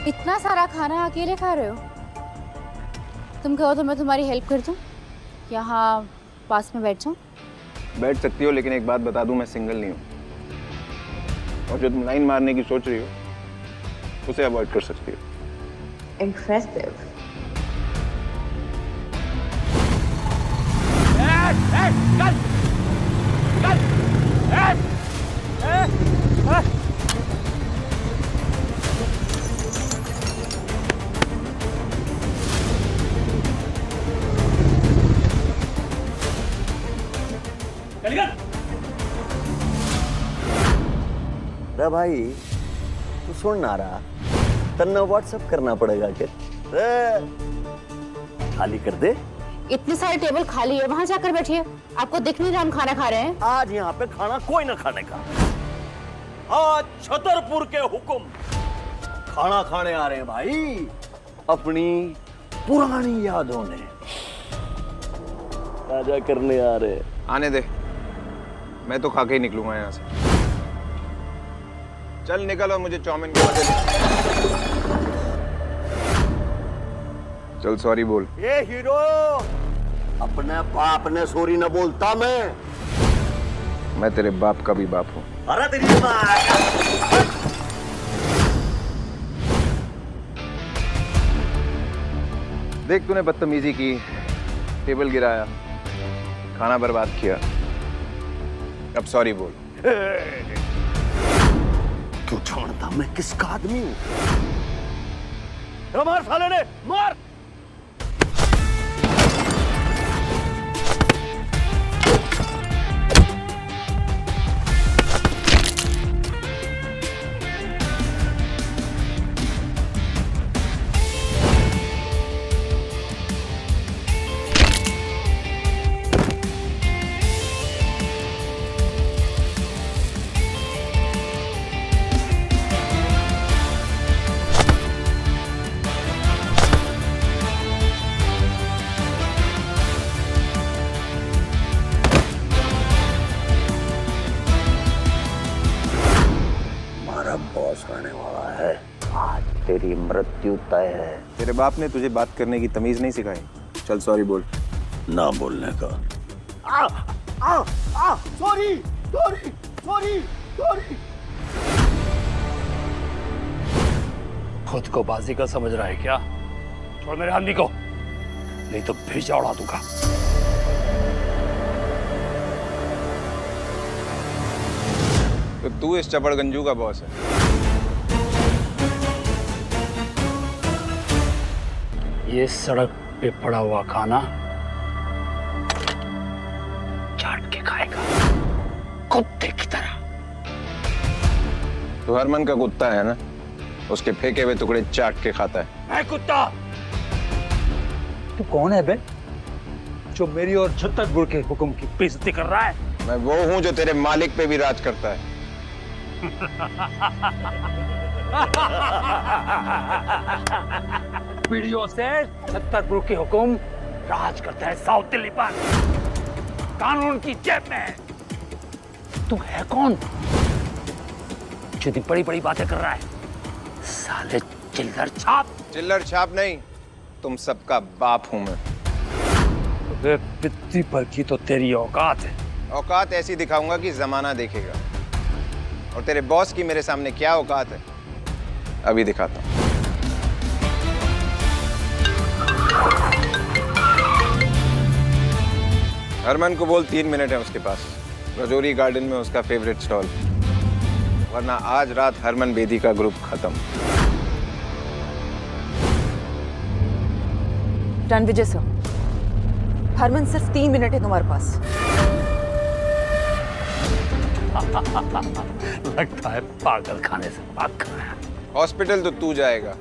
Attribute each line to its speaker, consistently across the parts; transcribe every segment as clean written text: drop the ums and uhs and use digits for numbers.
Speaker 1: इतना सारा खाना अकेले खा रहे हो? तुम कहो तो मैं तुम्हारी हेल्प कर दूं? यहाँ पास में बैठ जाऊं?
Speaker 2: बैठ सकती हो, लेकिन एक बात बता दूं, मैं सिंगल नहीं हूँ। और जो तुम लाइन मारने की सोच रही हो उसे अवॉइड कर सकती हो।
Speaker 3: Impressive.
Speaker 4: रे भाई तू सुन ना रहा, तन्ना व्हाट्सएप करना पड़ेगा क्या? खाली कर दे।
Speaker 1: इतने सारे टेबल खाली है, वहां जाकर बैठिए। आपको दिख नहीं रहा हम खाना खा रहे हैं?
Speaker 4: आज यहाँ पे खाना कोई ना खाने का। आज छतरपुर के हुक्म खाना खाने आ रहे हैं भाई, अपनी पुरानी यादों ने ताजा करने आ रहे हैं।
Speaker 2: आने दे, मैं तो खा के ही निकलूंगा यहाँ से। चल निकल और मुझे चाउमीन के मजे दे। चल सॉरी बोल।
Speaker 4: ये हीरो अपने बाप ने सॉरी न बोलता।
Speaker 2: मैं तेरे बाप का भी बाप हूँ।
Speaker 4: अरे तेरी माँ।
Speaker 2: देख तूने बदतमीजी की, टेबल गिराया, खाना बर्बाद किया, अब सॉरी बोल।
Speaker 4: तू जानता मैं किसका आदमी हूँ? मार साले ने, मार। बॉस आने वाला है, आज तेरी मृत्यु तय है।
Speaker 2: तेरे बाप ने तुझे बात करने की तमीज नहीं सिखाई? चल सॉरी बोल।
Speaker 4: ना बोलने का। Sorry sorry sorry sorry.
Speaker 5: खुद को बाजी का समझ रहा है क्या? छोड़ मेरे आदमी को, नहीं तो भेजा उड़ा दूंगा।
Speaker 2: तो तू इस चपड़गंजू का बॉस है?
Speaker 5: ये सड़क पे पड़ा हुआ खाना चाट के खाएगा, कुत्ते की तरह।
Speaker 2: तो हरमन का कुत्ता है ना, उसके फेंके हुए टुकड़े चाट के खाता है।
Speaker 5: मैं कुत्ता? तू कौन है बे, जो मेरी और छतरपुर के हुक्म की बेइज्जती कर रहा है?
Speaker 2: मैं वो हूं जो तेरे मालिक पे भी राज करता है।
Speaker 5: पीढ़ियों से छतरपुर के हुक्म राज करता है साउथ दिल्ली पर, कानून की जेब में। तू है कौन जो इतनी बड़ी बड़ी बातें कर रहा है? साले चिल्लर छाप।
Speaker 2: चिल्लर छाप नहीं, तुम सबका बाप हूं मैं।
Speaker 5: वे पित्ती पर की तो तेरी औकात है।
Speaker 2: औकात ऐसी दिखाऊंगा कि जमाना देखेगा, और तेरे बॉस की मेरे सामने क्या औकात है अभी दिखाता हूं। हरमन को बोल 3 मिनट है उसके पास, रजौरी गार्डन में उसका फेवरेट स्टॉल, वरना आज रात हरमन बेदी का ग्रुप खत्म।
Speaker 3: रणविजय सर, हरमन सिर्फ 3 मिनट है तुम्हारे पास।
Speaker 5: लगता है पागल खाने से बात कर रहा है।
Speaker 2: हॉस्पिटल तो तू जाएगा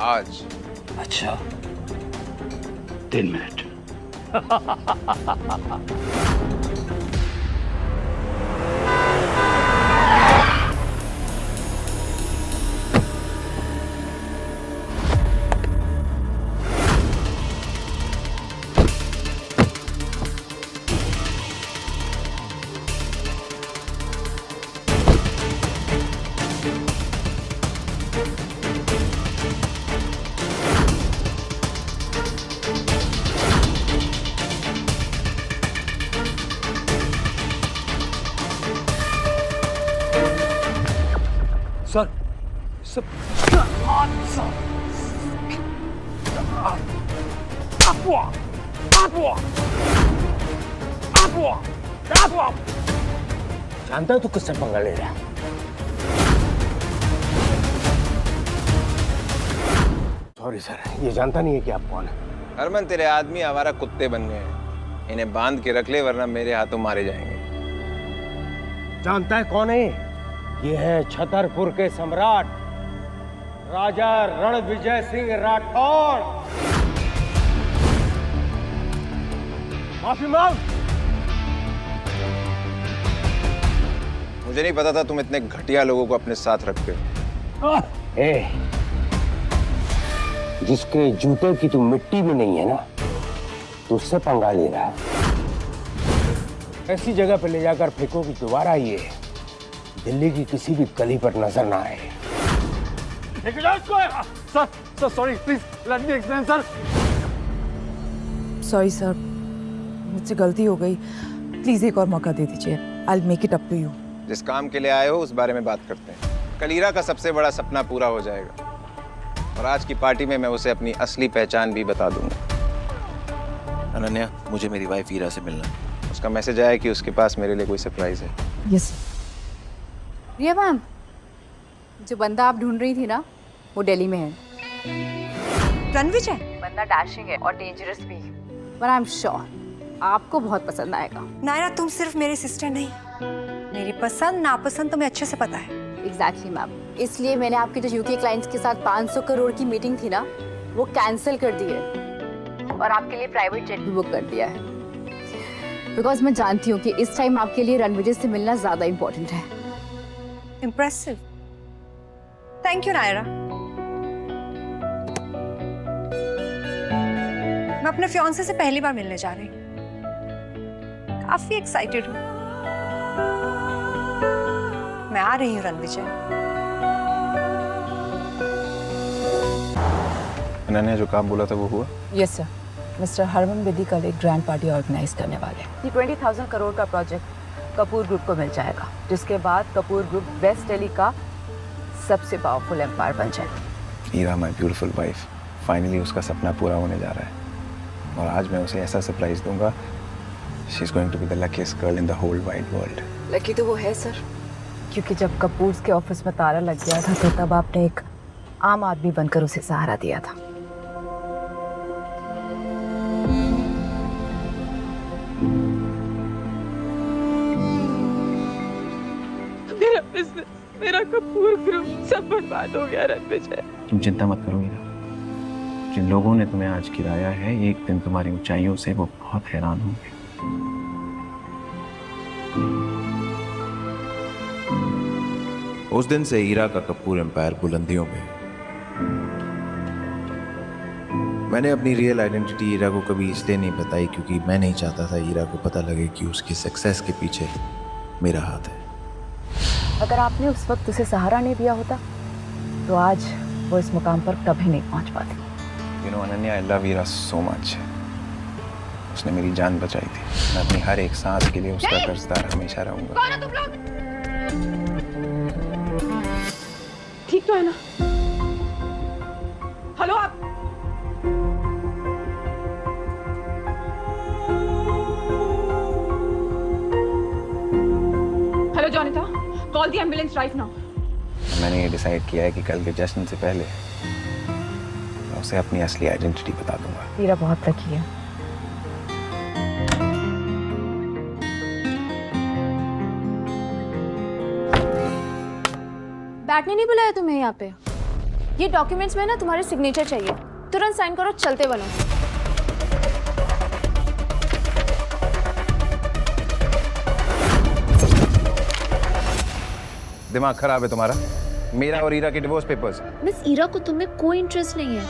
Speaker 2: आज।
Speaker 5: अच्छा, 3 मिनट। सर सर जानता है तू किससे पंगा ले रहा है? सॉरी सर, ये जानता नहीं है कि आप कौन है।
Speaker 2: हरमन, तेरे आदमी आवारा कुत्ते बन गए हैं। इन्हें बांध के रख ले वरना मेरे हाथों मारे जाएंगे।
Speaker 5: जानता है कौन है? ये है छतरपुर के सम्राट राजा रणविजय सिंह राठौर। माफी मांग।
Speaker 2: मुझे नहीं पता था तुम इतने घटिया लोगों को अपने साथ रखते हो।
Speaker 5: जिसके जूते की तू मिट्टी भी नहीं है ना, तो उससे पंगा ले रहा है। ऐसी जगह पे ले जाकर फेंको कि दोबारा ये दिल्ली की किसी भी गली पर नजर ना आए।
Speaker 6: Sir sorry, please let me explain sir.
Speaker 3: Sorry sir, मुझसे गलती हो गई, प्लीज एक और मौका दे दीजिए। I will make it up to you.
Speaker 2: जिस काम के लिए आए हो उस बारे में बात करते हैं। कल ईरा का सबसे बड़ा सपना पूरा हो जाएगा और आज की पार्टी में मैं उसे अपनी असली पहचान भी बता दूंगा।
Speaker 4: अनन्या, मुझे मेरी वाइफ ईरा से मिलना।
Speaker 2: उसका मैसेज आया कि उसके पास मेरे लिए कोई सरप्राइज है।
Speaker 3: यस।
Speaker 1: रिया मैम, जो बंदा आप ढूंढ रही थी ना, वो दिल्ली में है।
Speaker 3: रणविजय
Speaker 1: बंदा डैशिंग है और डेंजरस भी, पर आई एम श्योर आपको बहुत पसंद आएगा।
Speaker 7: नायरा, तुम सिर्फ मेरी सिस्टर नहीं, मेरी पसंद नापसंद तुम्हें अच्छे से पता है।
Speaker 1: एग्जैक्टली मैम, इसलिए मैंने आपके जो यूके क्लाइंट्स के साथ 500 करोड़ की मीटिंग थी ना, वो कैंसिल कर दी है और आपके लिए प्राइवेट जेट भी बुक कर दिया है। बिकॉज मैं जानती हूँ कि इस टाइम आपके लिए रणविजय से मिलना ज्यादा इम्पोर्टेंट है।
Speaker 7: Impressive, thank you Naira. मैं अपने फियांसे से पहली बार मिलने जा रही हूँ, काफी एक्साइटेड हूँ। मैं आ रही हूँ रणविजय।
Speaker 2: अनन्या, जो काम बोला था वो हुआ?
Speaker 3: Yes sir, mister Harman Bedi कल एक ग्रैंड पार्टी ऑर्गेनाइज करने वाले हैं। ये 20,000 करोड़ का प्रोजेक्ट कपूर ग्रुप को मिल जाएगा, जिसके बाद कपूर ग्रुप वेस्ट दिल्ली का सबसे पावरफुल एम्पायर बन जाएगा।
Speaker 2: Ira, my beautiful wife, finally उसका सपना पूरा होने जा रहा है और आज मैं उसे ऐसा सरप्राइज दूंगा। She is going to be the luckiest girl in the whole wide world.
Speaker 3: Lucky तो वो है सर, क्योंकि जब कपूर के ऑफिस में ताला लग गया था तो तब आपने एक आम आदमी बनकर उसे सहारा दिया था।
Speaker 8: मेरा बिजनेस, मेरा कपूर ग्रुप सब बर्बाद हो गया रणविजय।
Speaker 2: तुम चिंता मत करो ईरा, जिन लोगों ने तुम्हें आज गिराया है एक दिन तुम्हारी ऊंचाइयों से वो बहुत हैरान होंगे।
Speaker 9: उस दिन से ईरा का कपूर एम्पायर बुलंदियों में। मैंने अपनी रियल आइडेंटिटी ईरा को कभी इसलिए नहीं बताई क्योंकि मैं नहीं चाहता था ईरा को पता लगे कि उसकी सक्सेस के पीछे मेरा हाथ है।
Speaker 3: अगर आपने उस वक्त उसे सहारा नहीं दिया होता तो आज वो इस मुकाम पर कभी नहीं पहुंच पाती।
Speaker 2: You know, Ananya, I love Ira so much. उसने मेरी जान बचाई थी। मैं अपनी हर एक सांस के लिए उसका कर्जदार हमेशा रहूंगा।
Speaker 8: कौन हो तुम लोग? ठीक तो है ना? हेलो आप? Hello Jonitha, call the ambulance right now.
Speaker 2: मैंने ये डिसाइड किया है कि कल के जश्न से पहले मैं उसे अपनी असली आइडेंटिटी बता दूंगा।
Speaker 3: ईरा बहुत लकी है।
Speaker 1: बैठने नहीं बुलाया तुम्हें यहाँ पे। ये डॉक्यूमेंट्स में ना तुम्हारे सिग्नेचर चाहिए, तुरंत साइन करो, चलते बनो।
Speaker 2: दिमाग खराब है तुम्हारा? मेरा और ईरा के डिवोर्स पेपर्स।
Speaker 1: मिस ईरा को तुम्हें कोई इंटरेस्ट नहीं है,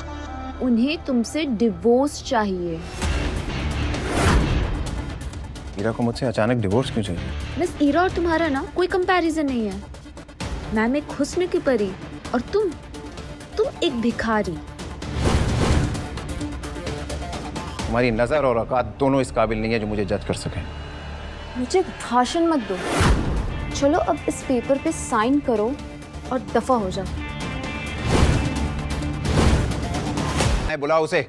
Speaker 1: उन्हें तुमसे डिवोर्स चाहिए।
Speaker 2: ईरा को मुझसे अचानक डिवोर्स क्यों चाहिए?
Speaker 1: मिस ईरा और तुम्हारा ना कोई कंपैरिजन नहीं है। मैम एक हुस्न की परी और तुम एक भिखारी।
Speaker 2: तुम्हारी नजर और औकात दोनों इस काबिल नहीं है जो मुझे जज कर सके।
Speaker 1: मुझे भाषण मत दो, चलो अब इस पेपर पे साइन करो और दफा हो जा।
Speaker 9: मैं बुलाओ उसे।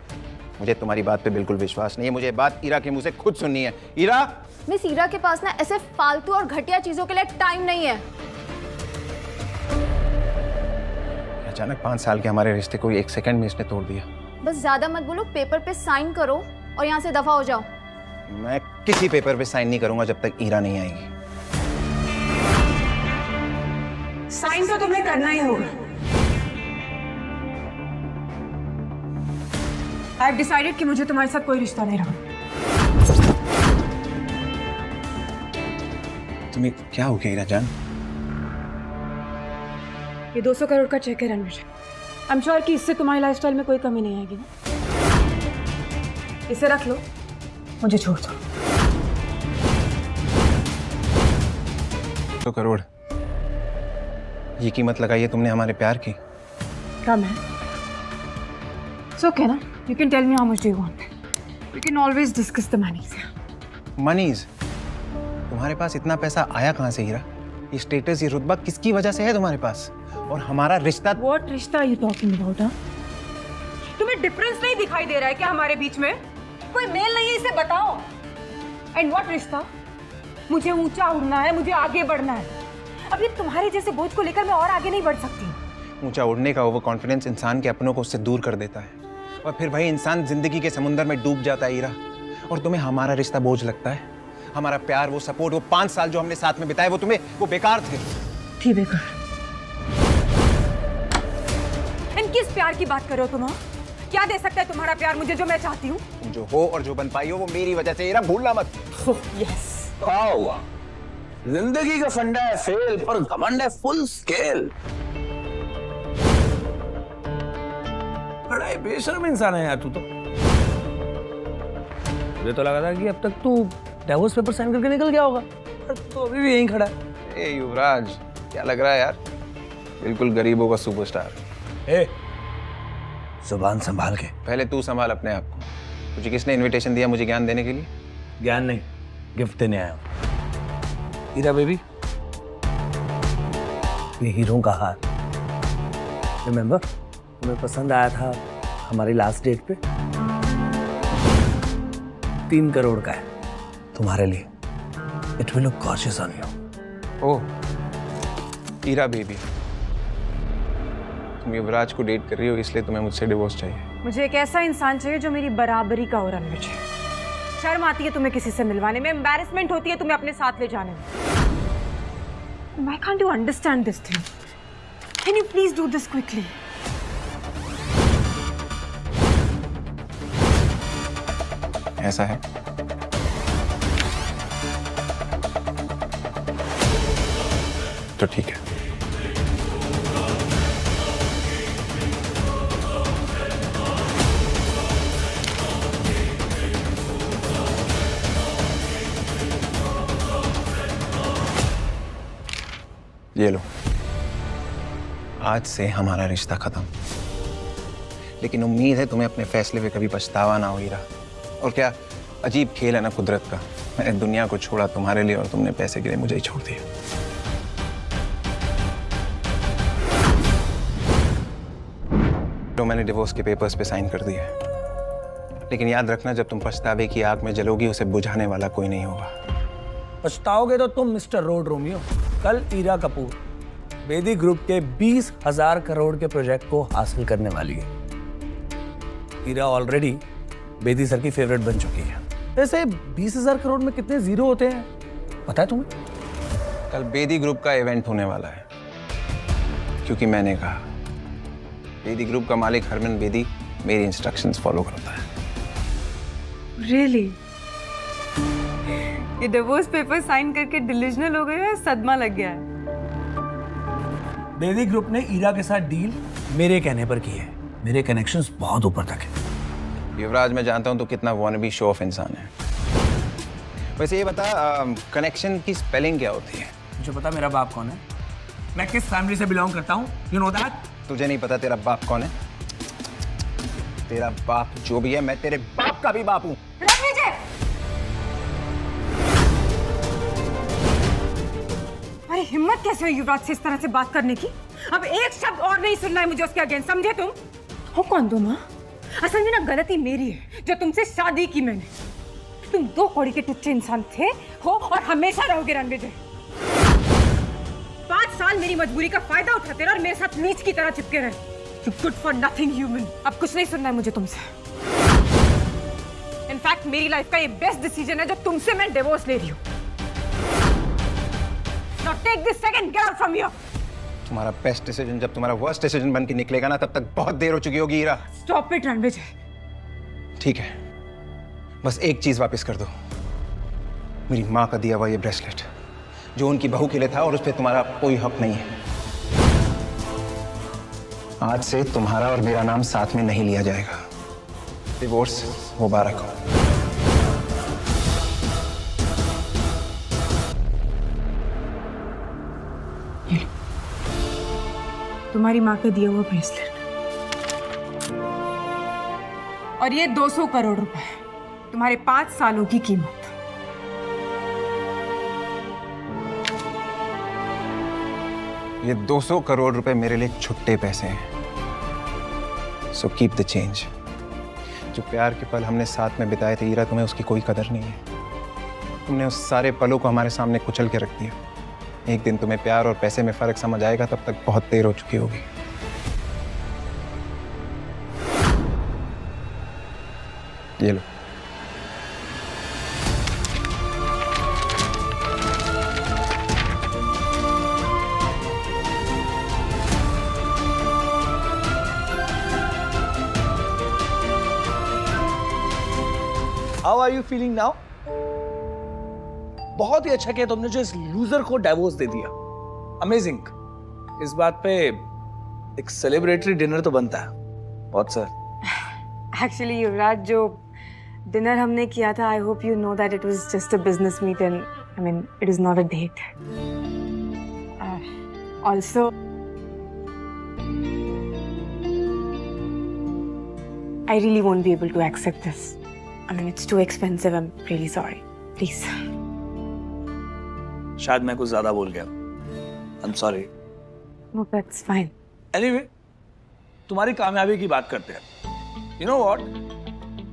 Speaker 9: मुझे तुम्हारी बात पे बिल्कुल विश्वास नहीं है। मुझे बात ईरा के मुंह से खुद सुननी है। ईरा,
Speaker 1: मिस ईरा के पास ना ऐसे फालतू और घटिया चीजों के लिए टाइम नहीं है।
Speaker 9: अचानक 5 साल के हमारे रिश्ते को 1 सेकंड में इसने तोड़ दिया।
Speaker 1: बस ज्यादा मत बोलो, पेपर पे साइन करो और यहाँ से दफा हो जाओ।
Speaker 9: मैं किसी पेपर पे साइन नहीं करूंगा जब तक ईरा नहीं आएगी।
Speaker 7: साइन तो तुम्हें करना ही होगा। आई हैव डिसाइडेड कि मुझे तुम्हारे साथ कोई रिश्ता नहीं रहा।
Speaker 9: तुम्हें क्या हो गया ईरा जान?
Speaker 7: ये 200 करोड़ का चेक है रणवीर। आई एम श्योर कि इससे तुम्हारी लाइफस्टाइल में कोई कमी नहीं आएगी ना। इसे रख लो, मुझे छोड़ दो।
Speaker 9: 200 करोड़, ये कीमत लगाई है तुमने हमारे प्यार की?
Speaker 7: कम है। It's okay ना? You can tell me how much do you want. We can always discuss the monies.
Speaker 9: मनीज? तुम्हारे पास इतना पैसा आया कहाँ से हीरा? ये स्टेटस, ये रुतबा किसकी वजह से है तुम्हारे पास? और हमारा रिश्ता?
Speaker 7: What रिश्ता are you talking about? तुम्हें डिफरेंस नहीं दिखाई दे रहा है क्या हमारे बीच में? कोई मेल नहीं है, इसे बताओ। एंड व्हाट रिश्ता? मुझे ऊंचा उड़ना है, मुझे आगे बढ़ना है। अब ये तुम्हारे जैसे बोझ को लेकर मैं और आगे नहीं बढ़ सकती।
Speaker 9: ऊंचा उड़ने का ओवर कॉन्फिडेंस इंसान के अपनों को उससे दूर कर देता है और फिर भाई इंसान जिंदगी के समुंदर में डूब जाता है हीरा। और तुम्हें हमारा रिश्ता बोझ लगता है? हमारा प्यार, वो सपोर्ट, वो 5 साल जो हमने साथ में बिताए, वो तुम्हें वो बेकार थे?
Speaker 7: थी बेकार। इन किस प्यार की बात कर रहे हो तुम? क्या दे सकता है तुम्हारा प्यार मुझे जो मैं चाहती हूँ?
Speaker 9: तुम जो हो और जो बन पाई हो वो मेरी वजह से हीरा, भूलना मत।
Speaker 7: यस।
Speaker 4: क्या हुआ? जिंदगी का फंडा है फेल, पर घमंड है फुल स्केल। बड़ा ही बेशर्म इंसान है यार तू तो। मुझे तो लगा था कि अब तक तू डिवोर्स पेपर साइन करके निकल गया होगा, पर तू अभी भी यहीं खड़ा है।
Speaker 9: ए युवराज, क्या लग रहा है यार? बिल्कुल गरीबों का सुपरस्टार।
Speaker 4: ए, जुबान संभाल के।
Speaker 9: पहले तू संभाल अपने आप को। तुझे किसने इनविटेशन दिया मुझे ज्ञान देने के लिए?
Speaker 4: ज्ञान नहीं, गिफ्ट देने आया हूं। हीरा बेबी, ये हीरों का हार। रिमेंबर, तुम्हें पसंद आया था हमारी लास्ट डेट पे? 3 करोड़ का है तुम्हारे लिए। It will look gorgeous on you.
Speaker 9: Oh Heera baby, तुम युवराज को डेट कर रही हो इसलिए तुम्हें मुझसे डिवोर्स चाहिए?
Speaker 7: मुझे एक ऐसा इंसान चाहिए जो मेरी बराबरी का हो रणवीर। शर्म आती है तुम्हें किसी से मिलवाने में, एम्बैरेसमेंट होती है तुम्हें अपने साथ ले जाने में। Why can't you understand this thing? Can you please do this quickly?
Speaker 9: ऐसा है? तो ठीक है। ये लो, आज से हमारा रिश्ता खत्म। लेकिन उम्मीद है तुम्हें अपने फैसले पे कभी पछतावा ना हो हीरा। और क्या अजीब खेल है ना कुदरत का। मैंने दुनिया को छोड़ा तुम्हारे लिए और तुमने पैसे के लिए मुझे ही छोड़ दिया। तो मैंने डिवोर्स के पेपर्स पे साइन कर दिए। लेकिन याद रखना, जब तुम पछतावे की आग में जलोगी उसे बुझाने वाला कोई नहीं होगा।
Speaker 4: पछताओगे तो तुम मिस्टर रोड रोमियो। कल ईरा कपूर बेदी ग्रुप के 20,000 करोड़ के प्रोजेक्ट को हासिल करने वाली है। ईरा ऑलरेडी बेदी सर की फेवरेट बन चुकी है। वैसे 20,000 करोड़ में कितने जीरो होते हैं पता है तुम्हें?
Speaker 9: कल बेदी ग्रुप का इवेंट होने वाला है, क्योंकि मैंने कहा। बेदी ग्रुप का मालिक हरमन बेदी मेरी इंस्ट्रक्शंस फॉलो करता है।
Speaker 7: Really? ये डिवोर्स पेपर साइन करके डिलीजनल हो गए या सदमा लग गया है?
Speaker 4: बेदी ग्रुप ने ईरा के साथ डील मेरे कहने पर की है। मेरे कनेक्शंस बहुत ऊपर तक है।
Speaker 9: युवराज, मैं जानता हूं तो कितना वॉनबी शो ऑफ इंसान है। वैसे ये बता, कनेक्शन की स्पेलिंग क्या होती है?
Speaker 4: मुझे पता मेरा बाप कौन है, मैं किस फैमिली से बिलोंग करता हूँ। You know that?
Speaker 9: तुझे नहीं पता तेरा बाप कौन है? तेरा बाप जो भी है, मैं तेरे बाप का भी बाप हूँ।
Speaker 7: अरे हिम्मत कैसे हुई युवराज से इस तरह से बात करने की? अब एक शब्द और नहीं सुनना है मुझे उसके अगेंस्ट, समझे तुम? हो कौन तुम? हाँ, असल में ना गलती मेरी है जो तुमसे शादी की मैंने। तुम 2 कौड़ी के टुच्चे इंसान थे, हो और हमेशा रहोगे रणविजय। 5 साल मेरी मजबूरी का फायदा उठाते रहे और मेरे साथ नीच की तरह चिपके रहे। You good for nothing human। अब कुछ नहीं सुनना है मुझे तुमसे। इनफैक्ट मेरी लाइफ का ये बेस्ट डिसीजन है जो तुमसे मैं डिवोर्स ले रही हूँ। Now take this second, get out from here।
Speaker 9: तुम्हारा बेस्ट डिसीजन जब तुम्हारा वर्स्ट डिसीजन बन के निकलेगा ना, तब तक बहुत देर हो चुकी होगी हीरा।
Speaker 7: Stop it Ranvijay.
Speaker 9: ठीक है, बस एक चीज वापस कर दो, मेरी माँ का दिया हुआ ये ब्रेसलेट जो उनकी बहू के लिए था, और उस पर तुम्हारा कोई हक नहीं है। आज से तुम्हारा और मेरा नाम साथ में नहीं लिया जाएगा। डिवोर्स मुबारक हो।
Speaker 7: तुम्हारी माँ का दिया हुआ ब्रेसलेट और ये 200 करोड़ रुपए, तुम्हारे 5 सालों की कीमत।
Speaker 9: ये 200 करोड़ रुपए मेरे लिए छुट्टे पैसे हैं। So keep the change. जो प्यार के पल हमने साथ में बिताए थे हीरा, तुम्हें उसकी कोई कदर नहीं है। तुमने उस सारे पलों को हमारे सामने कुचल के रख दिया। एक दिन तुम्हें प्यार और पैसे में फर्क समझ आएगा, तब तक बहुत देर हो चुकी होगी। ये लो।
Speaker 4: How are you feeling now? बहुत ही अच्छा किया तुमने जो इस लूजर को डाइवोर्स दे दिया। अमेजिंग। इस बात पे एक सेलिब्रेटरी डिनर तो बनता है। बहुत सर।
Speaker 7: एक्चुअली युवराज, जो डिनर हमने किया था, I hope you know that it was just a business meet and I mean it is not a date. Also I really won't be able to accept this. I mean, it's too expensive. I'm really sorry. Please.
Speaker 4: शायद मैं कुछ ज्यादा बोल गया। I'm sorry.
Speaker 7: No, that's fine.
Speaker 4: Anyway, तुम्हारी कामयाबी की बात करते हैं। You know what?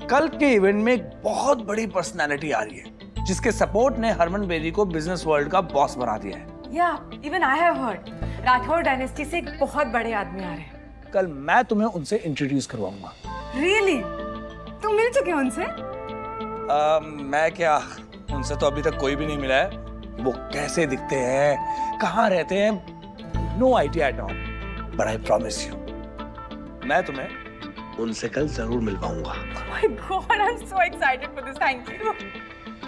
Speaker 4: कल के इवेंट में एक बहुत बड़ी पर्सनालिटी आ रही है, जिसके सपोर्ट ने हरमन बेदी को बिजनेस वर्ल्ड का बॉस बना दिया है।
Speaker 7: Yeah, even I have heard. Rathore dynasty से एक बहुत बड़े आदमी आ रहे हैं।
Speaker 4: कल मैं तुम्हें उनसे इंट्रोड्यूस करवाऊंगा।
Speaker 7: Really? तुम मिल चुके हो उनसे?
Speaker 4: मैं क्या, उनसे तो अभी तक कोई भी नहीं मिला है। वो कैसे दिखते हैं, कहाँ रहते हैं, no idea at all. But I promise you, मैं तुम्हें उनसे कल जरूर मिल पाऊंगा।
Speaker 7: Oh my God, I'm so excited for this. Thank you.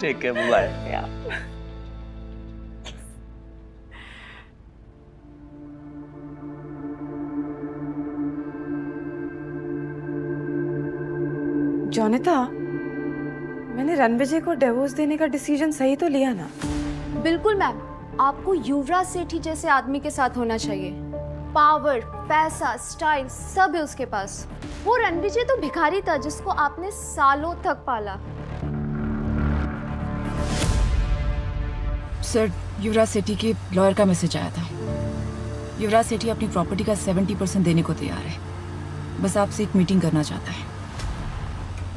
Speaker 4: ठीक है, बाय।
Speaker 7: Yeah. जोनिता, मैंने रणविजय को डिवोर्स देने का डिसीजन सही तो लिया ना?
Speaker 1: बिल्कुल मैम, आपको युवराज सेठी जैसे आदमी के साथ होना चाहिए। पावर, पैसा, स्टाइल सब है उसके पास। वो रणविजय तो भिखारी था जिसको आपने सालों तक पाला।
Speaker 3: सर, युवराज सेठी के लॉयर का मैसेज आया था। युवराज सेठी अपनी प्रॉपर्टी का 70% देने को तैयार है। बस आपसे एक मीटिंग करना चाहता है।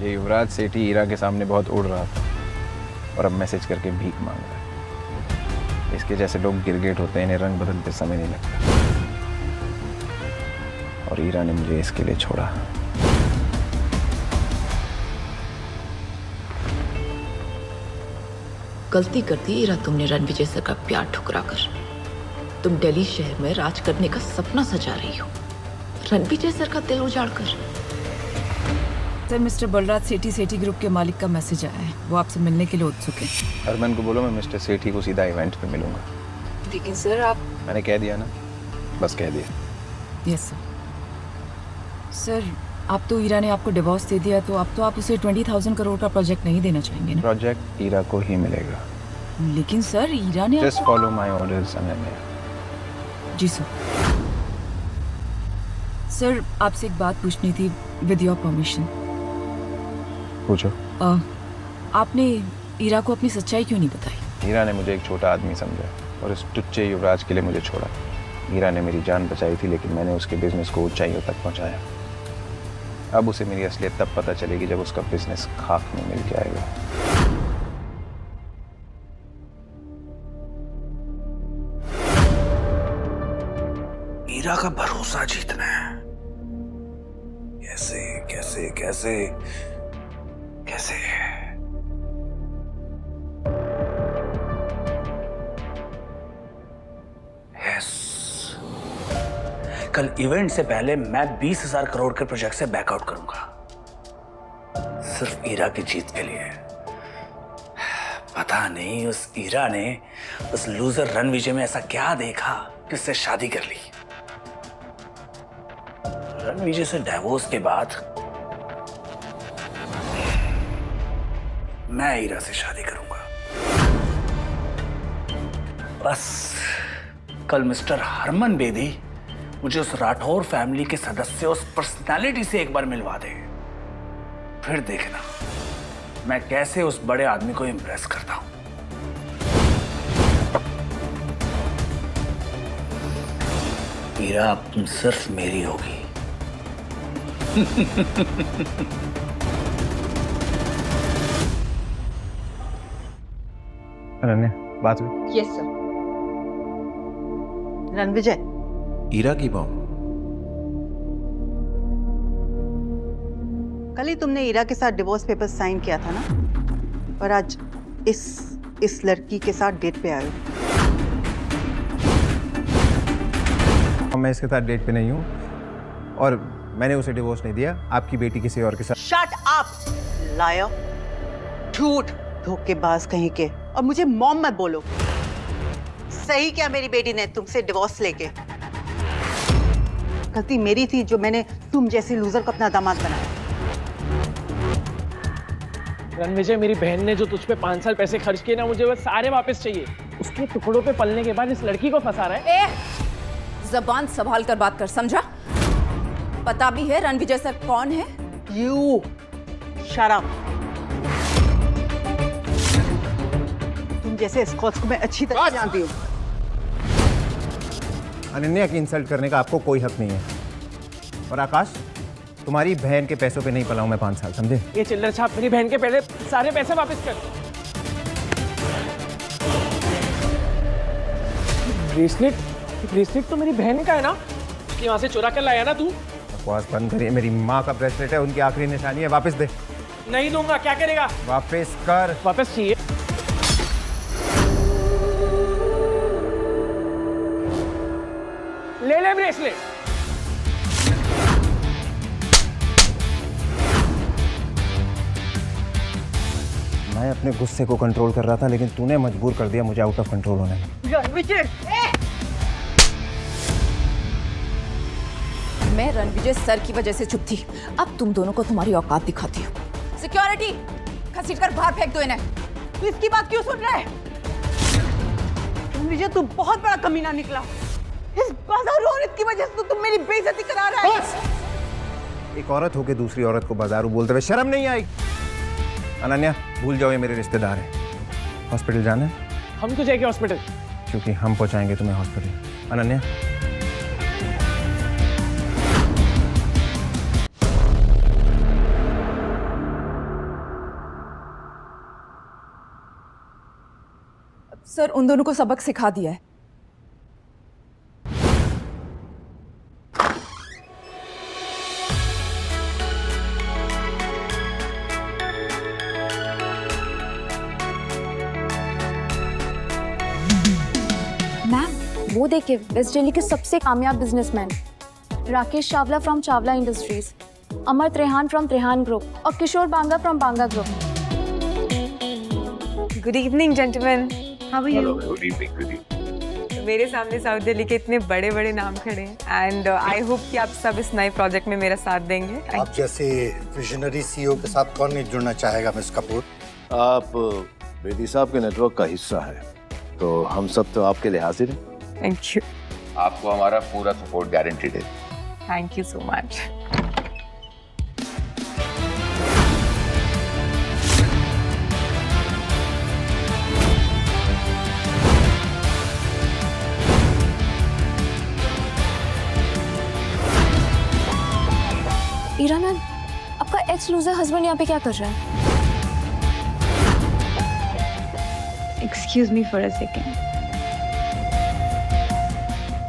Speaker 2: ये युवराज सेठी हीरा के सामने बहुत उड़ रहा था और अब मैसेज करके भीख मांग रहा है। इसके जैसे लोग गिरगिट होते हैं, इन्हें रंग बदलते समय नहीं लगता। और हीरा ने मुझे इसके लिए छोड़ा।
Speaker 3: गलती कर दी हीरा तुमने रणविजय सर का प्यार ठुकरा कर। तुम दिल्ली शहर में राज करने का सपना सजा रही हो, रणविजय सर का दिल उजाड़ कर। सर, मिस्टर बलराज सेठी ग्रुप के मालिक का मैसेज आया है। वो आपसे मिलने के लिए उत्सुक है।
Speaker 2: हरमन को बोलो मैं मिस्टर सेठी को सीधा इवेंट पे मिलूंगा।
Speaker 3: लेकिन सर आप...
Speaker 2: मैंने कह दिया ना, बस कह दिया।
Speaker 3: Yes sir. सर, आप तो हीरा ने आपको डिवोर्स दे दिया, तो अब तो आप उसे 20,000 करोड़ का प्रोजेक्ट नहीं देना चाहेंगे ना?
Speaker 2: प्रोजेक्ट हीरा को ही मिलेगा।
Speaker 3: लेकिन सर, हीरा ने...
Speaker 2: just follow my orders Ananya.
Speaker 3: Ji sir. Sir, आपसे एक बात पूछनी थी, विद योर परमिशन।
Speaker 2: पूछो।
Speaker 3: आपने हीरा को अपनी सच्चाई क्यों नहीं बताई?
Speaker 2: हीरा ने मुझे एक छोटा आदमी समझा, और इस टुच्चे युवराज के लिए मुझे छोड़ा। हीरा ने मेरी जान बचाई थी, लेकिन मैंने उसके बिजनेस को ऊंचाइयों तक पहुंचाया। अब उसे मेरी असलियत तब पता चलेगी जब उसका बिजनेस खाक में मिल जाएगा।
Speaker 4: हीरा का भरोसा जीतना है। कैसे कैसे कैसे कैसे? कल इवेंट से पहले मैं 20,000 करोड़ के प्रोजेक्ट से बैकआउट करूंगा, सिर्फ ईरा की जीत के लिए। पता नहीं उस ईरा ने उस लूजर रणविजय में ऐसा क्या देखा कि उससे शादी कर ली। रणविजय से डिवोर्स के बाद मैं ईरा से शादी करूंगा। बस कल मिस्टर हरमन बेदी मुझे उस राठौर फैमिली के सदस्य, उस पर्सनालिटी से एक बार मिलवा दे, फिर देखना मैं कैसे उस बड़े आदमी को इंप्रेस करता हूं। हीरा अब तुम सिर्फ मेरी होगी।
Speaker 2: अनन्या, बात हुई?
Speaker 7: Yes sir.
Speaker 10: रणविजय,
Speaker 9: ईरा की बहू
Speaker 10: कल ही तुमने ईरा के साथ डिवोर्स पेपर साइन किया था ना, और आज इस लड़की के साथ डेट पे आए हो।
Speaker 9: मैं इसके साथ डेट पे नहीं हूँ और मैंने उसे डिवोर्स नहीं दिया। आपकी बेटी किसी और के साथ।
Speaker 10: शट अप लायर, झूठ, धोखेबाज कहीं के। और मुझे मॉम मत बोलो। सही क्या मेरी बेटी ने तुमसे डिवोर्स लेके? गलती मेरी थी जो मैंने तुम जैसी लूजर को अपना दामाद बनाया।
Speaker 6: रणविजय, मेरी बहन ने जो तुझ पे 5 साल पैसे खर्च किए ना, मुझे वो सारे वापस चाहिए। उसके टुकड़ों पे पलने के बाद इस लड़की को फंसा रहा है।
Speaker 3: जबान संभाल कर बात कर, समझा? पता भी है रणविजय सर कौन है?
Speaker 10: You shut up. तुम जैसे स्कॉट्स को मैं अच्छी तरह जानती हूँ।
Speaker 9: अनन्या की इंसल्ट करने का आपको कोई हक नहीं है। और आकाश, तुम्हारी बहन के पैसों पे नहीं पला हूं मैं 5 साल, समझे?
Speaker 6: ये चिल्लर छाप मेरी बहन के पहले सारे पैसे वापस कर। ब्रेसलेट तो मेरी बहन का है ना, कि वहां से चुरा कर लाया ना तू?
Speaker 9: बकवास बंद करिए। मेरी माँ का ब्रेसलेट है, उनकी आखिरी निशानी है। वापस दे।
Speaker 6: नहीं दूंगा। क्या करेगा?
Speaker 9: वापस कर।
Speaker 6: वापस चाहिए। ले ले ब्रेसलेट।
Speaker 9: मैं अपने गुस्से को कंट्रोल कर रहा था, लेकिन तूने मजबूर कर दिया मुझे आउट ऑफ कंट्रोल होने में।
Speaker 3: मैं रणविजय सर की वजह से चुप थी, अब तुम दोनों को तुम्हारी औकात दिखाती हूँ। सिक्योरिटी, घसीट कर बाहर फेंक दो इन्हें।
Speaker 10: तू इसकी बात क्यों सुन रहा है? रणविजय, तू बहुत बड़ा कमीना निकला। इस बाजारू औरत की वजह से तो तुम मेरी बेइज्जती करा रहा है।
Speaker 9: एक औरत होके दूसरी औरत को बाजारू बोलते हुए शर्म नहीं आई? अनन्या, भूल जाओ, ये मेरे रिश्तेदार हैं। हॉस्पिटल जाना है?
Speaker 6: हम तो जाएंगे हॉस्पिटल।
Speaker 9: क्योंकि हम पहुंचाएंगे तुम्हें हॉस्पिटल। अनन्या,
Speaker 3: सर उन दोनों को सबक सिखा दिया है।
Speaker 1: मैम, वो देखिए, वेस्ट दिल्ली के सबसे कामयाब businessman Rakesh Chawla from Chawla industries, Amar Trehan from Trehan group और Kishore Banga from Banga group.
Speaker 7: Good evening gentleman, how are you?
Speaker 2: Good evening, good evening.
Speaker 7: मेरे सामने साउथ दिल्ली के इतने बड़े बड़े नाम खड़े हैं एंड आई होप कि आप सब इस नए प्रोजेक्ट में मेरा साथ देंगे।
Speaker 11: आप जैसे विजनरी सीईओ के साथ कौन नहीं जुड़ना चाहेगा मिस कपूर?
Speaker 12: आप बेदी साहब के नेटवर्क का हिस्सा है, तो हम सब तो आपके लिए हाजिर हैं।
Speaker 7: Thank you.
Speaker 12: आपको हमारा पूरा सपोर्ट गारंटीड है।
Speaker 7: Thank you so much.
Speaker 13: Ira ma'am, आपका एक्स लूजर हस्बैंड यहाँ पे क्या कर रहा है?
Speaker 7: Excuse me for a second,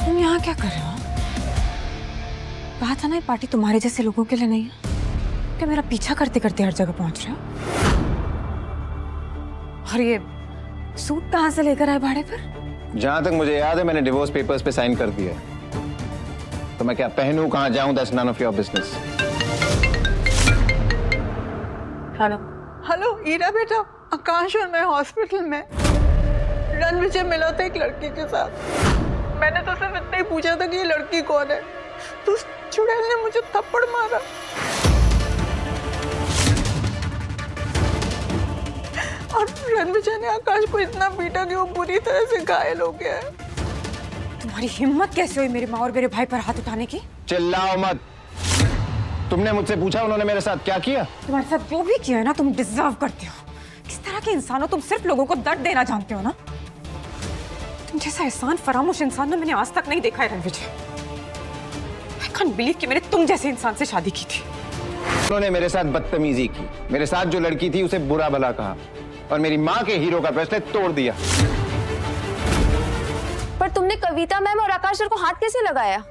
Speaker 7: तुम यहाँ क्या कर रहे हो? कहा था ना ये पार्टी तुम्हारे जैसे लोगों के लिए नहीं है। क्या मेरा पीछा करते करते हर जगह पहुंच रहे हो? और ये सूट कहाँ से लेकर आए भाड़े पर?
Speaker 9: जहां तक मुझे याद है मैंने डिवोर्स पेपर्स पे साइन कर दिया है। तो मैं क्या पहनूं, कहां जाऊं, that's none of your business.
Speaker 10: Hello hello Ira बेटा, आकाश और मैं हॉस्पिटल में। रणविजय मिला था एक लड़की के साथ। मैंने तो सिर्फ इतना ही पूछा था कि ये लड़की कौन है, तो उस चुड़ैल ने मुझे थप्पड़ मारा। और रणविजय ने आकाश को इतना पीटा कि वो बुरी तरह से घायल हो गया है।
Speaker 7: तुम्हारी हिम्मत कैसे हुई मेरी माँ और मेरे भाई पर हाथ उठाने की?
Speaker 9: चिल्लाओ मत। तुमने मुझसे पूछा उन्होंने मेरे साथ क्या किया?
Speaker 7: तुम्हारे साथ जो भी किया है ना, तुम डिजर्व करते हो। किस तरह के इंसान हो तुम, सिर्फ लोगों को दर्द देना जानते हो ना। तुम जैसा एहसान फरामोश इंसान ना मैंने आज तक नहीं देखा है रणविजय। I can't believe कि मैंने तुम जैसे इंसान से शादी की थी।
Speaker 9: उन्होंने मेरे साथ बदतमीजी की, मेरे साथ जो लड़की थी उसे बुरा भला कहा और मेरी माँ के हीरो का ब्रेसलेट तोड़ दिया।
Speaker 13: पर तुमने कविता मैम और आकाश सर को हाथ कैसे लगाया?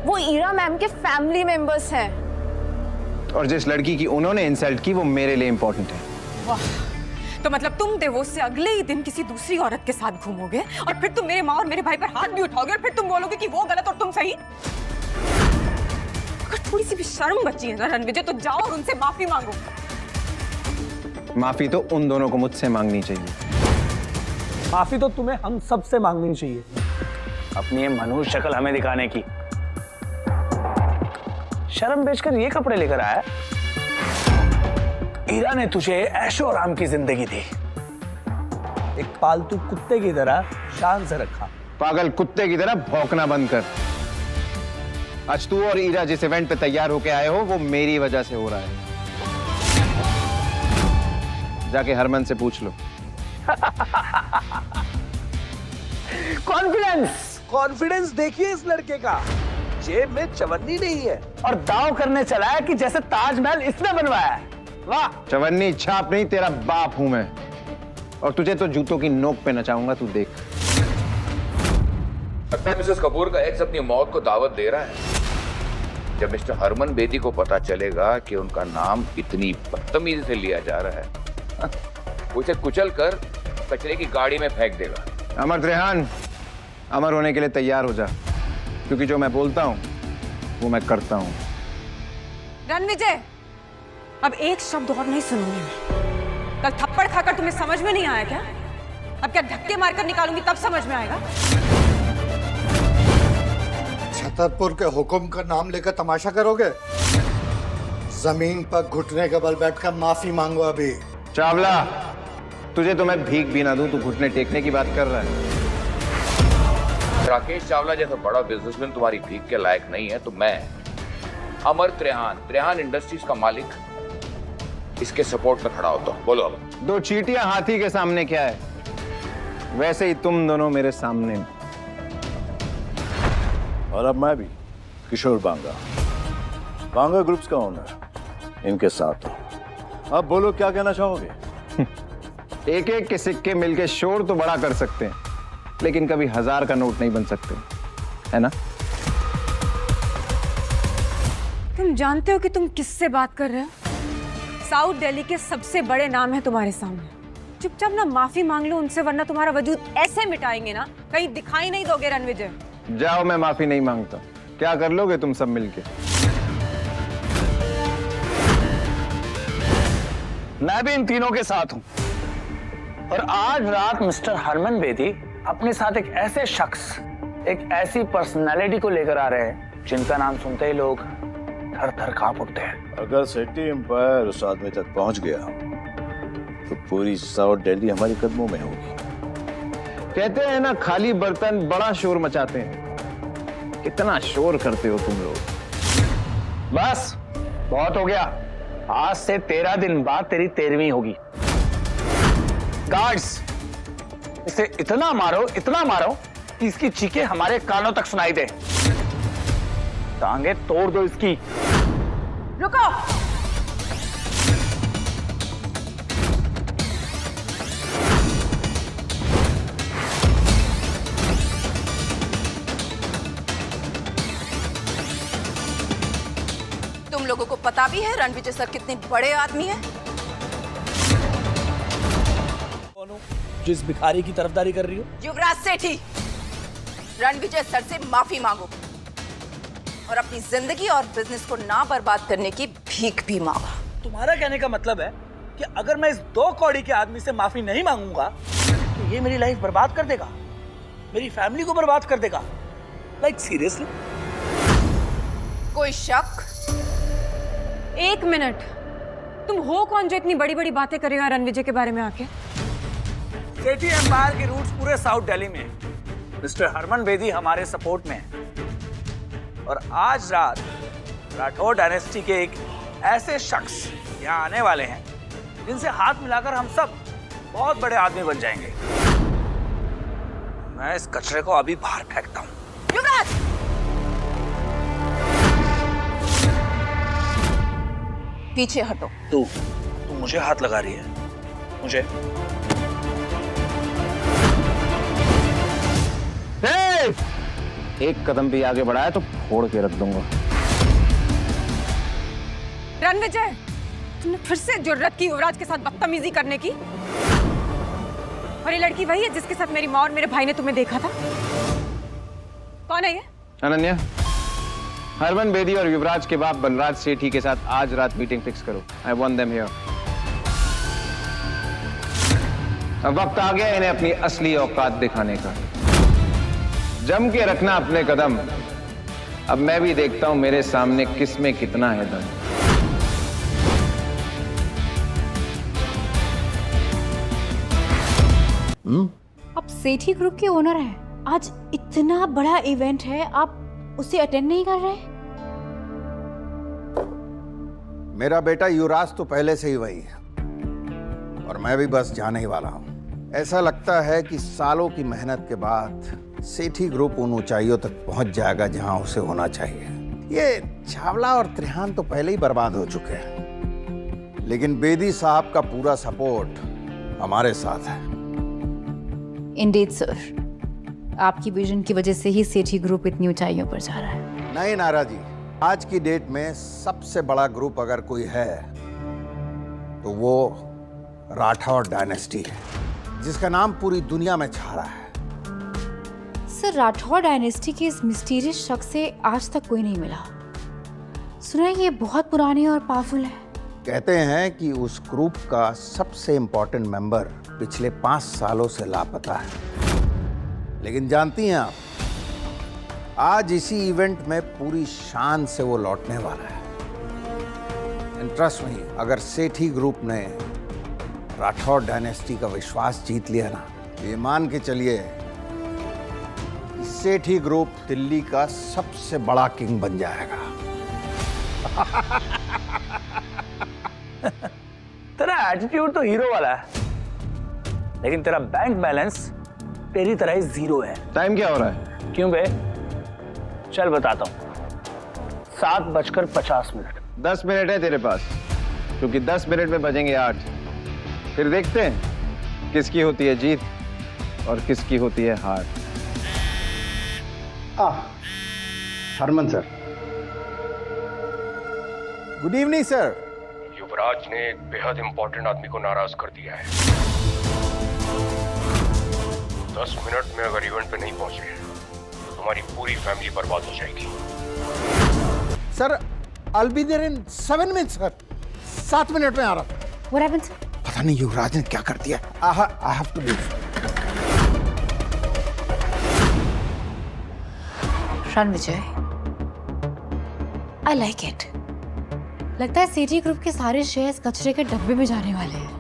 Speaker 13: वो ईरा मैम के फैमिली मेंबर्स हैं।
Speaker 9: और जिस लड़की की उन्होंने इंसल्ट की वो मेरे लिए इंपॉर्टेंट है।
Speaker 7: वाह, तो मतलब तुम डिवोर्स से अगले ही दिन किसी दूसरी औरत के साथ घूमोगे और फिर तुम मेरे माँ और मेरे भाई पर हाथ भी उठाओगे और फिर तुम बोलोगे कि वो गलत और तुम सही? अगर थोड़ी सी भी शर्म बची है ना रणविजय, तो जाओ और उनसे माफी मांगो।
Speaker 9: माफी तो उन दोनों को मुझसे मांगनी चाहिए।
Speaker 4: माफी तो तुम्हें हम सब से मांगनी चाहिए।
Speaker 5: अपनी ये मनुष्य शक्ल हमें दिखाने की। शर्म बेचकर ये कपड़े लेकर आया। ईरा ने तुझे ऐशो आराम की जिंदगी दी,
Speaker 4: एक पालतू कुत्ते की तरह शान से रखा।
Speaker 9: पागल कुत्ते की तरह भौंकना बंद कर। आज तू और ईरा जिस इवेंट पे तैयार होके आए हो वो मेरी वजह से हो रहा है। जाके हरमन से पूछ लो।
Speaker 5: कॉन्फिडेंस देखिए इस लड़के का। जेब में चवन्नी नहीं है और दांव करने चला है कि जैसे ताजमहल इसने बनवाया है। वाह!
Speaker 9: चवन्नी छाप नहीं, तेरा बाप हूं मैं। और तुझे तो जूतों की नोक पे नचाऊंगा, तू देख।
Speaker 14: लगता है मिसेस कपूर का एक्स अपनी मौत को दावत दे रहा है। जब मिस्टर हरमन बेदी को पता चलेगा कि उनका नाम इतनी बदतमीजी से लिया जा रहा है, वो इसे कुचल कर कचरे की गाड़ी में फेंक देगा।
Speaker 9: अमर त्रेहान, अमर होने के लिए तैयार हो जा, क्योंकि जो मैं बोलता हूं वो मैं करता हूं।
Speaker 7: रणविजय, अब एक शब्द और नहीं सुनूंगी मैं। कल थप्पड़ खाकर तुम्हें समझ में नहीं आया क्या? अब क्या धक्के मारकर निकालूंगी तब समझ में आएगा?
Speaker 11: छतरपुर के हुक्म का नाम लेकर तमाशा करोगे? जमीन पर घुटने के बल बैठकर माफी मांगो अभी।
Speaker 9: चावला, तुझे तो मैं भीख भी ना दूं, तू घुटने टेकने की बात कर रहा है।
Speaker 14: राकेश चावला जैसा बड़ा बिजनेसमैन तुम्हारी भीख के लायक नहीं है, तो मैं अमर त्रेहान इंडस्ट्रीज का मालिक इसके सपोर्ट में खड़ा होता हूं। बोलो अब।
Speaker 9: दो चींटियां हाथी के सामने क्या है, वैसे ही तुम दोनों मेरे सामने।
Speaker 12: और अब मैं भी किशोर बांगा, बांगा ग्रुप्स का ओनर, इनके साथ हूं। अब बोलो क्या कहना चाहोगे?
Speaker 9: एक एक के सिक्के मिलके शोर तो बड़ा कर सकते हैं, लेकिन कभी 1000 का नोट नहीं बन सकते, है ना?
Speaker 7: तुम जानते हो कि तुम किससे बात कर रहे हो? साउथ दिल्ली के सबसे बड़े नाम है तुम्हारे सामने। चुपचाप ना माफी मांग लो उनसे, वरना तुम्हारा वजूद ऐसे मिटाएंगे ना, कहीं दिखाई नहीं दोगे रणविजय।
Speaker 9: जाओ, मैं माफी नहीं मांगता। क्या कर लोगे तुम सब मिलके?
Speaker 5: मैं भी इन तीनों के साथ हूं। और आज रात मिस्टर हरमन बेदी अपने साथ एक ऐसे शख्स, एक ऐसी पर्सनालिटी को लेकर आ रहे हैं जिनका नाम सुनते ही लोग थर थर कांप उठते हैं।
Speaker 12: अगर सिटी एम्पायर उस आदमी तक पहुंच गया तो पूरी साउथ दिल्ली हमारे कदमों में होगी।
Speaker 9: कहते हैं ना, खाली बर्तन बड़ा शोर मचाते हैं। कितना शोर करते हो तुम लोग।
Speaker 5: बस बहुत हो गया। आज से 13 दिन बाद तेरी 13वीं होगी। गार्ड्स, इसे इतना मारो कि इसकी चीखें हमारे कानों तक सुनाई दे। टांगे तोड़ दो इसकी।
Speaker 7: रुको।
Speaker 3: तुम लोगों को पता भी है रणविजय सर कितने बड़े आदमी हैं?
Speaker 4: कौन हूँ जिस भिखारी की तरफदारी कर रही हो?
Speaker 3: युवराज सेठी, रणविजय सर से माफी मांगो और अपनी जिंदगी और बिजनेस को ना बर्बाद करने की भीख भी मांगो।
Speaker 4: तुम्हारा कहने का मतलब है कि अगर मैं इस 2 कौड़ी के आदमी से माफी नहीं मांगूंगा तो ये मेरी लाइफ बर्बाद कर देगा, मेरी फैमिली को बर्बाद कर देगा। Like seriously?
Speaker 3: कोई शक?
Speaker 7: 1 मिनट, तुम हो कौन जो इतनी बड़ी बड़ी बातें करेगा रणविजय के बारे में आके?
Speaker 4: सेठी एम्पायर के रूट्स पूरे साउथ दिल्ली में हैं। मिस्टर हरमन बेदी हमारे सपोर्ट में है और आज रात राठौर डायनेस्टी के एक ऐसे शख्स यहाँ आने वाले हैं जिनसे हाथ मिलाकर हम सब बहुत बड़े आदमी बन जाएंगे। मैं इस कचरे को अभी बाहर फेंकता हूँ।
Speaker 3: युवराज! पीछे हटो।
Speaker 4: तू मुझे हाथ लगा रही है? मुझे?
Speaker 2: एक कदम भी आगे बढ़ाया तो फोड़ के रख दूंगा।
Speaker 7: रणविजय, तुमने फिर से जुर्रत की युवराज के साथ बदतमीजी करने की? और ये लड़की वही है जिसके साथ मेरी माँ और मेरे भाई ने तुम्हें देखा था? कौन है ये?
Speaker 2: अनन्या, हरमन बेदी और युवराज के बाप बलराज सेठी के साथ आज रात मीटिंग फिक्स करो। I want them here. अब वक्त आ गया इन्हें अपनी असली औकात दिखाने का। जम के रखना अपने कदम। अब मैं भी देखता हूं मेरे सामने किस में कितना है दम।
Speaker 1: आप सेठी ग्रुप के ओनर हैं। आज इतना बड़ा इवेंट है, आप उसे अटेंड नहीं कर रहे?
Speaker 15: मेरा बेटा युवराज तो पहले से ही वही है और मैं भी बस जाने ही वाला हूं। ऐसा लगता है कि सालों की मेहनत के बाद सेठी ग्रुप उन ऊंचाइयों तक पहुंच जाएगा जहां उसे होना चाहिए। ये चावला और त्रिहान तो पहले ही बर्बाद हो चुके हैं, लेकिन बेदी साहब का पूरा सपोर्ट हमारे साथ है।
Speaker 1: इंडीड सर, आपकी विजन की वजह से ही सेठी ग्रुप इतनी ऊंचाइयों पर जा रहा है।
Speaker 15: नहीं नारा जी, आज की डेट में सबसे बड़ा ग्रुप अगर कोई है तो वो राठौर डायनेस्टी है, जिसका नाम पूरी दुनिया में छा रहा है।
Speaker 1: सर, राठौर डायनेस्टी के इस मिस्टीरियस शख्स से आज तक कोई नहीं मिला। सुना है ये बहुत पुराने और पावरफुल है।
Speaker 15: कहते हैं कि उस ग्रुप का सबसे इंपॉर्टेंट मेंबर पिछले 5 सालों से लापता है। लेकिन जानती हैं आप, आज इसी इवेंट में पूरी शान से वो लौटने वाला है। इंटरेस्ट नहीं, अगर सेठी ग्रुप ने राठौर डायनेस्टी का विश्वास जीत लिया ना, ये मान के चलिए सेठी ग्रुप दिल्ली का सबसे बड़ा किंग बन जाएगा।
Speaker 4: तेरा एटीट्यूड तो हीरो वाला है, लेकिन तेरा बैंक बैलेंस तेरी तरह ही 0 है।
Speaker 2: टाइम क्या हो रहा है?
Speaker 4: क्यों बे? चल बताता हूँ। 7:50।
Speaker 2: 10 मिनट है तेरे पास, क्योंकि 10 मिनट में बजेंगे 8। फिर देखते हैं किसकी होती है जीत और किसकी होती है हार।
Speaker 15: Harman sir, good evening sir.
Speaker 16: Yuvraj ने एक बेहद इंपॉर्टेंट आदमी को नाराज कर दिया है। 10 मिनट में अगर इवेंट पे नहीं पहुंचे तो तुम्हारी पूरी फैमिली बर्बाद हो जाएगी।
Speaker 15: Sir, I'll be there in 7 minutes sir. 7 minute में आ रहा।
Speaker 1: What happened, sir?
Speaker 15: पता नहीं युवराज ने क्या कर दिया। I have to leave.
Speaker 1: Ranvijay, I like it. लगता है सेठी ग्रुप के सारे शेयर्स कचरे के डब्बे में जाने वाले हैं।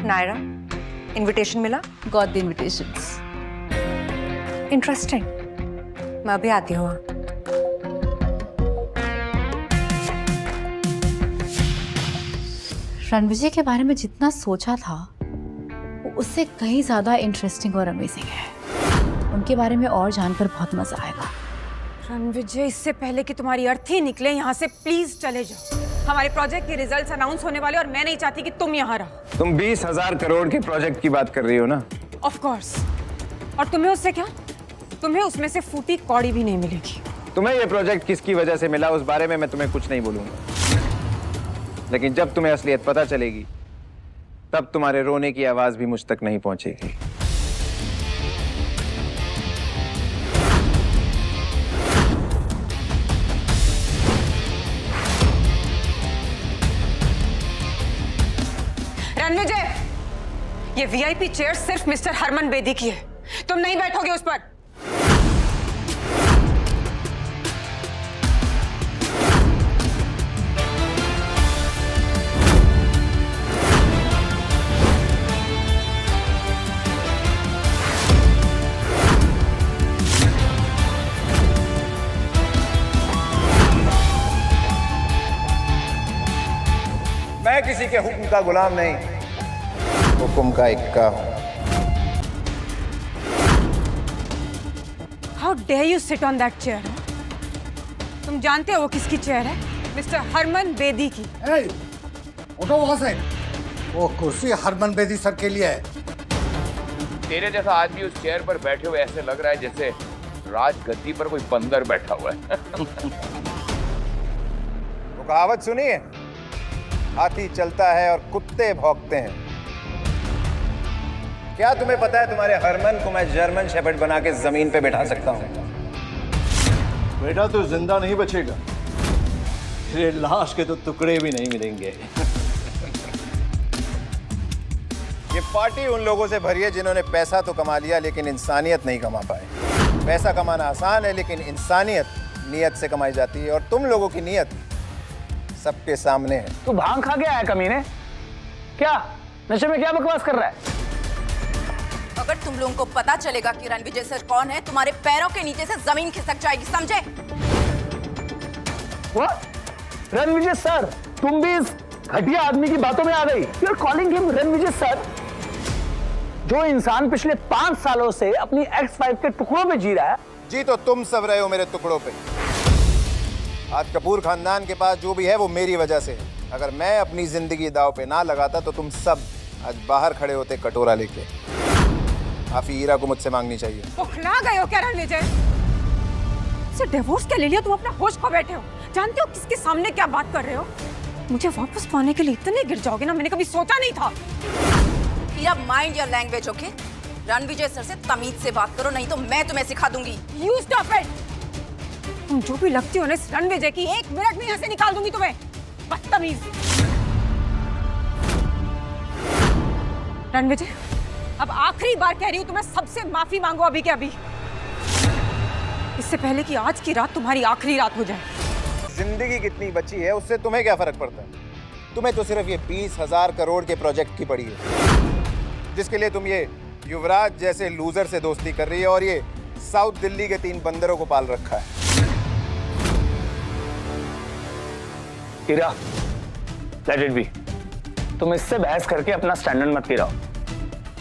Speaker 7: नायरा, इनविटेशन मिला?
Speaker 1: Got the invitations.
Speaker 7: इंटरेस्टिंग। मैं अभी आती हूँ।
Speaker 1: रणविजय के बारे में जितना सोचा था वो उससे कहीं ज्यादा इंटरेस्टिंग और अमेजिंग है। उनके बारे में और जानकर बहुत मजा आएगा।
Speaker 7: रणविजय, इससे पहले कि तुम्हारी अर्थी निकले यहाँ से प्लीज चले जाओ। हमारे प्रोजेक्ट के रिजल्ट्स अनाउंस होने वाले और मैं नहीं चाहती कि तुम यहाँ रहो।
Speaker 9: तुम 20,000 करोड़ के प्रोजेक्ट की बात कर रही हो ना?
Speaker 7: Of course. और तुम्हें उससे क्या? तुम्हें उसमें से फूटी कौड़ी भी नहीं मिलेगी।
Speaker 9: तुम्हें ये प्रोजेक्ट किसकी वजह से मिला उस बारे में मैं तुम्हें कुछ नहीं बोलूंगा, लेकिन जब तुम्हें असलियत पता चलेगी तब तुम्हारे रोने की आवाज भी मुझ तक नहीं पहुंचेगी।
Speaker 7: रणविजय, ये वीआईपी चेयर सिर्फ मिस्टर हरमन बेदी की है, तुम नहीं बैठोगे उस पर।
Speaker 9: मैं किसी के हुक्म का गुलाम नहीं, हुक्म का इक्का हूं।
Speaker 7: How dare you sit on that chair? तुम जानते हो वो किसकी चेयर है? मिस्टर हरमन बेदी की।
Speaker 11: उठो वहां से। वो कुर्सी हरमन बेदी सर के लिए है।
Speaker 14: तेरे जैसा आदमी उस चेयर पर बैठे हुए ऐसे लग रहा है जैसे राजगद्दी पर कोई बंदर बैठा हुआ है।
Speaker 9: वो कहावत सुनी है, हाथी चलता है और कुत्ते भौंकते हैं। क्या तुम्हें पता है तुम्हारे हरमन को मैं जर्मन शेफर्ड बना के जमीन पे बैठा सकता हूं?
Speaker 12: बेटा तो जिंदा नहीं बचेगा, तेरे लाश के तो टुकड़े भी नहीं मिलेंगे।
Speaker 9: ये पार्टी उन लोगों से भरी है जिन्होंने पैसा तो कमा लिया लेकिन इंसानियत नहीं कमा पाए। पैसा कमाना आसान है लेकिन इंसानियत नियत से कमाई जाती है, और तुम लोगों की नियत सबके सामने है।
Speaker 5: तू भांग खा गया है कमीने? क्या नशे में क्या बकवास कर रहा है?
Speaker 17: अगर तुम लोगों को पता चलेगा कि रणविजय सर कौन है, तुम्हारे पैरों के नीचे से जमीन खिसक जाएगी, समझे?
Speaker 5: रणविजय सर, तुम भी इस घटिया आदमी की बातों में आ गई। You are calling him Ranvijay sir? जो इंसान पिछले 5 सालों से अपनी एक्स-वाइफ के टुकड़ों पे जी रहा है।
Speaker 9: जी तो तुम सब रहे हो मेरे टुकड़ों पे। आज कपूर खानदान के पास जो भी है वो मेरी वजह से है। अगर मैं अपनी जिंदगी दांव पे ना लगाता तो तुम सब आज बाहर खड़े होते कटोरा लेके। माफी हीरा को मुझसे मांगनी चाहिए।
Speaker 7: बौखला गए हो क्या रणविजय? से डिवोर्स क्या ले लिया? तुम अपना होश खो बैठे हो। जानते हो किसके सामने क्या बात कर रहे हो? मुझे वापस पाने के लिए इतने गिर जाओगे ना, मैंने कभी सोचा नहीं था।
Speaker 17: Heera, mind your language, okay? Ranvijay sir से तमीज से बात करो, नहीं तो मैं तुम्हें सिखा दूंगी।
Speaker 7: You stop it. तुम जो भी लगती हो ना इस रणविजय की, 1 मिनट में यहाँ से निकाल दूंगी तुम्हें, बदतमीज। रणविजय, अब आखिरी बार कह रही हूँ तुम्हें, सबसे माफी मांगो अभी के अभी, इससे पहले कि आज की रात तुम्हारी आखिरी रात हो जाए।
Speaker 9: जिंदगी कितनी बची है उससे तुम्हें क्या फर्क पड़ता है? तुम्हें तो सिर्फ ये 20,000 करोड़ के प्रोजेक्ट की पड़ी है, जिसके लिए तुम ये युवराज जैसे लूजर से दोस्ती कर रही है और ये साउथ दिल्ली के 3 बंदरों को पाल रखा है।
Speaker 5: हीरा, लेट इट बी। तुम इससे बहस करके अपना स्टैंडर्ड मत गिराओ।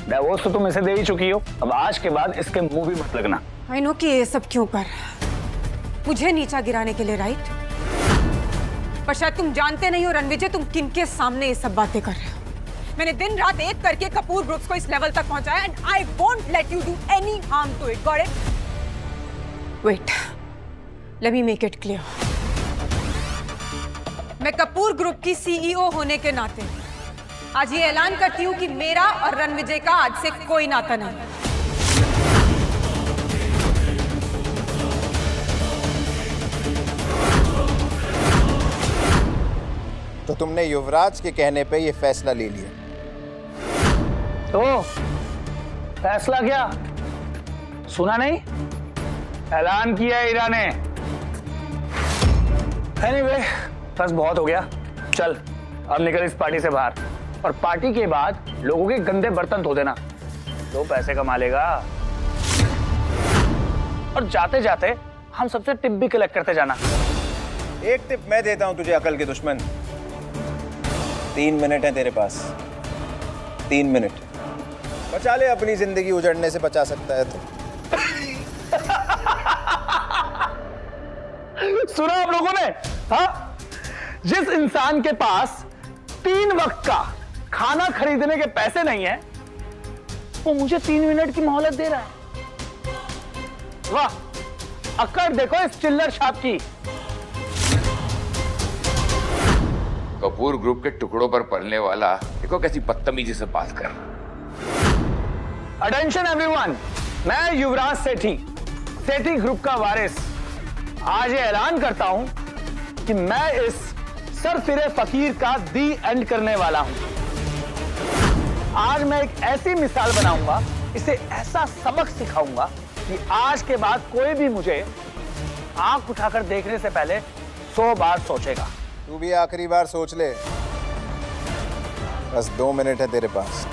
Speaker 5: डिवोर्स तो तुम इसे दे ही चुकी हो, अब आज के बाद इसके मुंह भी मत लगना।
Speaker 7: आई नो कि ये सब क्यों कर, मुझे नीचा गिराने के लिए, राइट? पर शायद तुम जानते नहीं हो रणविजय, तुम किनके सामने ये सब बातें कर रहे हो। मैंने दिन रात एक करके कपूर ग्रुप्स को इस लेवल तक पहुंचाया, and I won't let you do any harm to it, got it? Wait, let me make it clear. मैं कपूर ग्रुप की सीईओ होने के नाते आज ये ऐलान करती हूँ कि मेरा और रणविजय का आज से कोई नाता नहीं।
Speaker 9: तो तुमने युवराज के कहने पे ये फैसला ले लिया?
Speaker 5: तो फैसला क्या? सुना नहीं? ऐलान किया हीरा ने। एनीवे, बस बहुत हो गया, चल अब निकल इस पार्टी से बाहर, और पार्टी के बाद लोगों के गंदे बर्तन धो देना, तो पैसे कमा लेगा। और जाते जाते हम सबसे टिप भी कलेक्ट करते जाना।
Speaker 9: एक टिप मैं देता हूं तुझे, अकल के दुश्मन। 3 मिनट है तेरे पास, 3 मिनट। बचा ले, अपनी जिंदगी उजड़ने से बचा सकता है तो।
Speaker 6: सुना आप लोगों ने? हाँ, जिस इंसान के पास 3 वक्त का खाना खरीदने के पैसे नहीं है, वो मुझे 3 मिनट की मोहलत दे रहा है। वाह, अक्कड़ देखो इस चिल्लर छाप की।
Speaker 14: कपूर ग्रुप के टुकड़ों पर पलने वाला देखो कैसी बदतमीजी से बात कर रहा।
Speaker 6: अटेंशन एवरीवन, मैं युवराज सेठी, सेठी ग्रुप का वारिस, आज ये ऐलान करता हूं कि मैं इस सरफिरे फकीर का दी एंड करने वाला हूं। आज मैं एक ऐसी मिसाल बनाऊंगा, इसे ऐसा सबक सिखाऊंगा कि आज के बाद कोई भी मुझे आंख उठाकर देखने से पहले 100 बार सोचेगा।
Speaker 9: तू भी आखिरी बार सोच ले, बस 2 मिनट है तेरे पास।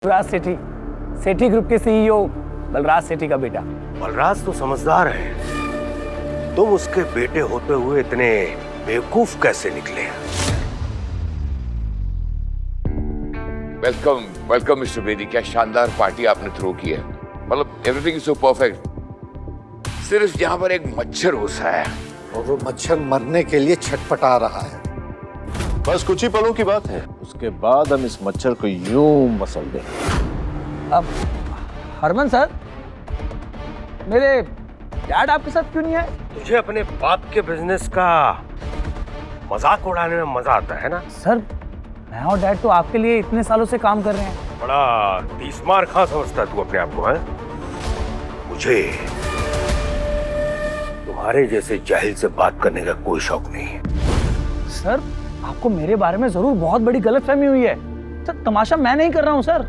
Speaker 6: युवराज सेठी, सेठी ग्रुप के सीईओ बलराज सेठी का बेटा।
Speaker 16: बलराज तो समझदार है, तुम उसके बेटे होते हुए इतने बेवकूफ कैसे निकले?
Speaker 14: वेलकम वेलकम मिस्टर बेदी, क्या शानदार पार्टी आपने थ्रो की है। मतलब एवरीथिंग इज सो परफेक्ट, सिर्फ यहाँ पर एक मच्छर घुसा है
Speaker 11: और वो मच्छर मरने के लिए छटपटा रहा है।
Speaker 12: बस कुछ ही पलों की बात है, उसके बाद हम इस मच्छर को यूं मसल दें।
Speaker 6: अब हरमन सर, मेरे डैड आपके साथ क्यों नहीं आए?
Speaker 16: तुझे अपने बाप के बिजनेस का मजाक उड़ाने में मजा आता है ना?
Speaker 6: सर, मैं और डैड तो आपके लिए इतने सालों से काम कर रहे हैं।
Speaker 16: बड़ा तीसमार खां समझता है तू अपने आप को, है? मुझे तुम्हारे जैसे जाहिल से बात करने का कोई शौक नहीं है।
Speaker 6: सर, आपको मेरे बारे में जरूर बहुत बड़ी गलतफहमी हुई है। सर, तमाशा मैं नहीं कर रहा हूं सर,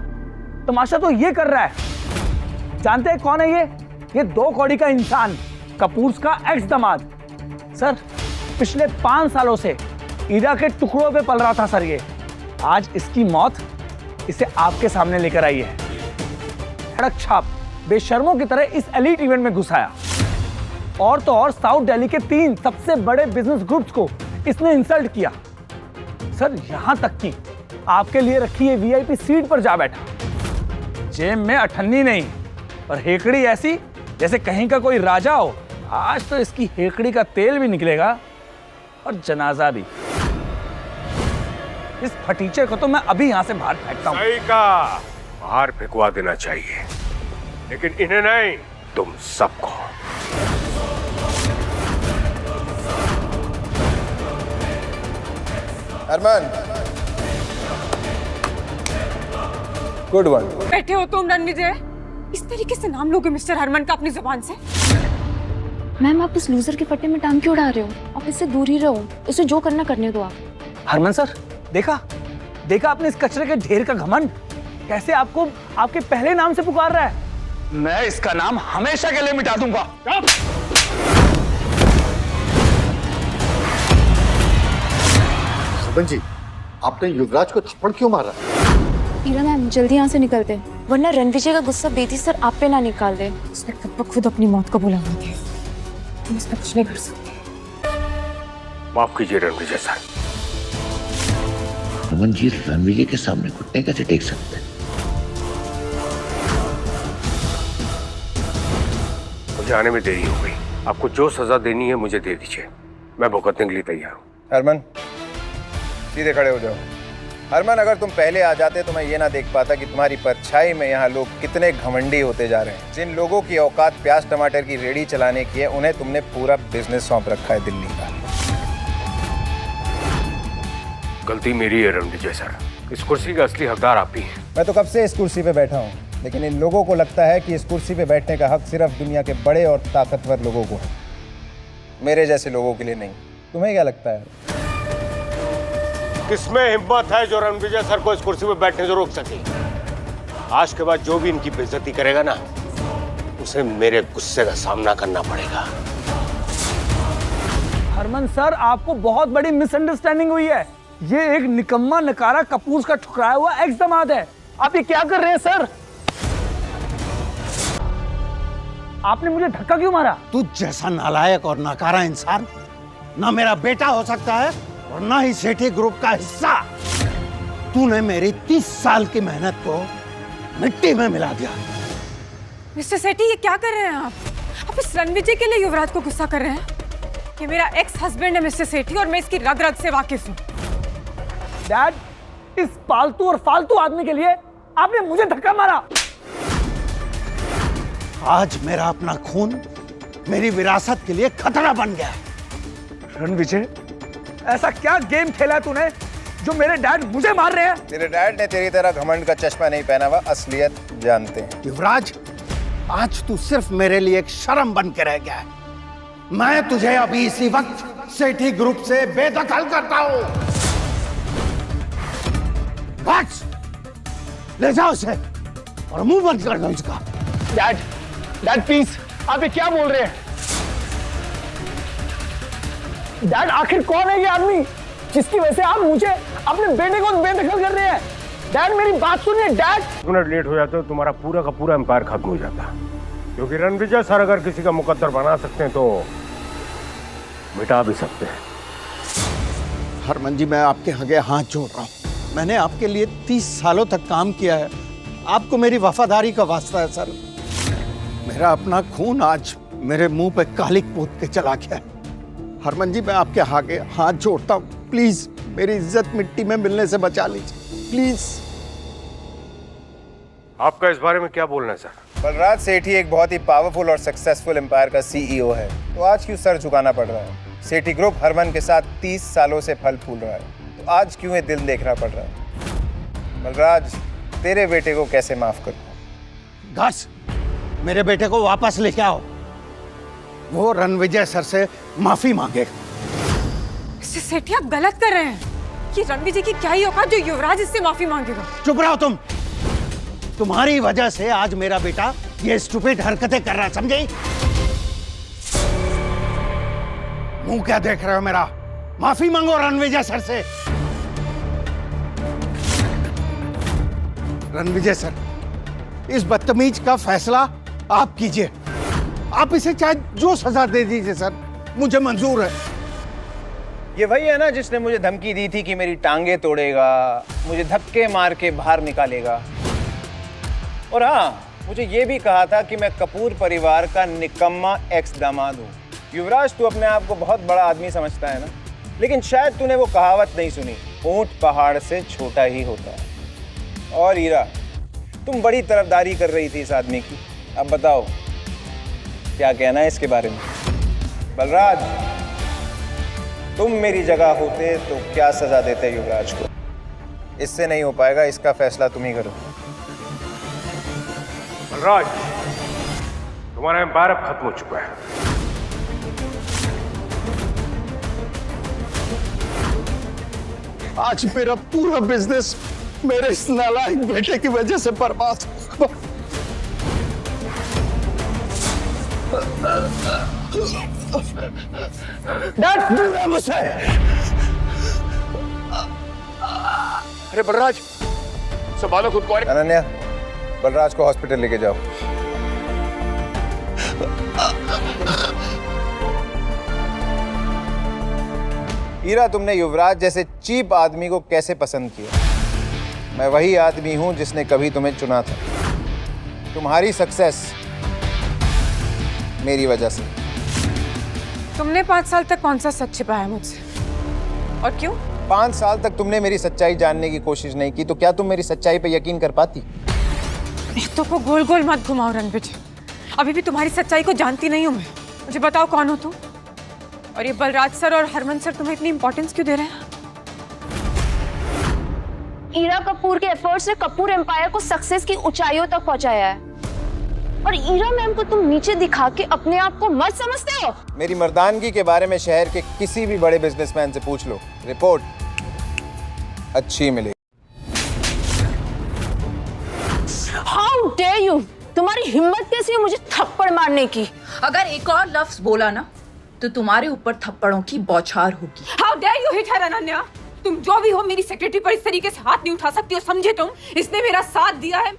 Speaker 6: तमाशा तो ये कर रहा है। जानते हैं कौन है ये? ये 2 कौड़ी का इंसान, कपूर का एक्स दामाद। सर, पिछले 5 सालों से ईरा के टुकड़ों पे पल रहा था सर ये। आज इसकी मौत इसे आपके सामने लेकर आई है। सड़क छाप बेशर्मों की तरह इस एलीट इवेंट में घुसाया, और तो और साउथ दिल्ली के 3 सबसे बड़े बिजनेस ग्रुप्स को इसने इंसल्ट किया। सर यहां तक कि आपके लिए रखी है वीआईपी सीट पर जा बैठा। जेब में अठन्नी नहीं और हेकड़ी ऐसी जैसे कहीं का कोई राजा हो। आज तो इसकी हेकड़ी का तेल भी निकलेगा और जनाजा भी। इस फटीचे को तो मैं अभी यहां से बाहर फेंकता हूं।
Speaker 16: सही कहा, बाहर फेंकवा देना चाहिए, लेकिन इन्हें नहीं, तुम सबको।
Speaker 9: अरमान, गुड वन।
Speaker 7: बैठे हो तुम रणविजय? इस तरीके से नाम लोगे मिस्टर हरमन का अपनी जुबान से?
Speaker 13: मैम आप इस लूजर के फट्टे में टांग क्यों उड़ा रहे हो? आप इससे दूर ही रहो, इसे जो करना करने दो आप।
Speaker 6: हरमन सर, देखा आपने इस कचरे के ढेर का घमंड, कैसे आपको आपके पहले नाम से पुकार रहा है। मैं इसका नाम हमेशा के लिए मिटा दूंगा।
Speaker 11: सुमन जी, आपने युवराज को थप्पड़ क्यों मारा?
Speaker 13: ईरा मैम जल्दी यहाँ से निकलते हैं, वरना रणविजय का गुस्सा बेदी सर आप पे ना निकाल दे।
Speaker 7: उसने खुद अपनी मौत को बुला दी, तुम इस पर कुछ नहीं कर सकते।
Speaker 16: माफ कीजिए रणविजय सर।
Speaker 18: अमन जी रणविजय के सामने घुटने कैसे टेक सकते हैं?
Speaker 16: मुझे आने में देरी हो गई, आपको जो सजा देनी है मुझे दे दीजिए, मैं भुगतने के लिए तैयार हूँ।
Speaker 9: हरमन, सीधे खड़े हो जाओ। हरमन, अगर तुम पहले आ जाते तो मैं ये ना देख पाता कि तुम्हारी परछाई में यहाँ लोग कितने घमंडी होते जा रहे हैं। जिन लोगों की औकात प्याज टमाटर की रेडी चलाने की है, उन्हें तुमने पूरा बिजनेस सौंप रखा है दिल्ली का।
Speaker 16: गलती मेरी है रणविजय सर, इस कुर्सी का असली हकदार आप ही हैं।
Speaker 9: मैं तो कब से इस कुर्सी पे बैठा हूँ, लेकिन इन लोगों को लगता है कि इस कुर्सी पे बैठने का हक सिर्फ दुनिया के बड़े और ताकतवर लोगों को है, मेरे जैसे लोगों के लिए नहीं। तुम्हें क्या लगता है?
Speaker 16: किसमें हिम्मत है जो रणविजय सर को इस कुर्सी पे बैठने से रोक सके? आज के बाद जो भी इनकी बेइज्जती करेगा ना, उसे मेरे गुस्से का सामना करना पड़ेगा।
Speaker 6: हरमन सर, आपको बहुत बड़ी मिसअंडरस्टैंडिंग हुई है। ये एक निकम्मा नकारा कपूर का ठुकराया हुआ एक्स दामाद है। आप ये क्या कर रहे हैं सर? आपने मुझे धक्का क्यों मारा?
Speaker 15: तू जैसा नालायक और नकारा इंसान ना मेरा बेटा हो सकता है और ना ही सेठी ग्रुप का हिस्सा। तूने मेरी 30 साल की मेहनत को मिट्टी में मिला दिया।
Speaker 7: मिस्टर सेठी, ये क्या कर रहे हैं आप इस रणविजय के लिए युवराज को गुस्सा कर रहे हैं? ये मेरा एक्स हस्बैंड है मिस्टर सेठी, और मैं इसकी रग रग से वाकिफ हूँ।
Speaker 6: डैड, इस पालतू और फालतू आदमी के लिए आपने मुझे धक्का मारा।
Speaker 15: आज मेरा अपना खून मेरी विरासत के लिए खतरा बन गया।
Speaker 6: रणविजय, ऐसा क्या गेम खेला है तूने जो मेरे डैड मुझे मार रहे हैं?
Speaker 9: तेरे डैड ने तेरी तरह घमंड का चश्मा नहीं पहना हुआ, असलियत जानते हैं।
Speaker 15: युवराज, आज तू सिर्फ मेरे लिए एक शर्म बन के रह गया है। मैं तुझे अभी इसी वक्त सेठी ग्रुप से बेदखल करता हूँ। ले जाओ उसे और मुंह बंद कर दो इसका।
Speaker 6: डैड प्लीज, आप ये क्या बोल रहे हैं? डैड, आखिर कौन है ये आदमी जिसकी वजह से आप मुझे अपने बेटे को बेदखल कर रहे हैं? डैड, मेरी बात सुनिए। डैड,
Speaker 16: मिनट लेट हो जाते तो तुम्हारा पूरा का पूरा एम्पायर खत्म हो जाता, क्योंकि रणविजय सर अगर किसी का मुकद्दर बना सकते हैं तो मिटा भी सकते हैं।
Speaker 15: हरमन जी, मैं आपके आगे हाथ जोड़ रहा हूँ। मैंने आपके लिए 30 सालों तक काम किया है। आपको मेरी वफादारी का वास्ता है सर। मेरा अपना खून आज मेरे मुंह पे कालिक पोत के चला गया है। हरमन जी, मैं आपके आगे हाथ जोड़ता हूँ, प्लीज मेरी इज्जत मिट्टी में मिलने से बचा लीजिए, प्लीज।
Speaker 16: आपका इस बारे में क्या बोलना है सर?
Speaker 9: बलराज सेठी एक बहुत ही पावरफुल और सक्सेसफुल एम्पायर का सीईओ है, तो आज क्यों सर झुकाना पड़ रहा है? सेठी ग्रुप हरमन के साथ 30 सालों से फल फूल रहा है, तो आज क्यों ये दिल देखना पड़ रहा है? बलराज, तेरे बेटे को कैसे माफ करूं?
Speaker 15: घस, मेरे बेटे को वापस लेके आओ। वो रणविजय सर से माफी मांगे।
Speaker 7: मिस्टर सेठी, आप गलत कर रहे हैं। ये रणविजय की क्या ही औकात जो युवराज इससे माफी मांगेगा?
Speaker 15: चुप रहो तुम। तुम्हारी वजह से आज मेरा बेटा ये स्टूपिड हरकतें कर रहा है, समझे? मुंह क्या देख रहे हो मेरा? माफी मांगो रणविजय सर से। रणविजय सर, इस बदतमीज का फैसला आप कीजिए। आप इसे चाहे जो सजा दे दीजिए सर, मुझे मंजूर है।
Speaker 9: ये वही है ना जिसने मुझे धमकी दी थी कि मेरी टांगे तोड़ेगा, मुझे धक्के मार के बाहर निकालेगा। और हाँ, मुझे ये भी कहा था कि मैं कपूर परिवार का निकम्मा एक्स दामाद हूँ। युवराज, तू अपने आप को बहुत बड़ा आदमी समझता है ना, लेकिन शायद तूने वो कहावत नहीं सुनी, ऊंट पहाड़ से छोटा ही होता है। और हीरा, तुम बड़ी तरफदारी कर रही थी इस आदमी की। अब बताओ क्या कहना है इसके बारे में? बलराज, तुम मेरी जगह होते तो क्या सजा देते युवराज को? इससे नहीं हो पाएगा, इसका फैसला तुम ही करो।
Speaker 16: बलराज, तुम्हारा एम्पायर अब खत्म हो चुका है।
Speaker 11: आज मेरा पूरा बिजनेस मेरे इस नालायक बेटे की वजह से बर्बाद हुआ। डर मुझसे।
Speaker 14: अरे बलराज, संभालो खुद को।
Speaker 9: अनन्या, बलराज को हॉस्पिटल लेके जाओ। हीरा, तुमने युवराज जैसे चीप आदमी को कैसे पसंद किया? मैं वही आदमी हूं जिसने कभी तुम्हें चुना था। तुम्हारी सक्सेस मेरी वजह से।
Speaker 7: तुमने 5 साल तक कौन सा सच छिपाया मुझसे? और क्यों?
Speaker 9: 5 साल तक तुमने मेरी सच्चाई जानने की कोशिश नहीं की, तो क्या तुम मेरी सच्चाई पे यकीन कर पाती?
Speaker 7: तो को गोल गोल मत घुमाओ रणविजय। अभी भी तुम्हारी सच्चाई को जानती नहीं हूं मैं। मुझे बताओ कौन हो तुम? और ये बलराज सर और हरमन सर तुम्हें इतनी इंपॉर्टेंस क्यों दे रहे हैं?
Speaker 13: ईरा कपूर के एफर्ट्स ने कपूर एम्पायर को सक्सेस की ऊंचाइयों तक पहुंचाया है, और ईरा मैम को तुम नीचे दिखा के अपने आप को मत समझते हो?
Speaker 9: मेरी मर्दानगी के बारे में शहर के किसी भी बड़े बिजनेसमैन से पूछ लो, रिपोर्ट अच्छी मिलेगी।
Speaker 13: How dare you! तुम्हारी हिम्मत कैसी है मुझे थप्पड़ मारने की?
Speaker 17: अगर एक और लफ्ज बोला ना तो तुम्हारे ऊपर थप्पड़ों की बौछार होगी।
Speaker 7: हाउ डेयर यू हिट हर अनन्या! तुम जो भी हो, मेरी सेक्रेटरी पर इस तरीके से हाथ नहीं उठा सकती हो, समझे तुम? इसने मेरा साथ दिया है,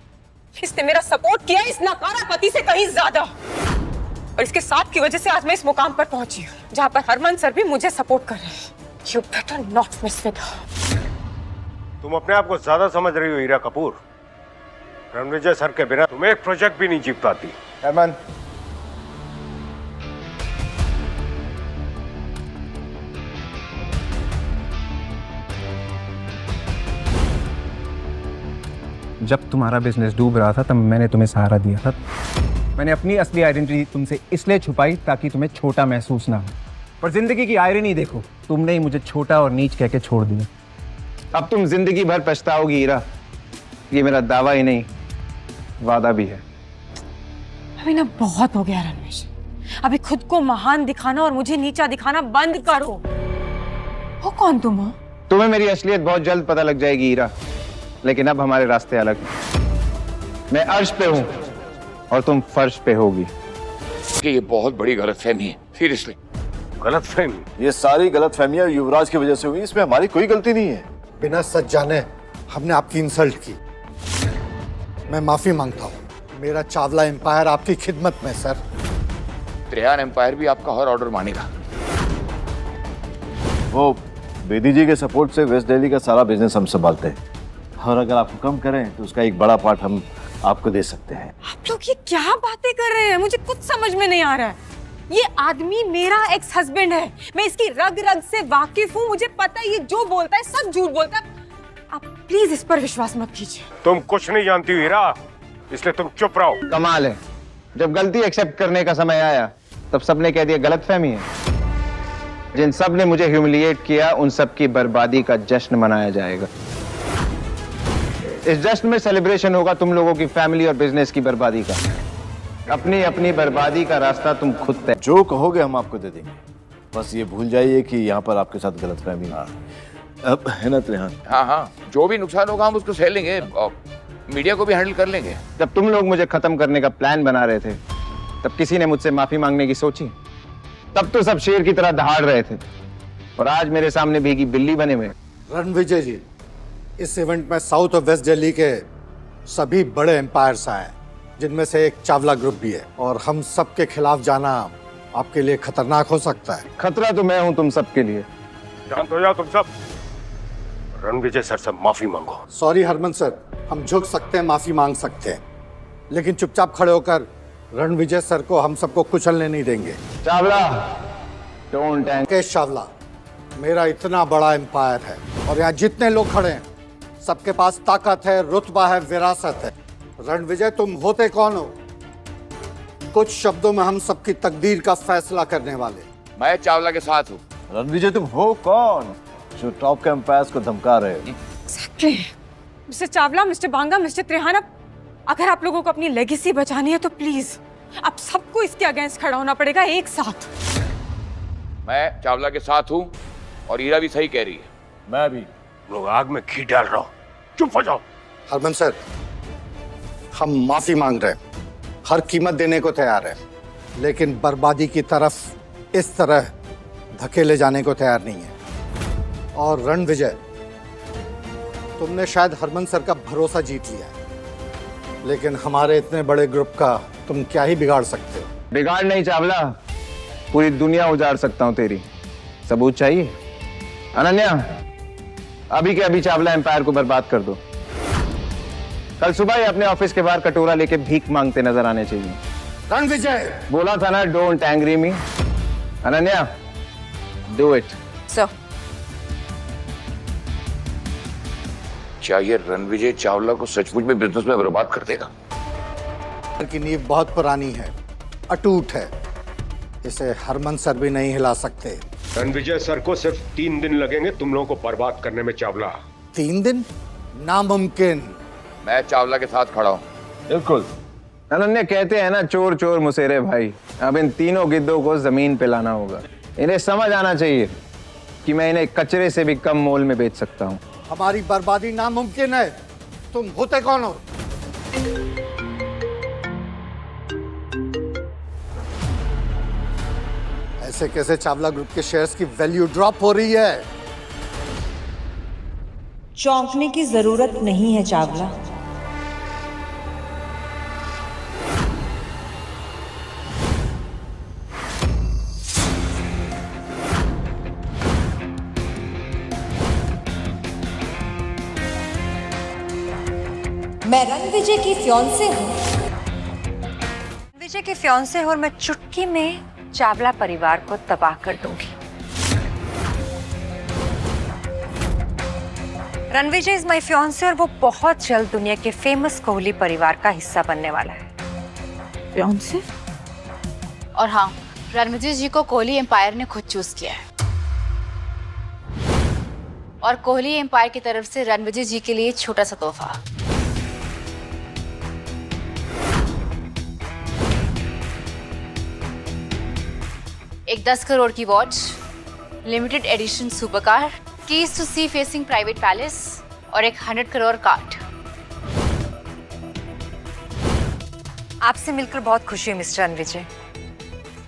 Speaker 7: इसने मेरा सपोर्ट किया है इस नकारा पति से कहीं ज्यादा, और इसके साथ की वजह से आज मैं इस मुकाम पर पहुंची हूँ जहाँ पर हरमन सर भी मुझे सपोर्ट कर रहे हैं। You better not mess with her.
Speaker 16: तुम अपने आप को ज्यादा समझ रही हो हीरा कपूर। रणविजय सर के बिना तुम एक प्रोजेक्ट भी नहीं जीत पाती।
Speaker 9: हरमन, जब तुम्हारा बिजनेस डूब रहा था तब मैंने तुम्हें सहारा दिया था। मैंने अपनी असली आइडेंटिटी तुमसे इसलिए छुपाई ताकि तुम्हें छोटा महसूस ना हो। पर जिंदगी की आयरनी देखो, तुमने ही मुझे छोटा और नीच कह के छोड़ दिया। अब तुम जिंदगी भर पछताओगी हीरा। ये मेरा दावा ही नहीं, वादा भी है।
Speaker 7: अभी ना बहुत हो गया रणवीर। अभी खुद को महान दिखाना और मुझे नीचा दिखाना बंद करो। वो कौन तुम हो?
Speaker 9: तुम्हें मेरी असलियत बहुत जल्द पता लग जाएगी हीरा, लेकिन अब हमारे रास्ते अलग हैं। मैं अर्श पे हूँ और तुम फर्श पे होगी।
Speaker 14: कि ये बहुत बड़ी गलतफहमी है, सीरियसली।
Speaker 12: गलतफहमी? ये सारी गलतफहमियां युवराज की वजह से हुई, इसमें हमारी कोई गलती नहीं है।
Speaker 11: बिना सच जाने हमने आपकी इंसल्ट की। मैं माफी मांगता हूँ। मेरा चावला एम्पायर आपकी खिदमत में सर।
Speaker 14: त्रेहान एम्पायर भी आपका हर ऑर्डर मानेगा।
Speaker 12: वो बेदी जी के सपोर्ट से वेस्ट दिल्ली का सारा बिजनेस हम संभालते हैं, और अगर आपको कम करें तो उसका एक बड़ा पार्ट हम आपको दे सकते हैं।
Speaker 7: आप लोग ये क्या बातें कर रहे हैं? मुझे कुछ समझ में नहीं आ रहा है। ये आदमी मेरा एक्स हस्बैंड है, मैं इसकी रग रग से वाकिफ हूँ। मुझे पता है ये जो बोलता है सब झूठ बोलता है। आप प्लीज इस पर विश्वास मत कीजिए।
Speaker 16: तुम कुछ नहीं जानती हो हीरा, इसलिए तुम चुप रहो।
Speaker 9: कमाल है, जब गलती एक्सेप्ट करने का समय आया तब सबने कह दिया गलतफहमी है। जिन सब ने मुझे ह्यूमिलिएट किया उन सब की बर्बादी का जश्न मनाया जाएगा। इस जश्न में सेलिब्रेशन होगा तुम लोगों की फैमिली और बिजनेस की बर्बादी का। अपनी अपनी बर्बादी का रास्ता तुम खुद तय।
Speaker 12: जो कहोगे हम आपको दे देंगे, बस ये भूल जाइए कि यहाँ पर आपके साथ गलतफहमी ना अब है ना त्रेहान?
Speaker 14: हाँ हाँ, जो भी नुकसान होगा हम उसको सह लेंगे और मीडिया को भी हैंडल कर लेंगे।
Speaker 9: जब तुम लोग मुझे खत्म करने का प्लान बना रहे थे तब किसी ने मुझसे माफी मांगने की सोची? तब तो सब शेर की तरह दहाड़ रहे थे, और आज मेरे सामने भीगी बिल्ली बने हुए।
Speaker 11: रणविजय जी, इस इवेंट में साउथ और वेस्ट दिल्ली के सभी बड़े एम्पायर्स आए, जिनमें से एक चावला ग्रुप भी है, और हम सबके खिलाफ जाना आपके लिए खतरनाक हो सकता है।
Speaker 9: खतरा तो मैं हूं तुम सबके लिए,
Speaker 16: शांत हो जाओ तुम सब। रणविजय सर से माफी मांगो।
Speaker 11: सॉरी हरमन सर, हम झुक सकते हैं, माफी मांग सकते हैं, लेकिन चुपचाप खड़े होकर रणविजय सर को हम सबको कुचलने नहीं देंगे।
Speaker 9: चावला, डोंट
Speaker 11: मुकेश चावला, मेरा इतना बड़ा एम्पायर है और यहाँ जितने लोग खड़े हैं सबके पास ताकत है, रुतबा है, विरासत है। रणविजय, तुम होते कौन हो? कुछ शब्दों में हम सबकी तकदीर का फैसला करने वाले।
Speaker 14: मैं चावला के साथ हूँ।
Speaker 12: रणविजय, तुम हो कौन जो टॉप के एम्पायर्स को धमका रहे हो?
Speaker 7: मिस्टर चावला, मिस्टर बांगा, मिस्टर त्रिहाना, अगर आप लोगों को अपनी लेगेसी बचानी है तो प्लीज आप सबको इसके अगेंस्ट खड़ा होना पड़ेगा एक साथ।
Speaker 14: मैं चावला के साथ हूँ और ईरा भी सही कह रही है।
Speaker 16: मैं भी। लोग आग में घी डाल रहा हूँ, चुप हो जाओ।
Speaker 11: हरमन सर, हम माफी मांग रहे हैं, हर कीमत देने को तैयार है, लेकिन बर्बादी की तरफ इस तरह धकेले जाने को तैयार नहीं है। और रणविजय, तुमने शायद हरमन सर का भरोसा जीत लिया है, लेकिन हमारे इतने बड़े ग्रुप का तुम क्या ही बिगाड़ सकते हो?
Speaker 9: बिगाड़ नहीं चावला, पूरी दुनिया उजाड़ सकता हूँ तेरी। सबूत चाहिए? अनन्या, अभी के अभी चावला एम्पायर को बर्बाद कर दो। कल सुबह ही अपने ऑफिस के बाहर कटोरा लेके भीख मांगते नजर आने चाहिए।
Speaker 11: रणविजय,
Speaker 9: बोला था ना, don't angry me. Ananya, do it.
Speaker 17: Sir,
Speaker 14: क्या ये रणविजय चावला को सचमुच में बिजनेस में बर्बाद कर देगा?
Speaker 11: की नींव बहुत पुरानी है, अटूट है, इसे हरमन सर भी नहीं हिला सकते।
Speaker 16: रणविजय सर को सिर्फ 3 दिन लगेंगे तुम लोगों को बर्बाद करने में चावला।
Speaker 11: 3 दिन? नामुमकिन।
Speaker 14: मैं चावला के साथ खड़ा हूँ।
Speaker 9: बिल्कुल। अनन्या, कहते हैं ना, चोर चोर मुसेरे भाई। अब इन तीनों गिद्धों को जमीन पे लाना होगा। इन्हें समझ आना चाहिए कि मैं इन्हें कचरे से भी कम मोल में बेच सकता हूँ।
Speaker 11: हमारी बर्बादी नामुमकिन है। तुम होते कौन हो? ऐसे कैसे चावला ग्रुप के शेयर्स की वैल्यू ड्रॉप हो रही है?
Speaker 19: चौंकने की जरूरत नहीं है चावला। मैं रणविजय की फियांसे हूँ।
Speaker 3: रणविजय की फियांसे और मैं चुटकी में चावला परिवार को तबाह कर दूंगी। रणविजय इज माय फियांसे और वो बहुत जल्द दुनिया के फेमस कोहली परिवार का हिस्सा बनने वाला है।
Speaker 1: फियांसे? और हाँ, रणविजय जी को कोहली एम्पायर ने खुद चूज किया है और कोहली एम्पायर की तरफ से रणविजय जी के लिए छोटा सा तोहफा। एक 10 करोड़ की watch, limited edition super car, keys to sea facing private palace और एक 100 करोड़ कार्ड।
Speaker 3: आपसे मिलकर बहुत खुशी हुई मिस्टर रणविजय।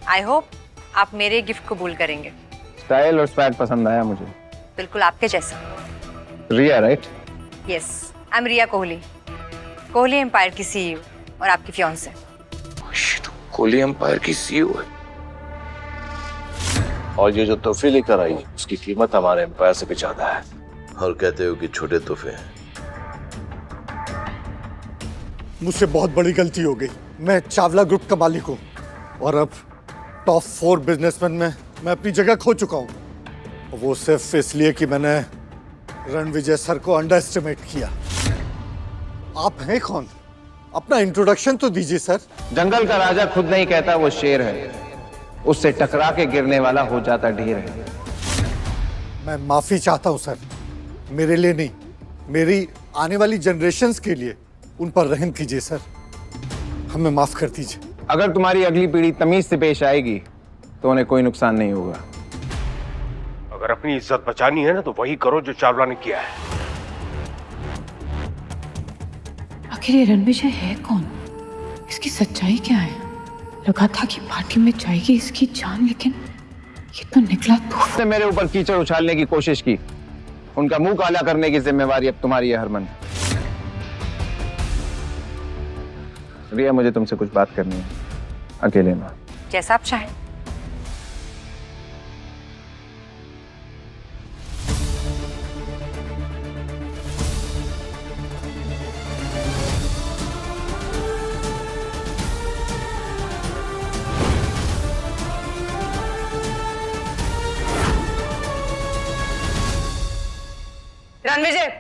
Speaker 3: आई होप आप मेरे गिफ्ट कबूल करेंगे।
Speaker 9: स्टाइल और स्वैग पसंद आया मुझे।
Speaker 3: बिल्कुल आपके जैसा।
Speaker 9: Riya, right?
Speaker 3: Yes, I am Riya Kohli, Kohli empire की सीईओ और आपकी फियांसे।
Speaker 14: कोहली एम्पायर की सीईओ है।
Speaker 12: और ये जो तोहफे लेकर आई उसकी कीमत हमारे एम्पायर से भी ज्यादा है।
Speaker 18: और कहते हो कि छोटे तोहफे हैं।
Speaker 11: मुझसे बहुत बड़ी गलती हो गई। मैं चावला ग्रुप का मालिक हूँ और अब टॉप 4 बिजनेसमैन में मैं अपनी जगह खो चुका हूँ। वो सिर्फ इसलिए कि मैंने रणविजय सर को अंडर एस्टिमेट किया। आप हैं कौन? अपना इंट्रोडक्शन तो दीजिए सर।
Speaker 9: जंगल का राजा खुद नहीं कहता वो शेर है, उससे टकरा के गिरने वाला हो जाता ढेर है।
Speaker 11: मैं माफी चाहता हूं सर, मेरे लिए नहीं, मेरी आने वाली जनरेशन्स के लिए। उन पर रहम कीजिए सर, हमें माफ कर दीजिए।
Speaker 9: अगर तुम्हारी अगली पीढ़ी तमीज से पेश आएगी तो उन्हें कोई नुकसान नहीं होगा।
Speaker 16: अगर अपनी इज्जत बचानी है ना तो वही करो जो चावला ने किया है।
Speaker 7: आखिर ये रणविजय है कौन? इसकी सच्चाई क्या है? लगा था कि पार्टी में जाएगी इसकी जान, लेकिन ये तो निकला तूफान।
Speaker 9: उसने मेरे ऊपर कीचड़ उछालने की कोशिश की। उनका मुंह काला करने की जिम्मेवारी अब तुम्हारी है हरमन। रिया, मुझे तुमसे कुछ बात करनी है, अकेले में।
Speaker 3: जैसा आप चाहें।
Speaker 7: रणविजय,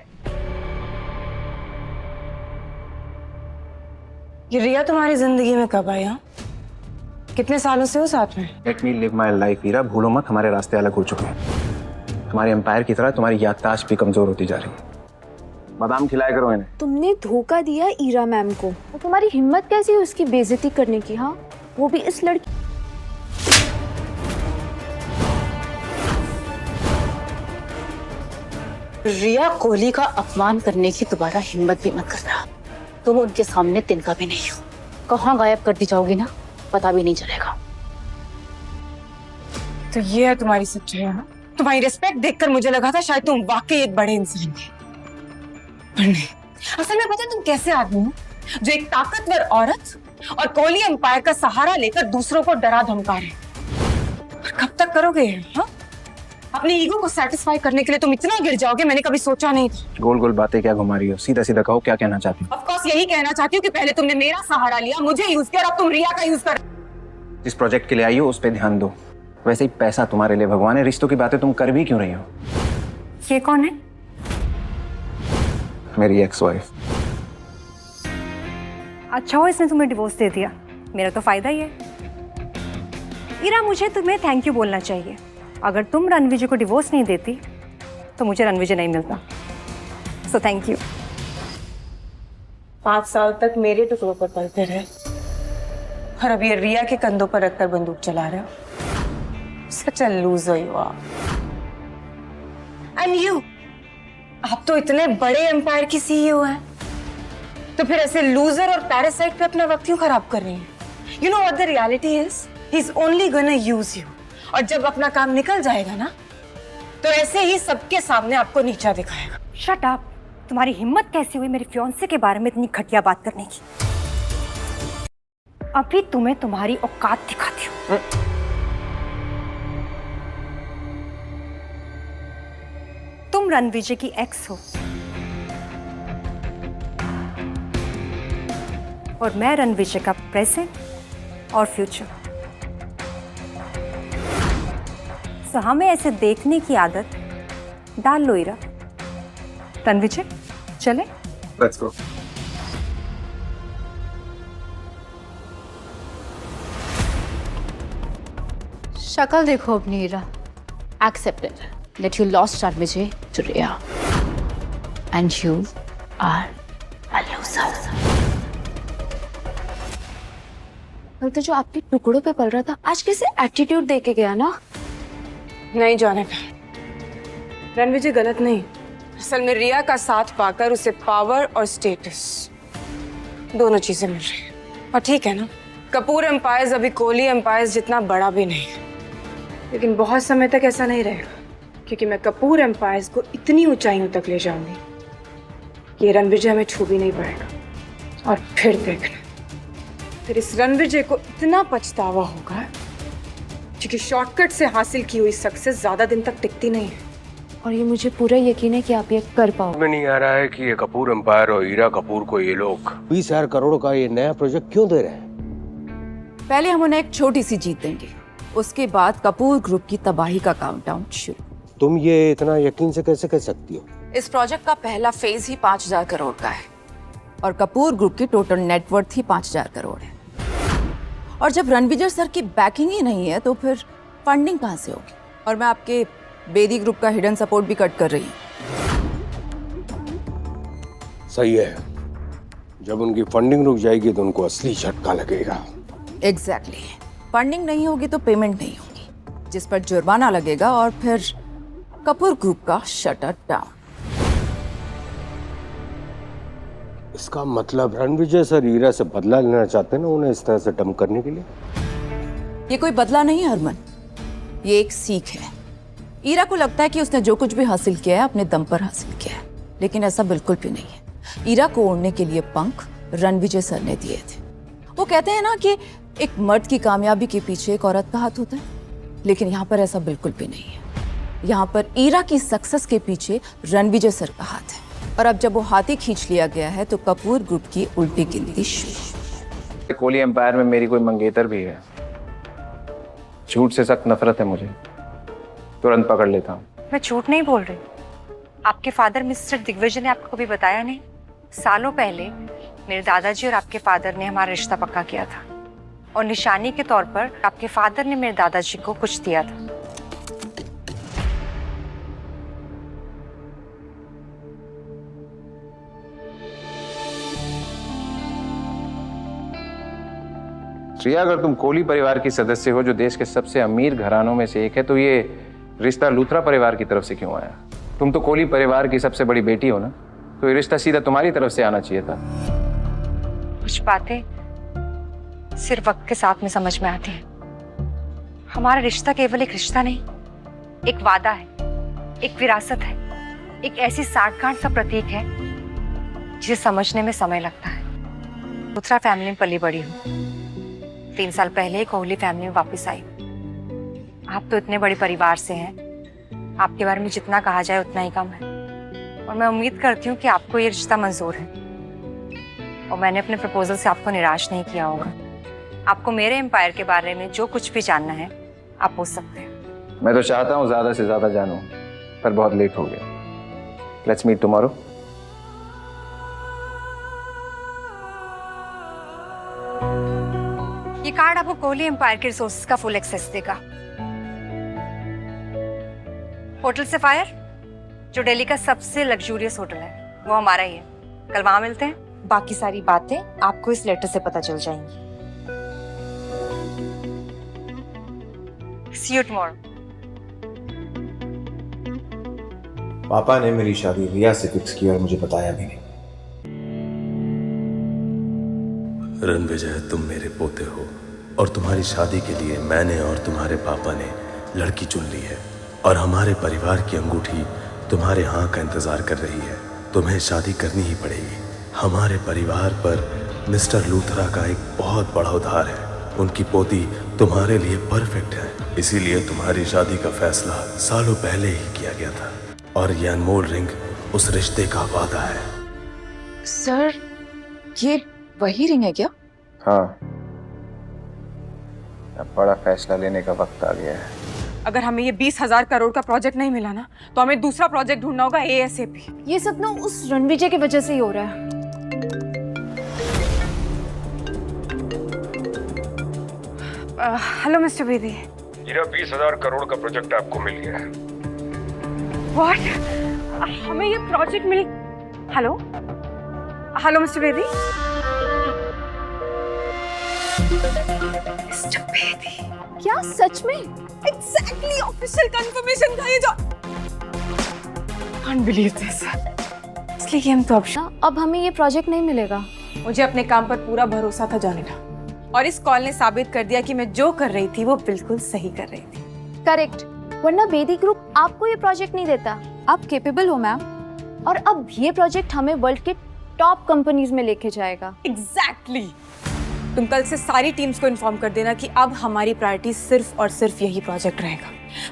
Speaker 7: ये रिया तुम्हारी जिंदगी में कब आई? हाँ, कितने सालों से हो साथ में?
Speaker 9: Let me live my life Heera, भूलो मत हमारे रास्ते अलग हो चुके हैं। तुम्हारी एम्पायर की तरह तुम्हारी याददाश्त भी कमजोर होती जा रही है। बादाम खिलाया करो इन्हें।
Speaker 13: तुमने धोखा दिया ईरा मैम को, तो तुम्हारी हिम्मत कैसी है उसकी बेइज्जती करने की? हाँ, वो भी इस लड़की।
Speaker 1: रिया कोहली का अपमान करने की दोबारा हिम्मत भी मत करना। तुम उनके सामने तिनका भी नहीं हो। कहाँ गायब कर दी जाओगी ना, पता भी नहीं चलेगा।
Speaker 7: तो ये है तुम्हारी सच्चाई? हाँ, तुम्हारी रिस्पेक्ट देखकर मुझे लगा था शायद तुम वाकई एक बड़े इंसान थे, पर नहीं। असल में पता है तुम कैसे आदमी हो जो एक ताकतवर औरत और कोहली एम्पायर का सहारा लेकर दूसरों को डरा धमका रहे। और कब तक करोगे? हाँ, अपनी ईगो को सेटिस्फाई करने के लिए तुम इतना गिर जाओगे, मैंने कभी सोचा नहीं था।
Speaker 9: गोल गोल बातें क्या घुमा रही हो? सीधा सीधा कहो, क्या कहना चाहती हो?
Speaker 7: ऑफ कोर्स यही कहना चाहती हूँ कि पहले तुमने मेरा सहारा लिया, मुझे यूज किया, और अब तुम रिया का यूज कर।
Speaker 9: जिस प्रोजेक्ट के लिए आई हो उस पर ध्यान दो। वैसे ही पैसा तुम्हारे लिए भगवान है, रिश्तों की बातें तुम कर भी क्यों रही हो?
Speaker 7: ये कौन है?
Speaker 9: मेरी एक्स वाइफ।
Speaker 20: अच्छा हो इसने तुम्हें डिवोर्स दे दिया, मेरा तो फायदा ही है। ईरा, मुझे तुम्हें थैंक यू बोलना चाहिए। अगर तुम रणविजय को डिवोर्स नहीं देती तो मुझे रणविजय नहीं मिलता, सो थैंक यू।
Speaker 7: 5 साल तक मेरे टुकड़ों पर पलते रहे और अब ये रिया के कंधों पर रखकर बंदूक चला रहे हो। Such a loser you are. And you, आप तो इतने बड़े एम्पायर की सीईओ हैं, तो फिर ऐसे लूजर और पैरासाइट पे अपना वक्त क्यों खराब कर रही हैं? You know what the reality is, he is only gonna use you. और जब अपना काम निकल जाएगा ना, तो ऐसे ही सबके सामने आपको नीचा दिखाएगा।
Speaker 20: Shut up. तुम्हारी हिम्मत कैसी हुई मेरे फियांसे के बारे में इतनी घटिया बात करने की? अभी तुम्हें तुम्हारी औकात दिखाती हूँ। तुम रणविजय की एक्स हो और मैं रणविजय का प्रेजेंट और फ्यूचर। तो हमें ऐसे देखने की आदत डाल लो ईरा। रणविजय, चले?
Speaker 9: Let's go.
Speaker 1: शक्ल देखो अपनी Ira. Accepted that you lost Ranvijay to Riya, and you are a loser.
Speaker 13: कल तो जो आपके टुकड़ों पे पल रहा था, आज कैसे एटीट्यूड दे के गया ना?
Speaker 7: नहीं जाने का, रणविजय गलत नहीं। असल में रिया का साथ पाकर उसे पावर और स्टेटस दोनों चीजें मिल रही हैं। और ठीक है ना, कपूर एम्पायर्स अभी कोहली एम्पायर्स जितना बड़ा भी नहीं है, लेकिन बहुत समय तक ऐसा नहीं रहेगा, क्योंकि मैं कपूर एम्पायर्स को इतनी ऊंचाइयों तक ले जाऊंगी कि ये रणविजय हमें छू भी नहीं पाएगा। और फिर देखना, फिर इस रणविजय को इतना पछतावा होगा, क्योंकि शॉर्टकट से हासिल की हुई सक्सेस ज्यादा दिन तक टिकती नहीं है।
Speaker 13: और ये मुझे पूरा यकीन है कि आप ये कर पाओगे।
Speaker 16: में नहीं आ रहा है कि ये कपूर एम्पायर और हीरा कपूर को ये लोग 20,000 करोड़ का ये नया प्रोजेक्ट क्यों दे रहे हैं?
Speaker 17: पहले हम उन्हें एक छोटी सी जीत देंगे, उसके बाद कपूर ग्रुप की तबाही का काउंटडाउन शुरू।
Speaker 16: तुम ये इतना यकीन से कैसे कह सकती हो?
Speaker 17: इस प्रोजेक्ट का पहला फेज ही 5,000 करोड़ का है और कपूर ग्रुप की टोटल नेटवर्थ ही 5,000 करोड़ है। और जब रणविजय सर की बैकिंग ही नहीं है तो फिर फंडिंग कहाँ से होगी? और मैं आपके बेदी ग्रुप का हिडन सपोर्ट भी कट कर रही हूँ।
Speaker 16: सही है, जब उनकी फंडिंग रुक जाएगी तो उनको असली झटका लगेगा।
Speaker 17: एग्जैक्टली। फंडिंग नहीं होगी तो पेमेंट नहीं होगी, जिस पर जुर्माना लगेगा और फिर कपूर ग्रुप का शटर डाउन।
Speaker 16: इसका मतलब रणविजय सर हीरा से बदला लेना चाहते हैं ना, उन्हें इस तरह से डंप करने के लिए?
Speaker 17: ये कोई बदला नहीं है हरमन, ये एक सीख है। ईरा को लगता है कि उसने जो कुछ भी हासिल किया है अपने दम पर हासिल किया है, लेकिन ऐसा बिल्कुल भी नहीं है। ईरा को ओढ़ने के लिए पंख रणविजय सर ने दिए थे। वो कहते हैं ना कि एक मर्द की कामयाबी के पीछे एक औरत का हाथ होता है, लेकिन यहाँ पर ऐसा बिल्कुल भी नहीं है। यहाँ पर ईरा की सक्सेस के पीछे रणविजय सर का हाथ है। और अब जब वो हाथी खींच लिया गया है तो कपूर ग्रुप की उल्टी गिनती शुरू।
Speaker 9: कोहली एम्पायर में मेरी कोई मंगेतर भी है। झूठ से सख्त नफरत है मुझे, तुरंत पकड़ लेता हूँ।
Speaker 20: मैं झूठ नहीं बोल रही, आपके फादर मिस्टर दिग्विजय ने आपको कभी बताया नहीं? सालों पहले मेरे दादाजी और आपके फादर ने हमारा रिश्ता पक्का किया था और निशानी के तौर पर आपके फादर ने मेरे दादाजी को कुछ दिया था।
Speaker 2: श्रेया, अगर तुम कोहली परिवार की सदस्य हो जो देश के सबसे अमीर घरानों में से एक है, तो ये रिश्ता लूथरा परिवार की तरफ से क्यों आया? तुम तो कोहली परिवार की सबसे बड़ी बेटी हो ना, तो ये रिश्ता सीधा तुम्हारी तरफ से आना चाहिए था।
Speaker 20: कुछ बातें सिर्फ वक्त के साथ में समझ में आती हैं। हमारा रिश्ता केवल एक रिश्ता नहीं, एक वादा है, एक विरासत है, एक ऐसी साठगांठ का प्रतीक है जिसे समझने में समय लगता है। लूथरा फैमिली में पली बड़ी हूँ। 3 साल पहले कोहली फैमिली में वापस आई। आप तो इतने बड़े परिवार से हैं, आपके बारे में जितना कहा जाए उतना ही कम है। और मैं उम्मीद करती हूँ कि आपको ये रिश्ता मंजूर है और मैंने अपने प्रपोजल से आपको निराश नहीं किया होगा। आपको मेरे एम्पायर के बारे में जो कुछ भी जानना है आप पूछ सकते हैं।
Speaker 2: मैं तो चाहता हूँ ज्यादा से ज्यादा जानूं, पर बहुत लेट हो गया। Let's meet tomorrow.
Speaker 20: ये कार्ड आपको कोहली एम्पायर के रिसोर्सेज का फुल एक्सेस देगा। होटल सफायर, जो दिल्ली का सबसे लग्जूरियस होटल है, वो हमारा ही है। कल वहां मिलते हैं। बाकी सारी बातें आपको इस लेटर से पता चल जाएंगी। See you tomorrow.
Speaker 9: पापा ने मेरी शादी रिया से फिक्स की और मुझे बताया भी नहीं।
Speaker 18: रणविजय, तुम मेरे पोते हो और तुम्हारी शादी के लिए मैंने और तुम्हारे पापा ने लड़की चुन ली है और हमारे परिवार की अंगूठी तुम्हारे हाँ का इंतजार कर रही है। तुम्हें शादी करनी ही पड़ेगी। हमारे परिवार पर मिस्टर लूथरा का एक बहुत बड़ा उधार है। उनकी पोती तुम्हारे लिए परफेक्ट है, इसीलिए तुम्हारी शादी का फैसला सालों पहले ही किया गया था और यह अनमोल रिंग उस रिश्ते का वादा है।
Speaker 17: सर, ये वही रिंग है क्या?
Speaker 2: हाँ, अब बड़ा फैसला लेने का वक्त आ गया है।
Speaker 7: अगर हमें ये 20,000 करोड़ का प्रोजेक्ट नहीं मिला ना, तो हमें दूसरा प्रोजेक्ट ढूंढना होगा ASAP।
Speaker 13: ये सब ना उस रणविजय की वजह से ही हो रहा है।
Speaker 7: Hello mister Bedi.
Speaker 16: ये 20,000 करोड़ का प्रोजेक्ट आपको मिल गया है।
Speaker 7: व्हाट? हमें ये प्रोजेक्ट मिल। Hello hello mister Bedi. Mister Bedi,
Speaker 13: क्या सच में?
Speaker 7: एग्जैक्टली ऑफिशियल कंफर्मेशन था ये जो। Can't believe this। इसलिए हम तो
Speaker 13: अब हमें ये प्रोजेक्ट नहीं मिलेगा।
Speaker 7: मुझे अपने काम पर पूरा भरोसा था जानिका, और इस कॉल ने साबित कर दिया कि मैं जो कर रही थी वो बिल्कुल सही कर रही थी।
Speaker 13: करेक्ट, वरना बेदी ग्रुप आपको ये प्रोजेक्ट नहीं देता। आप कैपेबल हो मैम, और अब ये प्रोजेक्ट हमें वर्ल्ड के टॉप कंपनीज में लेके जाएगा।
Speaker 7: एग्जैक्टली। तुम कल से सारी टीम्स को इन्फॉर्म कर देना कि अब हमारी प्रायोरिटी सिर्फ और सिर्फ यही प्रोजेक्ट रहेगा।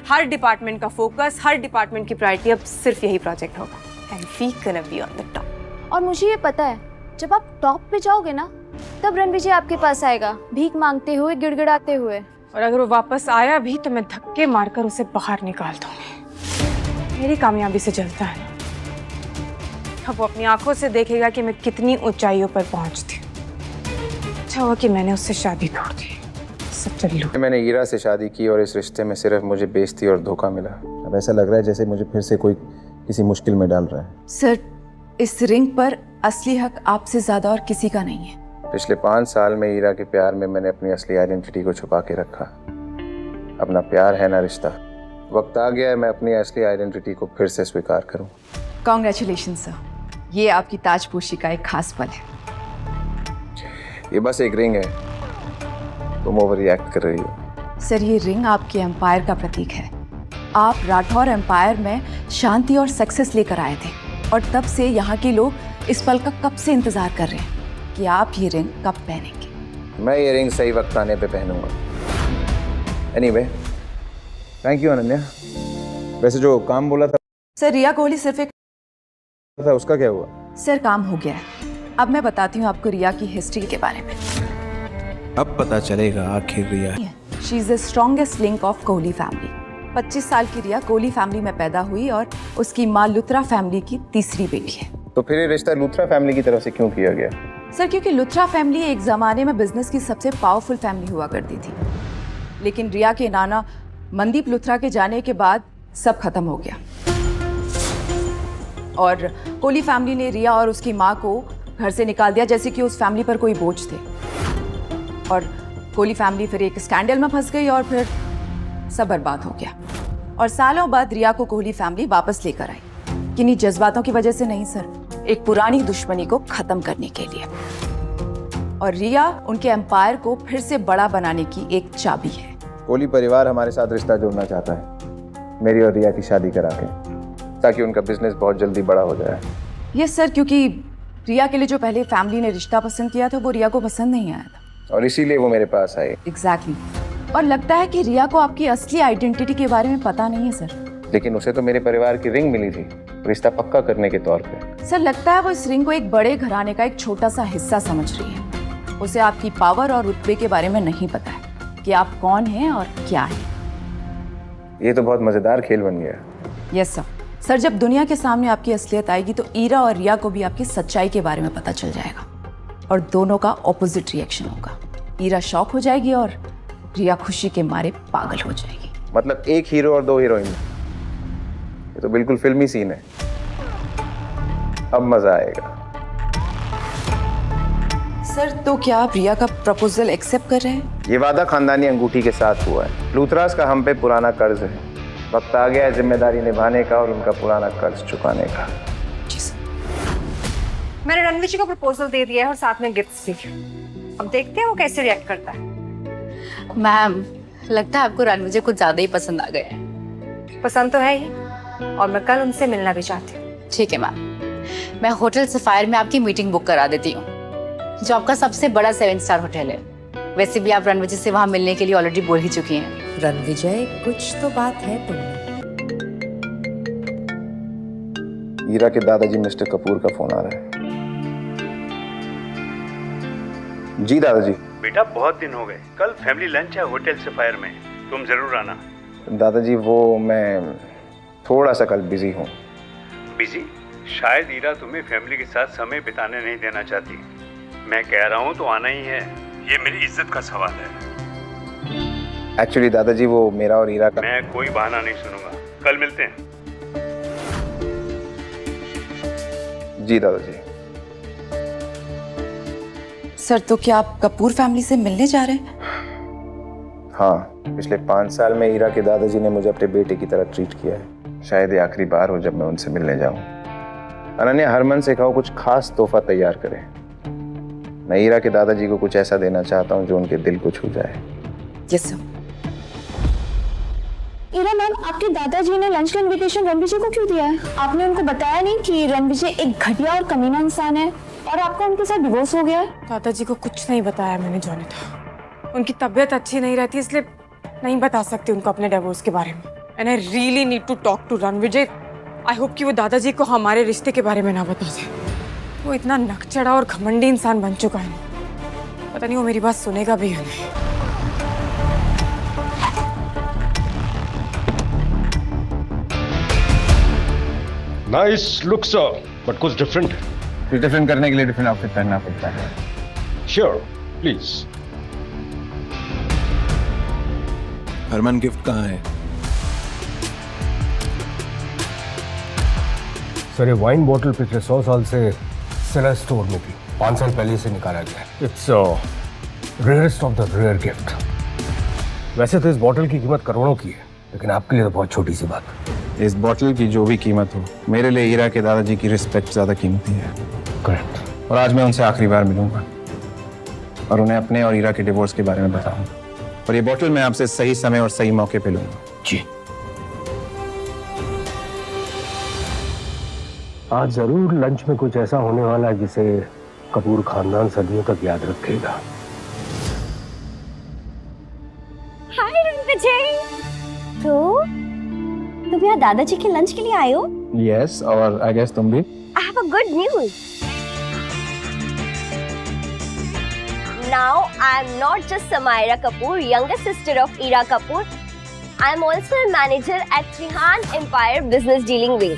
Speaker 7: हर डिपार्टमेंट का फोकस, हर डिपार्टमेंट की प्रायोरिटी अब सिर्फ यही प्रोजेक्ट होगा। And we gonna be on the top.
Speaker 13: और मुझे ये पता है, जब आप टॉप पे जाओगे ना, तब रणविजय आपके पास आएगा, भीख मांगते हुए, गिड़गिड़ाते हुए।
Speaker 7: और अगर वो वापस आया भी तो मैं धक्के मारकर उसे बाहर निकाल दूंगी। मेरी कामयाबी से जलता है ना, अब वो अपनी आंखों से देखेगा कि मैं कितनी ऊंचाइयों पर पहुंचती हूँ। अच्छा हुआ कि मैंने उससे शादी तोड़ दी। सब चल।
Speaker 2: मैंने ईरा से शादी की और इस रिश्ते में सिर्फ मुझे बेइज्जती और धोखा मिला। अब ऐसा लग रहा है जैसे मुझे फिर से कोई किसी मुश्किल में डाल रहा है।
Speaker 17: सर, इस रिंग पर असली हक आपसे ज्यादा और किसी का नहीं है।
Speaker 2: पिछले 5 साल में ईरा के प्यार में मैंने अपनी असली आइडेंटिटी को छुपा के रखा। अपना प्यार है ना रिश्ता। वक्त आ गया है मैं अपनी असली आइडेंटिटी को फिर से स्वीकार करूं।
Speaker 17: कॉन्ग्रेचुलेशन सर, ये आपकी ताजपोशी का एक खास पल है।
Speaker 2: ये बस एक रिंग है, तुम ओवर रिएक्ट कर रही हो।
Speaker 17: सर, ये रिंग आपके एम्पायर का प्रतीक है। आप राठौर एम्पायर में शांति और सक्सेस लेकर आए थे और तब से यहाँ के लोग इस पल का कब से इंतजार कर रहे हैं कि आप ये रिंग कब पहनेंगे।
Speaker 2: मैं ये रिंग सही वक्त आने पे पहनूंगा। Anyway, thank you Ananya. वैसे जो काम बोला था
Speaker 17: सर, रिया कोहली सिर्फ एक
Speaker 2: था, उसका क्या हुआ?
Speaker 17: सर, काम हो गया है। अब मैं बताती हूँ आपको रिया की हिस्ट्री के बारे में।
Speaker 9: अब पता चलेगा आखिर Riya
Speaker 17: she is the strongest link of Kohli family. 25 साल की रिया कोहली फैमिली में पैदा हुई और उसकी माँ लुथरा फैमिली की तीसरी बेटी है।
Speaker 2: तो फिर ये रिश्ता लूथरा फैमिली की तरफ से क्यों किया गया?
Speaker 17: सर क्योंकि लुथरा फैमिली एक ज़माने में बिजनेस की सबसे पावरफुल फैमिली हुआ करती थी, लेकिन रिया के नाना मनदीप लुथरा के जाने के बाद सब खत्म हो गया और कोहली फैमिली ने रिया और उसकी माँ को घर से निकाल दिया, जैसे कि उस फैमिली पर कोई बोझ थे। और कोहली फैमिली फिर एक स्कैंडल में फंस गई और फिर सब बर्बाद हो गया। और सालों बाद रिया को कोहली फैमिली वापस लेकर आई, किन्हीं जज्बातों की वजह से नहीं सर, एक पुरानी दुश्मनी को खत्म करने के लिए। और रिया उनके एम्पायर को फिर से बड़ा बनाने की एक चाबी है।
Speaker 2: कोहली परिवार हमारे साथ रिश्ता जोड़ना चाहता है, मेरी और रिया की शादी करा के, ताकि उनका बिजनेस बहुत जल्दी बड़ा हो जाए।
Speaker 17: यस सर, क्योंकि रिया के लिए जो पहले फैमिली ने रिश्ता पसंद किया था वो रिया को पसंद नहीं आया था
Speaker 2: और इसीलिए वो मेरे पास आई।
Speaker 17: एग्जैक्टली। और लगता है कि रिया को आपकी असली आइडेंटिटी के बारे में पता नहीं है सर।
Speaker 2: लेकिन उसे तो मेरे परिवार की रिंग मिली थी, रिश्ता पक्का करने के तौर पे।
Speaker 17: सर लगता है वो इस रिंग को एक बड़े घराने का एक छोटा सा हिस्सा समझ रही है। उसे आपकी पावर और रुतबे के बारे में नहीं पता है कि आप कौन हैं और क्या हैं।
Speaker 2: ये तो बहुत मजेदार खेल बन गया।
Speaker 17: Yes sir. सर जब दुनिया के सामने आपकी असलियत आएगी तो ईरा और रिया को भी आपकी सच्चाई के बारे में पता चल जाएगा और दोनों का ऑपोजिट रिएक्शन होगा। ईरा शॉक हो जाएगी और रिया खुशी के मारे पागल हो जाएगी।
Speaker 2: मतलब एक हीरो और 2 हीरोइन, ये तो बिल्कुल फिल्मी सीन है। अब मजा आएगा।
Speaker 17: सर तो क्या आप रिया का प्रपोजल एक्सेप्ट कर रहे हैं?
Speaker 2: ये वादा खानदानी अंगूठी के साथ हुआ है। लूथरास का हम पे पुराना कर्ज है, वक्त आ गया है जिम्मेदारी निभाने का और उनका पुराना कर्ज चुकाने का।
Speaker 20: मैंने रणवीर जी को प्रपोजल दे दिया है और साथ में गिफ्ट्स भी। अब देखते हैं वो कैसे रिएक्ट करता है।
Speaker 1: मैम लगता है आपको रणवीर जी कुछ ज्यादा ही पसंद आ गए हैं।
Speaker 20: पसंद तो है ही, और मैं कल उनसे मिलना भी चाहती हूँ।
Speaker 1: ठीक है मैम, मैं होटल सफायर में आपकी मीटिंग बुक करा देती हूँ, जो आपका सबसे बड़ा 7 स्टार होटल है। वैसे भी आप रणविजय से वहां मिलने के लिए ऑलरेडी बोल ही चुकी हैं।
Speaker 19: रणविजय कुछ तो बात है तुम।
Speaker 2: ईरा के दादाजी मिस्टर कपूर का फोन आ रहा है। जी दादाजी।
Speaker 21: बेटा बहुत दिन हो गए, कल फैमिली लंच है होटल सफायर में, तुम जरूर आना।
Speaker 2: दादाजी वो मैं थोड़ा सा कल बिजी हूँ।
Speaker 21: बिजी? शायद ईरा तुम्हें फैमिली के साथ समय बिताने नहीं देना चाहती। मैं कह रहा हूँ तो आना ही है, ये मेरी इज्जत का सवाल है।
Speaker 2: एक्चुअली दादाजी वो मेरा और ईरा का।
Speaker 21: मैं कोई बहाना नहीं सुनूंगा, कल मिलते हैं।
Speaker 2: जी दादाजी।
Speaker 17: सर तो क्या आप कपूर फैमिली से मिलने जा रहे हैं?
Speaker 2: हाँ, पिछले 5 साल में ईरा के दादाजी ने मुझे अपने बेटे की तरह ट्रीट किया है। शायद ये आखिरी बार हो जब मैं उनसे मिलने जाऊं। अनन्या हरमन से कहो कुछ खास तोहफा तैयार करें। मैं ईरा के दादाजी को कुछ ऐसा देना चाहता हूँ जो उनके दिल को छू जाए।
Speaker 17: Yes sir.
Speaker 13: ईरा मैम, आपके दादाजी ने लंच का इनविटेशन रणविजय को क्यों दिया है? आपने उनको बताया नहीं कि रणविजय एक घटिया और कमीना इंसान है और आपका उनके साथ डिवोर्स हो गया है?
Speaker 7: दादाजी को कुछ नहीं बताया मैंने जोनिता। उनकी तबीयत अच्छी नहीं रहती, इसलिए नहीं बता सकती उनको अपने डिवोर्स के बारे में। And I really need to talk to Ranvijay. I hope कि वो दादाजी को हमारे रिश्ते के बारे में ना बता दे। वो इतना नकचड़ा और घमंडी इंसान बन चुका है, पता नहीं वो मेरी बात सुनेगा भी या नहीं।
Speaker 16: नाइस लुक सर, बट कुछ डिफरेंट है।
Speaker 2: कुछ डिफरेंट करने के लिए डिफरेंट आउटफिट पहनना पड़ता है।
Speaker 16: Sure, please.
Speaker 9: हरमन गिफ्ट कहाँ है?
Speaker 6: सर ये वाइन बोतल पिछले 100 साल से सेलर स्टोर में थी, 5 साल पहले से निकाला गया है। It's rarest of the rare gift. वैसे तो इस बोतल की कीमत करोड़ों की है, लेकिन आपके लिए तो बहुत छोटी सी बात है।
Speaker 2: इस बोतल की जो भी कीमत हो, मेरे लिए ईरा के दादाजी की रिस्पेक्ट ज्यादा कीमती है।
Speaker 6: करेक्ट।
Speaker 2: और आज मैं उनसे आखिरी बार मिलूंगा और उन्हें अपने और ईरा के डिवोर्स के बारे में बताऊंगा। और ये बोतल मैं आपसे सही समय और सही मौके पे लूंगा।
Speaker 6: जी। आज जरूर लंच में कुछ ऐसा होने वाला है जिसे कपूर खानदान सदियों तक याद रखेगा।
Speaker 13: हाय रणविजय। तो तुम यहाँ दादाजी के लंच के लिए आए हो?
Speaker 2: यस, और आई गेस तुम भी।
Speaker 13: I have a good news. Now I am not just Samaira Kapoor, younger sister of Ira Kapoor. I am also a manager at Trihan Empire Business Dealing Wing.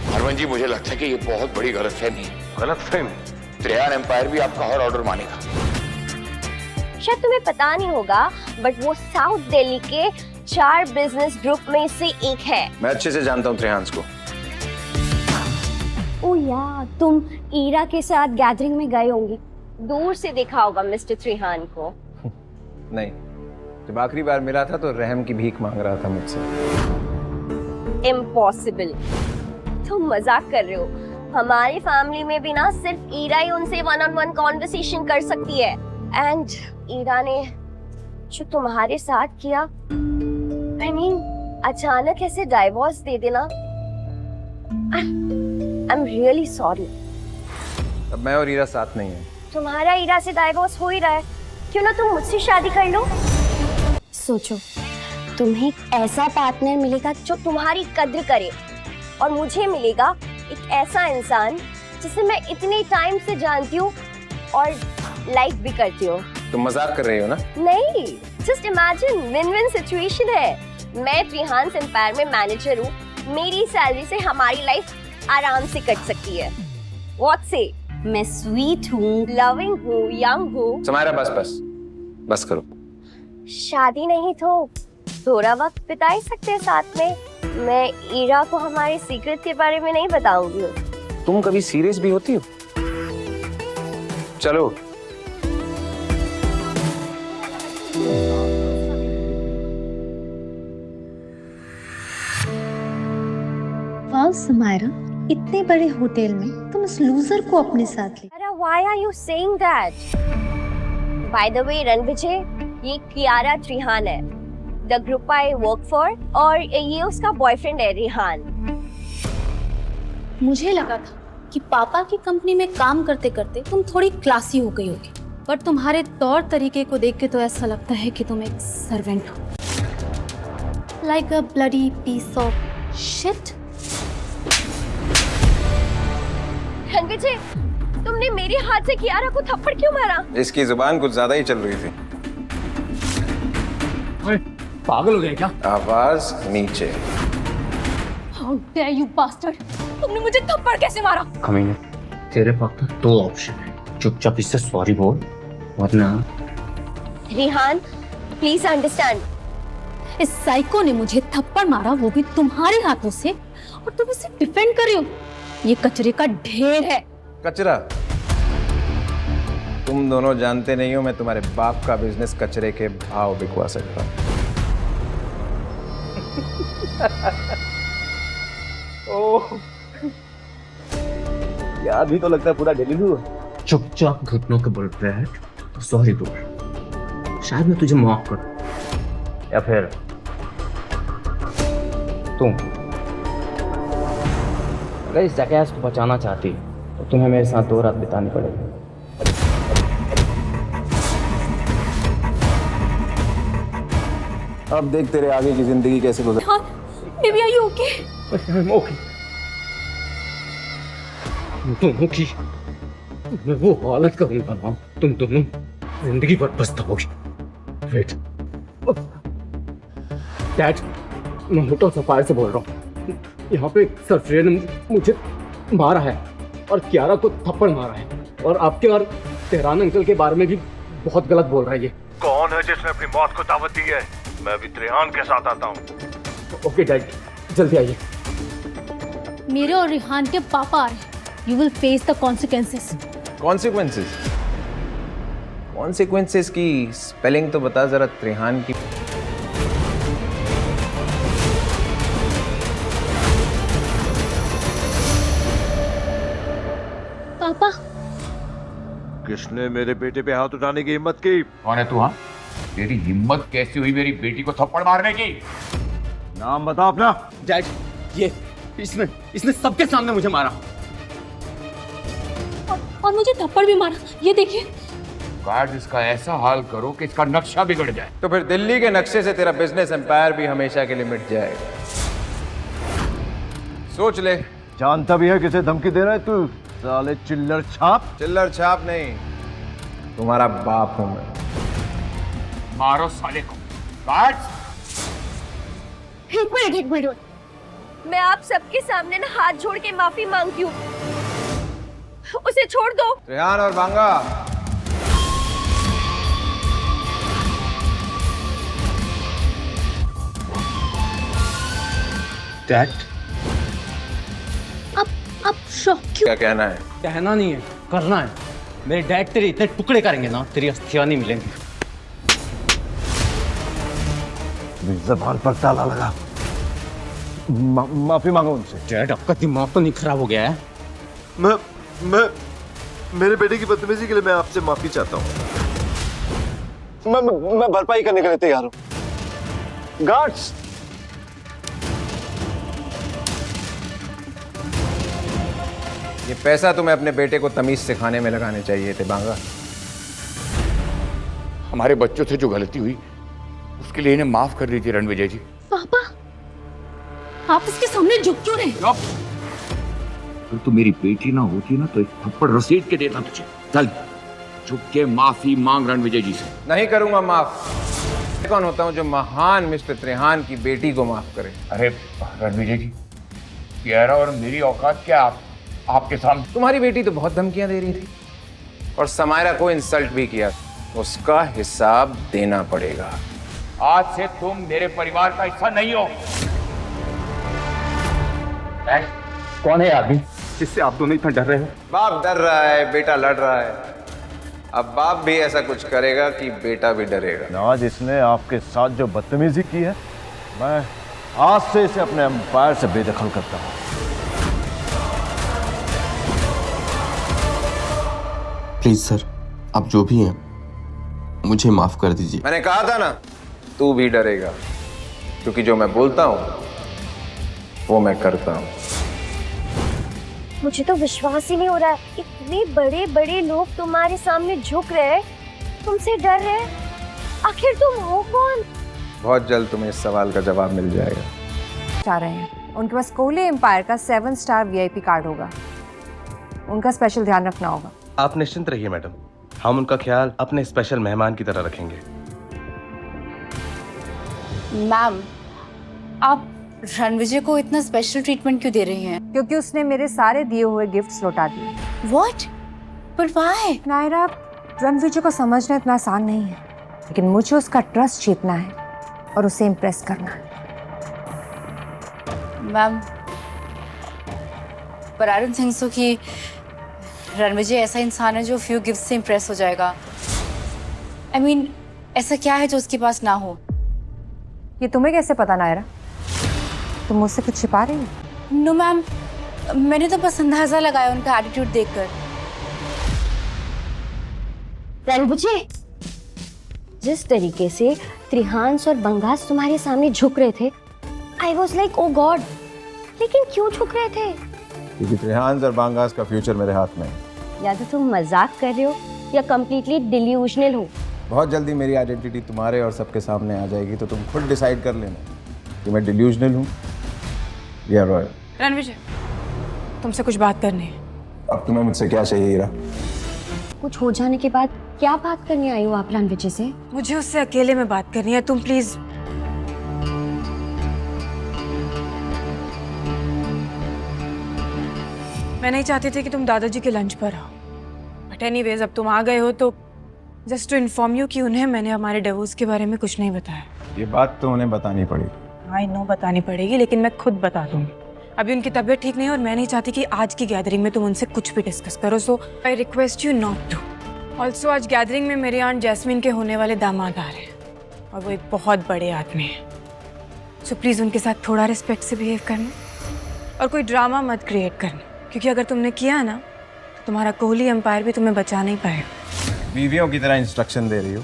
Speaker 14: Harman जी, मुझे लगता है कि ये बहुत बड़ी गलतफहमी है।
Speaker 12: गलतफहमी?
Speaker 14: त्रिहान एम्पायर भी आपका हर ऑर्डर मानेगा।
Speaker 13: शायद तुम्हें पता नहीं होगा, बट वो साउथ दिल्ली के 4 बिजनेस ग्रुप में से एक है।
Speaker 2: मैं अच्छे से जानता हूँ त्रिहांस को।
Speaker 13: ओ या, तुम ईरा के साथ गैदरिंग में गए होंगे, दूर से देखा होगा मिस्टर त्रिहान को।
Speaker 2: नहीं, जब आखिरी बार मिला था तो रहम की भीख मांग रहा था मुझसे।
Speaker 13: इम्पॉसिबल, तुम मजाक कर रहे हो। हमारी फैमिली में भी ना सिर्फ ईरा ही उनसे 1-on-1 कॉन्वर्सेशन कर सकती है। एंड ईरा ने जो तुम्हारे साथ किया, I mean, अचानक ऐसे डाइवोर्स दे देना, I'm really sorry।
Speaker 2: अब मैं और ईरा साथ नहीं है।
Speaker 13: तुम्हारा ईरा से डाइवोर्स हो ही रहा है, क्यों ना तुम मुझसे शादी कर लो। सोचो, तुम्हें एक ऐसा पार्टनर मिलेगा जो तुम्हारी कद्र करे, और मुझे मिलेगा एक ऐसा इंसान जिसे मैं इतने टाइम से जानती हूँ और लाइक भी करती हूँ।
Speaker 2: तुम मजाक कर रही हो ना?
Speaker 13: नहीं, जस्ट इमेजिन, विन-विन सिचुएशन है। मैं त्रिहान एम्पायर में मैनेजर हूँ, मेरी सैलरी से हमारी लाइफ आराम से कट सकती है। व्हाट से? मैं स्वीट हूँ, लविंग हूँ, यंग हूँ।
Speaker 2: समायरा, बस करो।
Speaker 13: शादी नहीं तो थोड़ा वक्त बिता ही सकते हैं साथ में। मैं ईरा को हमारे सीक्रेट के बारे में नहीं बताऊंगी।
Speaker 2: तुम कभी सीरियस भी होती हो? चलो।
Speaker 8: वाह समायरा, इतने बड़े होटल में तुम इस लूजर को अपने साथ ले।
Speaker 13: अरे why are you saying that? By the way Ranvijay, ये कियारा त्रिहान है, the group I work for, और ये उसका बॉयफ्रेंड है रिहान।
Speaker 8: मुझे लगा था कि पापा की कंपनी में काम करते करते तुम थोड़ी क्लासी हो गई होगी, पर तुम्हारे तौर तरीके को देख के तो ऐसा लगता है कि तुम एक सर्वेंट हो। Like a bloody piece of shit.
Speaker 13: Ranvijay, तुमने मेरे हाथ से कियारा को थप्पड़ क्यों मारा?
Speaker 2: इसकी जुबान कुछ ज्यादा ही चल रही थी।
Speaker 6: पागल हो गए क्या?
Speaker 2: आवाज नीचे।
Speaker 8: How dare you bastard! तुमने मुझे थप्पड़ कैसे मारा?
Speaker 5: कमीने, तेरे पास तो 2 ऑप्शन है, चुपचाप इससे सॉरी बोल, वरना।
Speaker 13: Rihan, please understand.
Speaker 8: इस साइको ने मुझे थप्पड़ मारा, वो भी तुम्हारे हाथों से, और तुम इसे डिफेंड कर रहे हो। ये कचरे का ढेर है।
Speaker 2: कचरा? तुम दोनों जानते नहीं हो मैं तुम्हारे बाप का बिजनेस कचरे के भाव बिकवा सकता हूँ।
Speaker 6: ओह, याद भी तो लगता है पूरा डेली हुआ।
Speaker 5: चुपचाप घुटनों के बल बैठ, तो सॉरी बोल, शायद मैं तुझे माफ करूं, या फिर तुम अगर इस जैकेस को बचाना चाहती तो तुम्हें मेरे साथ 2 रात बितानी पड़ेगी।
Speaker 2: अब देख तेरे आगे की जिंदगी कैसे गुजर।
Speaker 8: Baby, are you okay?
Speaker 5: I'm okay। तुम की मैं वो हालत करूंगा ना, तुम दोनों जिंदगी भर पछताओगी। वेट, डैड, मैं होटल सफायर से बोल रहा हूँ। यहाँ पे सरफरे ने मुझे मारा है और कियारा को थप्पड़ मारा है, और आपके और तेहरान अंकल के बारे में भी बहुत गलत बोल रहा है ये।
Speaker 12: कौन है जिसने अपनी मौत को दावत दी है? मैं भी त्रिहान के साथ आता हूँ।
Speaker 5: ओके डैड, जल्दी आइए।
Speaker 8: मेरे और रिहान के पापा आ रहे हैं। You will face the consequences।
Speaker 2: Consequences? Consequences की स्पेलिंग तो बता जरा त्रिहान की।
Speaker 8: पापा,
Speaker 12: किसने मेरे बेटे पे हाथ उठाने की हिम्मत की?
Speaker 14: कौन है तू? हाँ, तेरी हिम्मत कैसी हुई मेरी बेटी को थप्पड़ मारने की?
Speaker 12: नाम बता अपना।
Speaker 5: डैड, ये इसने सबके सामने मुझे मारा
Speaker 8: और मुझे थप्पड़ भी मारा। ये देखिए।
Speaker 14: कार्ड, इसका ऐसा हाल करो कि इसका नक्शा बिगड़ जाए।
Speaker 2: तो फिर दिल्ली के नक्शे से तेरा बिजनेस एम्पायर भी हमेशा के लिए मिट जाएगा। सोच ले।
Speaker 12: जानता भी है किसे धमकी दे रहा है तू? साले चिल्लर छाप।
Speaker 2: चिल्लर छाप नहीं, तुम्हारा बाप हूं मैं।
Speaker 14: मारो साले को। कार्ड।
Speaker 13: एक मिनट। मैं आप सबके सामने ना हाथ जोड़ के माफी मांगती हूँ, उसे छोड़ दो।
Speaker 2: रेहान और बांगा,
Speaker 5: डैड,
Speaker 8: अब शौक क्यों?
Speaker 2: क्या कहना है?
Speaker 5: कहना नहीं है, करना है। मेरे डैड तेरे इतने टुकड़े करेंगे ना, तेरी अस्थियां नहीं मिलेंगी।
Speaker 12: जबान पर ताला लगा। माफी मांगो उनसे।
Speaker 5: डैड, आपका दिमाग तो नहीं खराब हो गया है?
Speaker 12: मैं मेरे बेटे की बदतमीजी के लिए मैं आपसे माफी चाहता हूँ। मैं भरपाई करने के लिए तैयार हूँ। गार्ड्स,
Speaker 2: ये पैसा तुम्हें अपने बेटे को तमीज सिखाने में लगाने चाहिए थे बांगा।
Speaker 14: हमारे बच्चों से जो गलती हुई उसके लिए इन्हें माफ कर दीजिए रणविजय जी।
Speaker 8: पापा, आप इसके सामने झुक क्यों रहे?
Speaker 14: अगर तू मेरी बेटी ना होती ना तो एक थप्पड़ रसीद के देता तुझे। चल झुक के माफी मांग रणविजय जी से।
Speaker 2: नहीं करूंगा माफ। मैं कौन होता हूं जो महान मिस्टर त्रिहान की बेटी को माफ करे?
Speaker 14: अरे रणविजय जी, प्यारा और मेरी औकात क्या आपके सामने?
Speaker 2: तुम्हारी बेटी तो बहुत धमकियां दे रही थी और समायरा को इंसल्ट भी किया, उसका हिसाब देना पड़ेगा।
Speaker 14: आज से तुम मेरे परिवार का हिस्सा नहीं हो।
Speaker 5: कौन है आदमी जिससे आप दोनों इतना डर रहे हो?
Speaker 2: बाप डर रहा है, बेटा लड़ रहा है। अब बाप भी ऐसा कुछ करेगा कि बेटा भी डरेगा।
Speaker 12: आज इसने आपके साथ जो बदतमीजी की है, मैं आज से इसे अपने एम्पायर से बेदखल करता हूँ।
Speaker 10: प्लीज सर, आप जो भी हैं मुझे माफ कर दीजिए।
Speaker 2: मैंने कहा था ना, तू भी डरेगा, क्योंकि जो मैं बोलता हूँ वो मैं करता हूँ।
Speaker 13: मुझे तो विश्वास ही नहीं हो रहा है, इतने बड़े बड़े लोग तुम्हारे सामने झुक रहे हैं, तुमसे डर रहे हैं। आखिर तुम हो कौन?
Speaker 2: बहुत जल्द तुम्हें इस सवाल का जवाब मिल जाएगा।
Speaker 20: चाह रहे हैं उनके पास कोहली एम्पायर का 7 स्टार VIP कार्ड होगा, उनका स्पेशल ध्यान रखना होगा।
Speaker 18: आप निश्चिंत रहिए मैडम, हम उनका ख्याल अपने स्पेशल मेहमान की तरह रखेंगे।
Speaker 1: मैम, आप रणविजय को इतना स्पेशल ट्रीटमेंट क्यों दे रही हैं?
Speaker 20: क्योंकि उसने मेरे सारे दिए हुए गिफ्ट्स लौटा दिए।
Speaker 1: What? But why?
Speaker 20: Naira, Ranvijay को समझना इतना आसान नहीं है, लेकिन मुझे उसका ट्रस्ट जीतना है और उसे इम्प्रेस करना है।
Speaker 1: मैम, पर आई डोंट थिंक सो कि रणविजय ऐसा इंसान है जो फ्यू गिफ्ट से इम्प्रेस हो जाएगा। I mean, ऐसा क्या है जो उसके पास ना हो?
Speaker 20: ये तुम्हें कैसे पता नायरा? तुम मुझसे कुछ छिपा रही हो?
Speaker 1: नो मैम, मैंने तो बस अंदाजा लगाया उनका एटीट्यूड देखकर।
Speaker 13: रणविजय, जिस तरीके से त्रिहांस और बंगास तुम्हारे सामने झुक रहे थे, I was like oh God. लेकिन क्यों झुक रहे थे?
Speaker 9: क्योंकि त्रिहांस और बांगास का फ्यूचर मेरे हाथ में है।
Speaker 13: या तो तुम मजाक कर रहे हो या कंप्लीटली डिल्यूजनल हो।
Speaker 9: बहुत जल्दी मेरी आइडेंटिटी तुम्हारे और सबके सामने आ जाएगी, तो तुम खुद डिसाइड कर लेना कि मैं डिल्यूजनल हूँ या रॉयल।
Speaker 7: रणविजय, तुमसे कुछ बात करनी है।
Speaker 9: अब तुम्हें मुझसे क्या चाहिए हीरा?
Speaker 13: कुछ हो जाने के बाद क्या बात करने आई हो आप रणविजय से?
Speaker 7: मुझे उससे अकेले में बात करनी है, तुम प्लीज। मैं नहीं चाहती थी कि तुम दादाजी के लंच पर आओ, बट एनीवेज अब तुम आ गए हो तो जस्ट टू इन्फॉर्म यू कि उन्हें मैंने हमारे डिवोर्स के बारे में कुछ नहीं बताया।
Speaker 9: ये बात तो उन्हें बतानी पड़ेगी।
Speaker 7: आई नो बतानी पड़ेगी, लेकिन मैं खुद बता दूंगी। अभी उनकी तबीयत ठीक नहीं है और मैं नहीं चाहती कि आज की गैदरिंग में तुम उनसे कुछ भी डिस्कस करो, so I request you not to. Also आज गैदरिंग में मेरी आंट जैस्मीन के होने वाले दामाद आ रहे हैं और वो एक बहुत बड़े आदमी है, सो प्लीज़ उनके साथ थोड़ा रिस्पेक्ट से बिहेव करना और कोई ड्रामा मत क्रिएट करना, क्योंकि अगर तुमने किया ना तो तुम्हारा कोहली एम्पायर भी तुम्हें बचा नहीं पाएगा।
Speaker 9: बीवियों की तरह इंस्ट्रक्शन दे रही हो,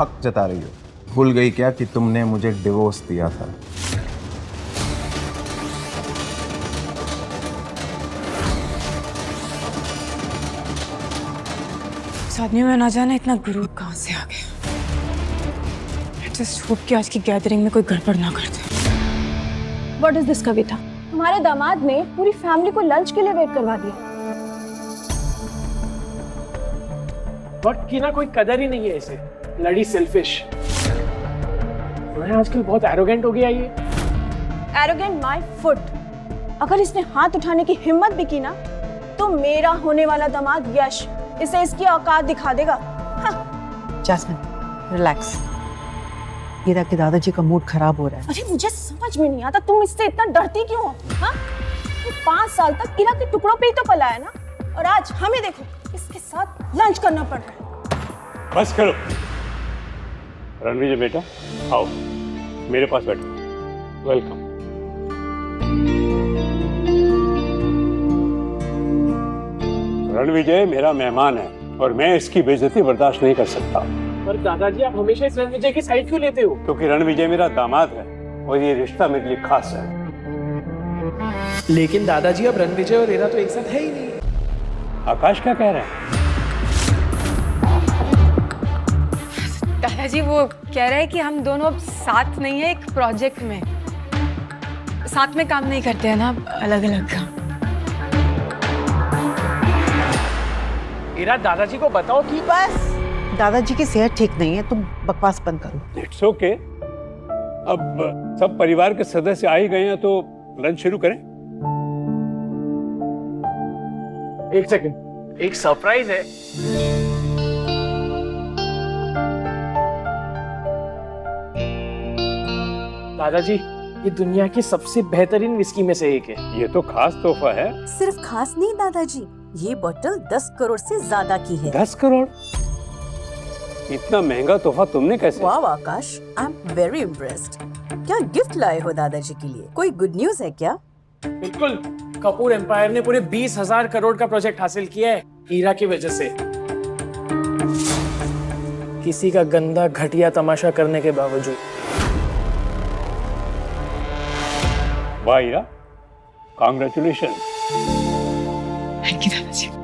Speaker 9: हक जता रही हो। भूल गई क्या कि तुमने मुझे डिवोर्स दिया था?
Speaker 7: इस आदमी में ना जाना इतना गुरूर कहाँ से आ गया। जस्ट होप कि आज की गैदरिंग में कोई गड़बड़ ना कर दे।
Speaker 8: व्हाट इज दिस कविता? तुम्हारे दामाद ने पूरी फैमिली को लंच के लिए वेट करवा दिया।
Speaker 6: वक्त की ना कोई कदर ही नहीं है इसे। Bloody selfish. मैं आजकल बहुत एरोगेंट हो गया ये।
Speaker 7: Arrogant my foot. अगर इसने हाथ उठाने की हिम्मत भी की ना तो मेरा होने वाला दामाद यश इसे इसकी औकात दिखा देगा। हाँ।
Speaker 3: Jasmine relax. हीरा के दादाजी का मूड खराब हो रहा है।
Speaker 7: अरे मुझे समझ में नहीं आता तुम इससे इतना डरती क्यों हो? हाँ? 5 साल तक हीरा के टुकड़ों पे ही तो पला है ना, और आज हमें देखो इसके साथ लंच करना पड़ रहा है।
Speaker 21: बस करो रणविजय बेटा, आओ मेरे पास बैठो। वेलकम। रणविजय मेरा मेहमान है और मैं इसकी बेइज्जती बर्दाश्त नहीं कर सकता।
Speaker 6: पर दादाजी आप हमेशा इस रणविजय की साइड क्यों लेते हो?
Speaker 21: क्योंकि रणविजय मेरा दामाद है और ये रिश्ता मेरे लिए खास है।
Speaker 6: लेकिन दादाजी अब रणविजय और हीरा तो एक साथ है ही नहीं।
Speaker 21: आकाश क्या कह रहे हैं?
Speaker 7: दादाजी वो कह रहे हैं कि हम दोनों अब साथ नहीं है, एक प्रोजेक्ट में साथ में काम नहीं करते हैं ना, अलग अलग काम।
Speaker 6: हीरा दादाजी को बताओ कि
Speaker 3: बस दादाजी की सेहत ठीक नहीं है, तुम बकवास बंद करो।
Speaker 21: It's okay. अब सब परिवार के सदस्य आ ही गए हैं तो लंच शुरू करें।
Speaker 6: एक सेकंड, एक सरप्राइज है। दादाजी ये दुनिया की सबसे बेहतरीन विस्की में से एक है।
Speaker 21: ये तो खास तोहफा है।
Speaker 4: सिर्फ खास नहीं दादाजी, ये बोतल 10 करोड़ से ज्यादा की है।
Speaker 21: 10 करोड़? इतना महंगा तोहफा तुमने कैसे?
Speaker 4: वाह आकाश, आई एम वेरी इम्प्रेस्ड। क्या गिफ्ट लाए हो दादाजी के लिए? कोई गुड न्यूज है क्या?
Speaker 6: बिल्कुल, कपूर एम्पायर ने पूरे 20,000 करोड़ का प्रोजेक्ट हासिल किया है हीरा की वजह से। किसी का गंदा घटिया तमाशा करने के बावजूद।
Speaker 21: वाह हीरा, कांग्रेचुलेशन।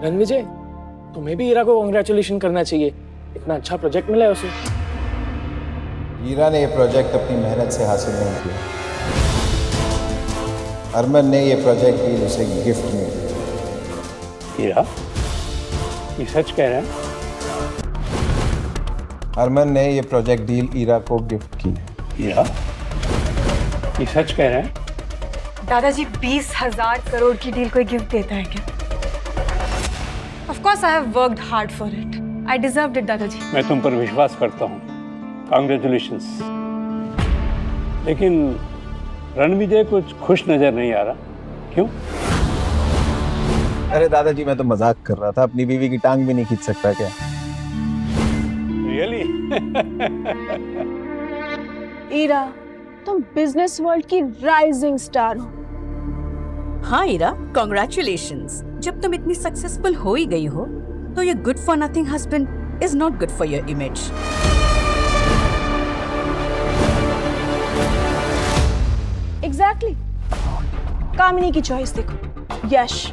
Speaker 6: रणविजय, तुम्हें भी हीरा को कांग्रेचुलेशन करना चाहिए, इतना अच्छा प्रोजेक्ट मिला है उसे।
Speaker 9: हीरा ने ये प्रोजेक्ट अपनी मेहनत से हासिल नहीं किया। हरमन ने ये प्रोजेक्ट डील उसे गिफ्ट में दी।
Speaker 21: हीरा, ये सच कह रहे हैं?
Speaker 9: हरमन ने ये प्रोजेक्ट डील हीरा को गिफ्ट की।
Speaker 21: हीरा, ये सच कह रहे हैं?
Speaker 7: दादाजी 20,000 करोड़ की डील कोई गिफ्ट देता है क्या? Of course I have worked hard for it. I deserved it, दादाजी।
Speaker 21: मैं तुम पर विश्वास करता हूँ। कांग्रेचुलेशंस। लेकिन रणविजय कुछ खुश नजर नहीं आ रहा, क्यों?
Speaker 9: अरे दादाजी, मैं तो मजाक कर रहा था। अपनी बीवी की टांग भी नहीं खींच सकता क्या?
Speaker 21: रियली?
Speaker 7: हीरा, तुम बिजनेस वर्ल्ड की राइजिंग स्टार हो।
Speaker 4: हाँ हीरा, कांग्रेचुलेशंस। जब तुम इतनी सक्सेसफुल हो ही गई हो तो ये good for nothing husband is not good for your image.
Speaker 7: Exactly. Kamini की चॉइस देखो। यश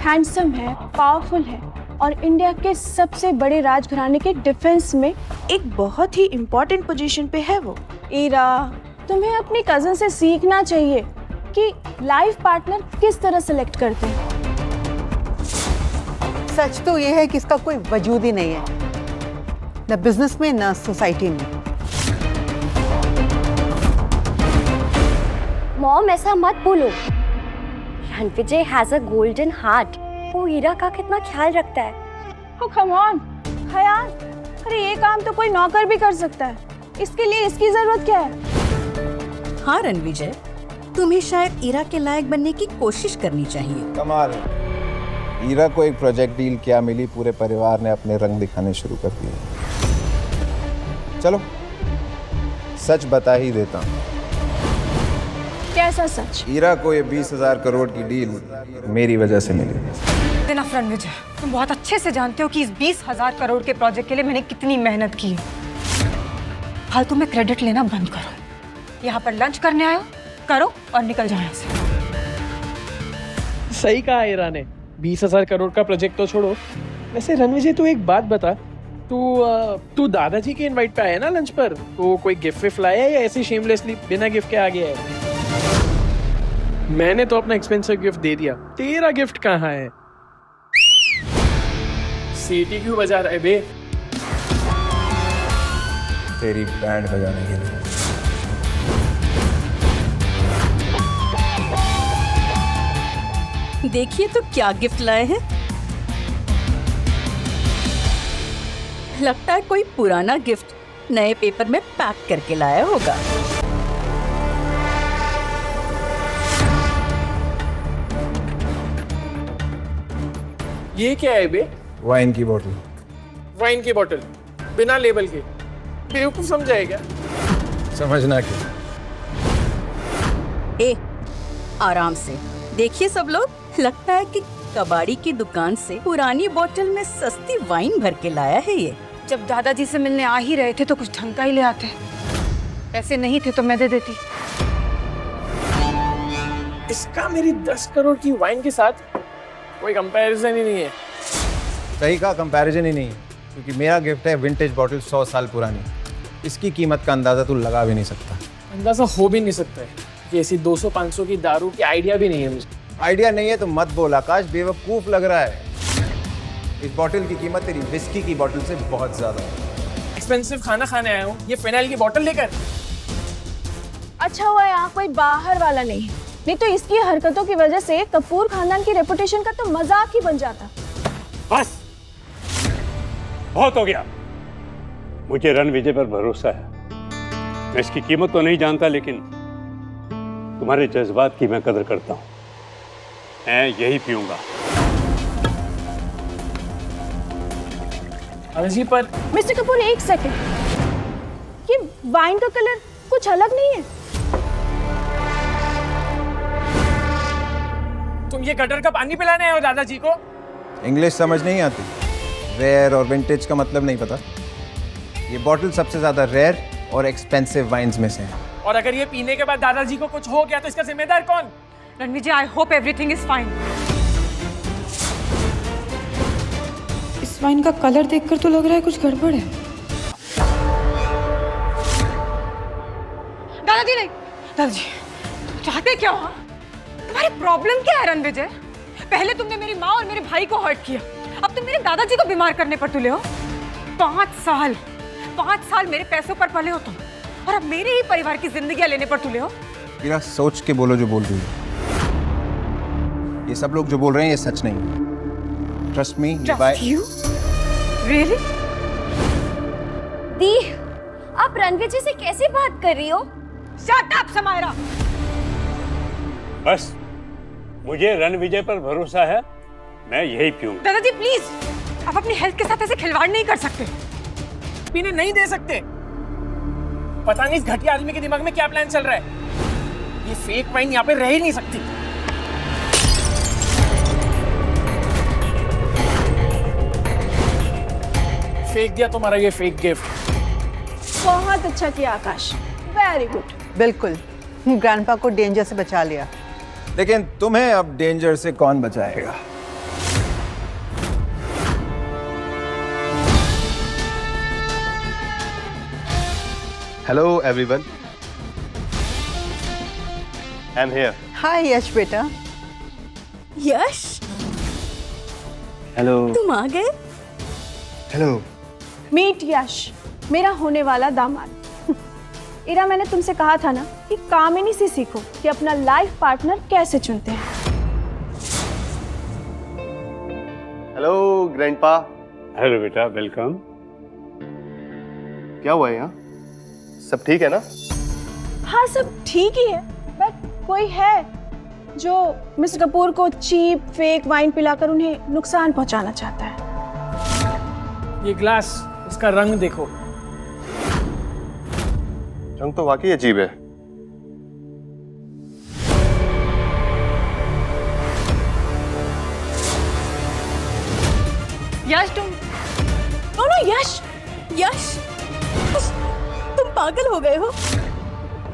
Speaker 7: हैंडसम है, पावरफुल है और इंडिया के सबसे बड़े राजघराने के डिफेंस में एक बहुत ही इम्पोर्टेंट पोजीशन पे है वो। हीरा, तुम्हें अपनी कजन से सीखना चाहिए कि लाइफ पार्टनर किस तरह सेलेक्ट करते हैं।
Speaker 3: सच तो ये है कि इसका कोई वजूद ही नहीं है, न बिजनेस में न सोसाइटी में।
Speaker 13: मॉम ऐसा मत बोलो। Ranvijay has a golden heart. वो हीरा का कितना ख्याल रखता है।
Speaker 7: Oh, come on, ख्याल? अरे ये काम तो कोई नौकर भी कर सकता है, इसके लिए इसकी जरूरत क्या है?
Speaker 4: हाँ रणविजय, तुम्हें शायद हीरा के लायक बनने की कोशिश करनी चाहिए।
Speaker 9: कमाल है। हीरा को एक प्रोजेक्ट डील क्या मिली, पूरे परिवार ने अपने रंग दिखाने शुरू कर दिए। चलो सच बता ही देता हूँ।
Speaker 7: कैसा सच?
Speaker 9: हीरा को ये 20,000 करोड़ की डील मेरी वजह से मिली।
Speaker 7: इनफ रणविजय, तुम बहुत अच्छे से जानते हो कि इस 20,000 करोड़ के प्रोजेक्ट के लिए मैंने कितनी मेहनत की है। फालतू में क्रेडिट लेना बंद करो। यहाँ पर लंच करने आए हो, करो और निकल जाओ यहाँ से।
Speaker 6: सही कहा हीरा ने, 20,000 करोड़ का प्रोजेक्ट तो छोड़ो। वैसे रणविजय, तू एक बात बता, तू दादाजी के इनवाइट पे आया ना लंच पर, तो कोई गिफ्ट विफ्ट लाया है या ऐसे शेमलेसली बिना गिफ्ट के आ गया है? मैंने तो अपना एक्सपेंसिव गिफ्ट दे दिया, तेरा गिफ्ट कहाँ है? सीटी क्यों बजा रहा है बे?
Speaker 9: तेरी बैंड बजाने के लिए।
Speaker 4: देखिए तो क्या गिफ्ट लाए हैं। लगता है कोई पुराना गिफ्ट नए पेपर में पैक करके लाया होगा।
Speaker 15: ये क्या है बे?
Speaker 9: वाइन की बोतल।
Speaker 15: वाइन की बोतल बिना लेबल के, बेवकूफ समझाएगा।
Speaker 9: समझना क्यों?
Speaker 4: ए, आराम से देखिए सब लोग। लगता है कि कबाड़ी की दुकान से पुरानी बोतल में सस्ती वाइन भर के लाया है ये।
Speaker 7: जब दादाजी से मिलने आ ही रहे थे तो कुछ ढंग का ही ले आते। पैसे नहीं थे तो मैं दे देती।
Speaker 15: इसका मेरी 10 करोड़ की वाइन के साथ कोई कंपैरिजन ही नहीं है।
Speaker 9: सही का कंपैरिजन ही नहीं, क्योंकि मेरा गिफ्ट है विंटेज बॉटल 100 साल पुरानी। इसकी कीमत का अंदाजा तू लगा भी नहीं सकता।
Speaker 15: अंदाजा हो भी नहीं सकता है कि ऐसी 200-500 की दारू की आइडिया भी नहीं है मुझे।
Speaker 9: आइडिया नहीं है तो मत बोल आकाश, बेवकूफ लग रहा है। इस बॉटल की कीमत तेरी विस्की की बॉटल से बहुत ज्यादा है।
Speaker 15: एक्सपेंसिव खाना खाने आया हूँ, ये फिनाइल की बॉटल लेकर।
Speaker 7: अच्छा हुआ यहाँ कोई बाहर वाला नहीं तो इसकी हरकतों की वजह से कपूर खानदान की रेपुटेशन का तो मजाक ही बन जाता।
Speaker 21: बस बहुत हो गया। मुझे रणविजय पर भरोसा है। मैं इसकी कीमत तो नहीं जानता, लेकिन तुम्हारे जज्बात की मैं कदर करता हूँ। मैं यही पीऊंगा।
Speaker 15: जी पर
Speaker 7: मिस्टर कपूर एक सेकंड, ये वाइन का कलर कुछ अलग नहीं है?
Speaker 15: तुम ये गटर का पानी पिलाने आए हो दादाजी को?
Speaker 9: इंग्लिश समझ नहीं आती? रेयर और विंटेज का मतलब नहीं पता? ये बॉटल सबसे ज्यादा रेयर और एक्सपेंसिव वाइन्स में से है।
Speaker 15: और अगर ये पीने के बाद दादाजी को कुछ हो गया तो इसका जिम्मेदार कौन?
Speaker 7: Ranvijay, I hope everything is fine. इस वाइन का कलर देखकर तो लग रहा है कुछ गड़बड़ है। दादाजी नहीं, दादाजी चाहते क्या हो? तुम्हारी प्रॉब्लम क्या है रणविजय? पहले तुमने मेरी माँ और मेरे भाई को हर्ट किया, अब तुम मेरे दादाजी को बीमार करने पर तुले हो। 5 साल मेरे पैसों पर पले हो तुम, और अब मेरे ही परिवार की जिंदगियां लेने पर तुले हो।
Speaker 9: मेरा सोच के बोलो जो बोल रही हो। ये सब लोग जो बोल रहे हैं ये सच नहीं। Trust me.
Speaker 7: Trust you? Really?
Speaker 13: दी, आप रणविजय से कैसे बात कर रही हो?
Speaker 7: Shut up, Samaira.
Speaker 21: बस मुझे रणविजय पर भरोसा है, मैं यही पीऊंगा।
Speaker 7: दादाजी प्लीज, आप अपनी हेल्थ के साथ ऐसे खिलवाड़ नहीं कर सकते।
Speaker 15: पीने नहीं दे सकते। पता नहीं इस घटिया आदमी के दिमाग में क्या प्लान चल रहा है। ये फेक वाइन यहाँ पे रह ही नहीं सकती। फेंक दिया तुम्हारा ये फेक गिफ्ट।
Speaker 7: बहुत अच्छा किया आकाश, वेरी गुड।
Speaker 22: बिल्कुल, ग्रैंडपा को डेंजर से बचा लिया।
Speaker 9: लेकिन तुम्हें अब डेंजर से कौन बचाएगा?
Speaker 23: Hello everyone. I'm here.
Speaker 22: हाय यश बेटा।
Speaker 4: यश,
Speaker 23: Hello.
Speaker 7: तुम आ गए?
Speaker 23: Hello.
Speaker 7: मीट यश, मेरा होने वाला दामाद। इरा, मैंने तुमसे कहा था ना कि कामिनी से सीखो कि अपना लाइफ पार्टनर कैसे चुनते हैं।
Speaker 23: Hello grandpa.
Speaker 21: हेलो बेटा, वेलकम।
Speaker 23: क्या हुआ यहाँ? सब ठीक है ना?
Speaker 7: हाँ सब ठीक ही है, बट कोई है जो मिस्टर कपूर को चीप फेक वाइन पिलाकर उन्हें नुकसान पहुंचाना चाहता है।
Speaker 15: ये ग्लास, इसका रंग देखो।
Speaker 23: रंग तो वाकई अजीब है।
Speaker 7: यश यश
Speaker 4: यश, तुम पागल हो गए हो?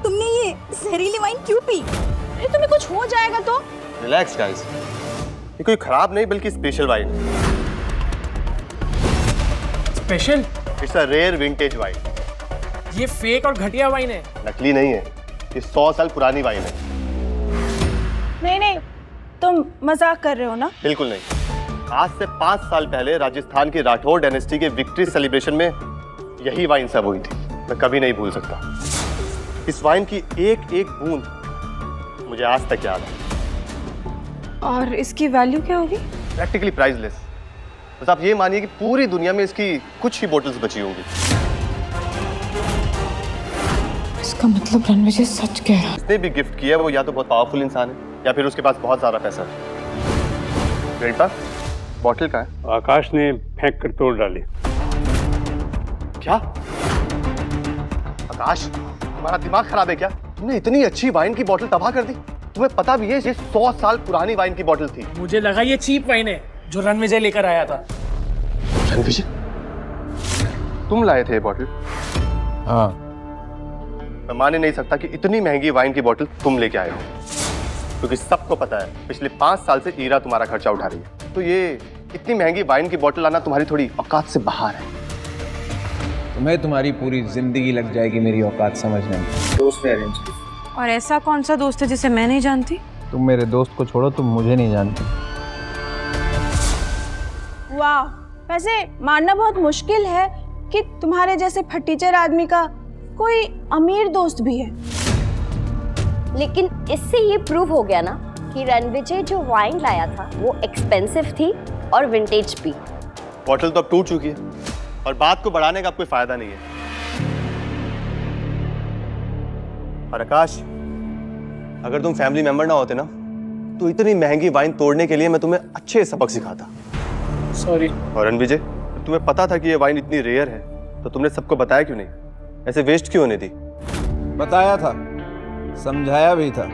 Speaker 4: तुमने ये जहरीली वाइन क्यों पी?
Speaker 7: अरे तुम्हें कुछ हो जाएगा तो?
Speaker 23: रिलैक्स गाइस, ये कोई खराब नहीं बल्कि special wine.
Speaker 15: Special?
Speaker 23: It's a rare vintage wine.
Speaker 15: ये फेक और घटिया वाइन है।
Speaker 23: नकली नहीं है, ये 100 साल पुरानी वाइन है।
Speaker 7: नहीं, तुम मजाक कर रहे हो ना?
Speaker 23: बिल्कुल नहीं। आज से 5 साल पहले राजस्थान की राठौर डायनेस्टी के विक्ट्री सेलिब्रेशन में यही वाइन सर्व हुई थी। मैं कभी नहीं भूल सकता। इस वाइन की एक एक बूंद मुझे आज तक याद है।
Speaker 7: और इसकी वैल्यू क्या होगी?
Speaker 23: Practically priceless. बस आप ये मानिए कि पूरी दुनिया में इसकी कुछ ही बोतल्स बची होंगी।
Speaker 7: इसका मतलब रणविजय सच कह रहा है।
Speaker 23: जिसने भी गिफ्ट किया वो या तो बहुत पावरफुल इंसान है या फिर उसके पास बहुत सारा पैसा है। ग्रैंडपा, बॉटल का है?
Speaker 21: आकाश ने फेंक कर तोड़ डाली।
Speaker 23: क्या? आकाश, तुम्हारा दिमाग खराब है क्या? तुमने इतनी अच्छी वाइन की बोतल तबाह कर दी। तुम्हें पता भी है ये 100 साल पुरानी वाइन की बोतल थी।
Speaker 15: मुझे लगा ये चीप वाइन है जो रणविजय लेकर आया था।
Speaker 23: रणविजय, तुम लाए थे ये बोतल?
Speaker 9: हाँ।
Speaker 23: मैं मान ही नहीं सकता कि इतनी महंगी वाइन की बोतल तुम लेके आए हो, क्योंकि सबको पता है पिछले 5 साल से ईरा तुम्हारा खर्चा उठा रही है। तो ये इतनी महंगी वाइन की बोतल लाना तुम्हारी थोड़ी औकात से बाहर है।
Speaker 9: तुम्हें तुम्हारी पूरी जिंदगी लग जाएगी मेरी औकात समझने में। दोस्त ने अरेंज की।
Speaker 7: और ऐसा कौन सा दोस्त है जिसे मैं नहीं जानती?
Speaker 9: तुम मेरे दोस्त को छोड़ो, तुम मुझे नहीं जानती।
Speaker 7: वाह, वैसे मानना बहुत मुश्किल है कि तुम्हारे जैसे फटीचर आदमी का कोई अमीर दोस्त भी है।
Speaker 13: लेकिन इससे ये प्रूव हो गया ना कि रणविजय जो वाइन लाया था वो एक्सपेंसिव थी और विंटेज भी।
Speaker 23: बॉटल तो अब टूट चुकी है और बात को बढ़ाने का कोई फायदा नहीं है। और आकाश, अगर तुम फैमिली मेंबर ना होते ना तो इतनी महंगी वाइन तोड़ने के लिए मैं तुम्हें अच्छे सबक सिखाता।
Speaker 15: सॉरी।
Speaker 23: और रणविजय, तुम्हें पता था कि ये वाइन इतनी रेयर है तो तुमने सबको बताया क्यों नहीं? ऐसे वेस्ट क्यों होने दी?
Speaker 9: बताया था, समझाया भी था,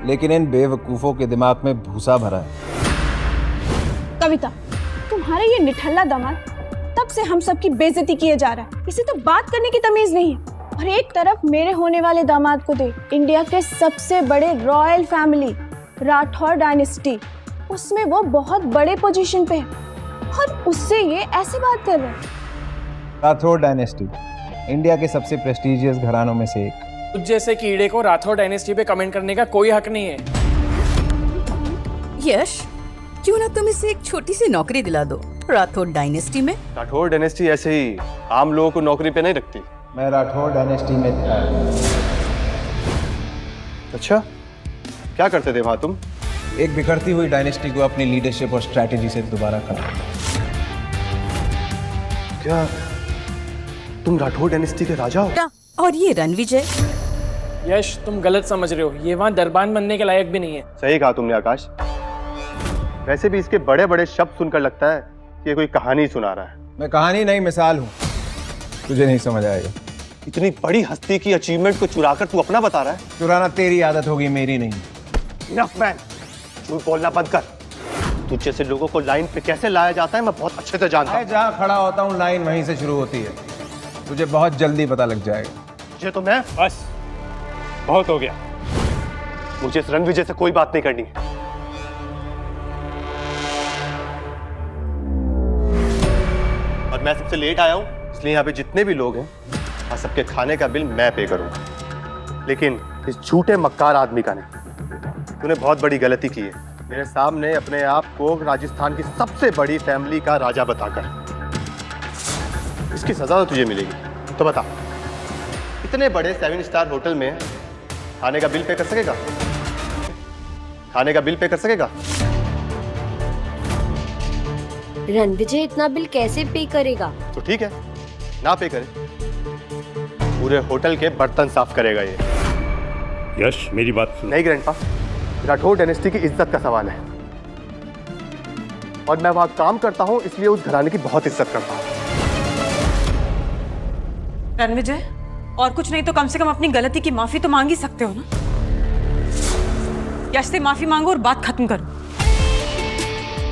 Speaker 9: लेकिन इन बेवकूफों के दिमाग में भूसा भरा है।
Speaker 7: कविता, तुम्हारा ये निठल्ला दामाद तब से हम सबकी बेइज्जती किए जा रहा है। इसे तो बात करने की तमीज नहीं है। और एक तरफ मेरे होने वाले दामाद को देख, इंडिया के सबसे बड़े रॉयल फैमिली राठौर डायनेस्टी, उसमें वो बहुत बड़े पोजीशन पे है और उससे ये ऐसी बात कर रहे हैं।
Speaker 9: राठौर डायनेस्टी इंडिया के सबसे प्रेस्टिजियस घरानों में से एक।
Speaker 15: कुछ जैसे कीड़े को राठौर डायनेस्टी पे कमेंट करने का कोई हक नहीं है।
Speaker 4: यश, क्यों ना तुम इसे एक छोटी सी नौकरी दिला दो राठौर डायनेस्टी में।
Speaker 23: राठौर डायनेस्टी ऐसे ही आम लोगों को नौकरी पे नहीं रखती।
Speaker 9: मैं राठौर डायनेस्टी में था।
Speaker 23: अच्छा, क्या करते थे वहां तुम?
Speaker 9: एक बिखरती हुई डायनेस्टी को अपनी लीडरशिप और स्ट्रैटेजी से दोबारा खड़ा।
Speaker 23: क्या तुम राठौर डायनेस्टी के राजा हो?
Speaker 4: और ये रणविजय?
Speaker 15: यश, तुम गलत समझ रहे हो। ये वहाँ दरबान बनने के लायक भी नहीं है।
Speaker 23: सही कहा तुमने आकाश। वैसे भी इसके बड़े बड़े शब्द सुनकर लगता है कि ये कोई कहानी सुना रहा है।
Speaker 9: मैं कहानी नहीं, मिसाल हूँ। तुझे नहीं समझ आएगा।
Speaker 23: इतनी बड़ी हस्ती की अचीवमेंट को चुराकर तू अपना बता रहा है?
Speaker 9: चुराना तेरी आदत होगी, मेरी नहीं।
Speaker 23: इनफ मैन, झूठ बोलना बंद कर। तुझ जैसे लोगों को लाइन पे कैसे लाया जाता है मैं बहुत अच्छे से जानता हूँ।
Speaker 9: जहाँ खड़ा होता हूँ लाइन वहीं से शुरू होती है। तुझे बहुत जल्दी पता लग जाएगा।
Speaker 23: मुझे तो मैं
Speaker 21: बस बहुत हो गया।
Speaker 23: मुझे इस रणविजय से कोई बात नहीं करनी है। और मैं सबसे लेट आया हूँ, इसलिए यहाँ पे जितने भी लोग हैं और सबके खाने का बिल मैं पे करूंगा। लेकिन इस झूठे मक्कार आदमी का नहीं। तूने बहुत बड़ी गलती की है मेरे सामने अपने आप को राजस्थान की सबसे बड़ी फैमिली का राजा बताकर। इसकी सजा तो तुझे मिलेगी। तो बता, इतने बड़े 7 स्टार होटल में खाने का बिल पे कर सकेगा? खाने का बिल पे कर सकेगा?
Speaker 13: रणविजय इतना बिल कैसे पे करेगा?
Speaker 23: तो ठीक है, ना पे करे। पूरे होटल के बर्तन साफ करेगा ये।
Speaker 21: यश, मेरी बात सुन।
Speaker 23: नहीं ग्रैंडपा, राठौर डायनेस्टी की इज्जत का सवाल है और मैं वहां काम करता हूं, इसलिए उस घराने की बहुत इज्जत करता हूं।
Speaker 7: रणविजय, और कुछ नहीं तो कम से कम अपनी गलती की माफी तो मांग ही सकते हो ना। यश से माफी मांगो और बात खत्म करो।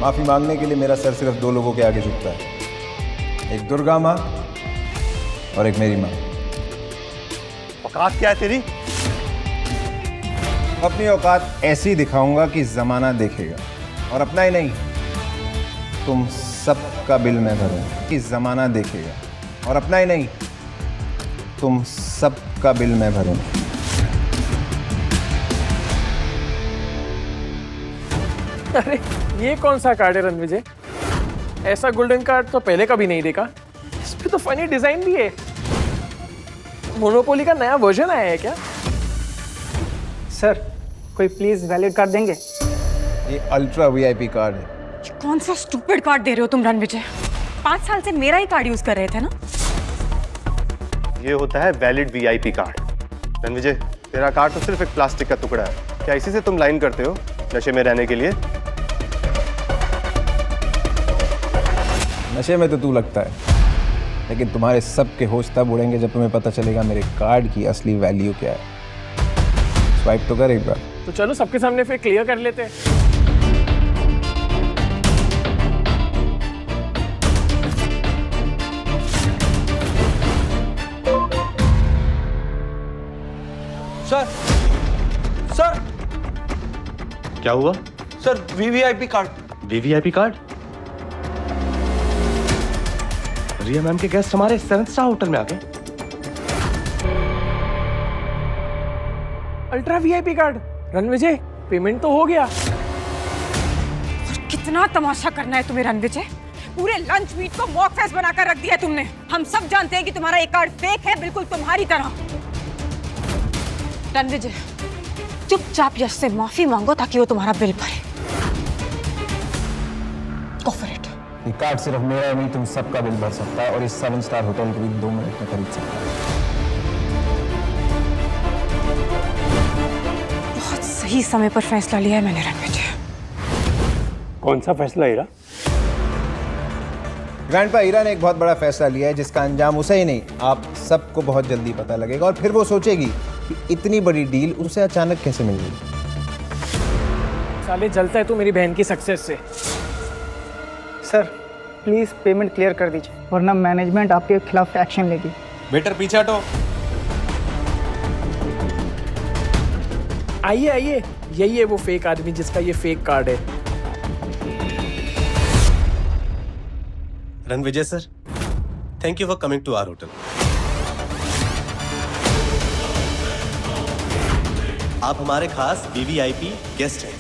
Speaker 9: माफी मांगने के लिए मेरा सर सिर्फ 2 लोगों के आगे झुकता है, एक दुर्गा माँ और एक मेरी माँ।
Speaker 23: औकात क्या है तेरी?
Speaker 9: अपनी औकात ऐसी दिखाऊंगा कि जमाना देखेगा, और अपना ही नहीं, तुम सबका बिल मैं भरूंगा कि जमाना देखेगा, और अपना ही नहीं, तुम सबका बिल मैं भरूंगा।
Speaker 15: अरे ये कौन सा कार्ड है रणविजय? ऐसा गोल्डन कार्ड तो पहले कभी नहीं देखा। इस पे तो फनी डिजाइन भी है। मोनोपोली का नया वर्जन आया है क्या?
Speaker 6: सर, कोई प्लीज वैलिड कार्ड देंगे?
Speaker 9: ये अल्ट्रा वीआईपी कार्ड है।
Speaker 20: कौन सा स्टूपिड कार्ड दे रहे हो तुम रणविजय? 5 साल से मेरा ही कार्ड यूज कर रहे थे ना।
Speaker 23: ये होता है वैलिड वीआईपी कार्ड। रणविजय, तेरा कार्ड तो सिर्फ एक प्लास्टिक का टुकड़ा है। क्या इसी से तुम लाइन करते हो नशे में रहने के लिए?
Speaker 9: नशे में तो तू लगता है, लेकिन तुम्हारे सबके होश तब उड़ेंगे जब तुम्हें पता चलेगा मेरे कार्ड की असली वैल्यू क्या है। स्वाइप तो कर एक बार।
Speaker 15: तो चलो सबके सामने फिर क्लियर कर लेते हैं।
Speaker 6: सर सर
Speaker 23: क्या हुआ?
Speaker 6: Sir VVIP card.
Speaker 23: VVIP card? Riya ma'am के गेस्ट हमारे 7 स्टार होटल में आ गए।
Speaker 15: Ultra VIP card. Ranvijay, payment तो हो गया।
Speaker 20: और कितना तमाशा करना है तुम्हें रणविजय? पूरे लंच मीट को मॉक फेस्ट बनाकर रख दिया है तुमने। हम सब जानते हैं कि तुम्हारा एक कार्ड फेक है, बिल्कुल तुम्हारी तरह। रणविजय, चुपचाप यश से माफी मांगो ताकि वो तुम्हारा बिल भरे। Go for it.
Speaker 9: ये कार्ड सिर्फ मेरा नहीं, तुम सबका बिल भर सकता है और इस 7 स्टार होटल को भी 2 मिनट में खरीद सकता है।
Speaker 20: बहुत सही समय पर फैसला लिया है मैंने रणविजय।
Speaker 21: कौन सा फैसला हीरा?
Speaker 9: ग्रैंडपा हीरा ने एक बहुत बड़ा फैसला लिया है जिसका अंजाम उसे ही नहीं, आप सबको बहुत जल्दी पता लगेगा और फिर वो सोचेगी कि इतनी बड़ी डील उसे अचानक कैसे मिल गई।
Speaker 15: साले जलता है तू मेरी बहन की सक्सेस से।
Speaker 6: सर प्लीज पेमेंट क्लियर कर दीजिए, वरना मैनेजमेंट आपके खिलाफ एक्शन लेगी।
Speaker 9: बेटर पीछे हटो।
Speaker 15: आइए आइए, यही है वो फेक आदमी जिसका ये फेक कार्ड है।
Speaker 23: Ranvijay sir, thank you for coming to our hotel. आप हमारे खास वीवीआईपी गेस्ट हैं।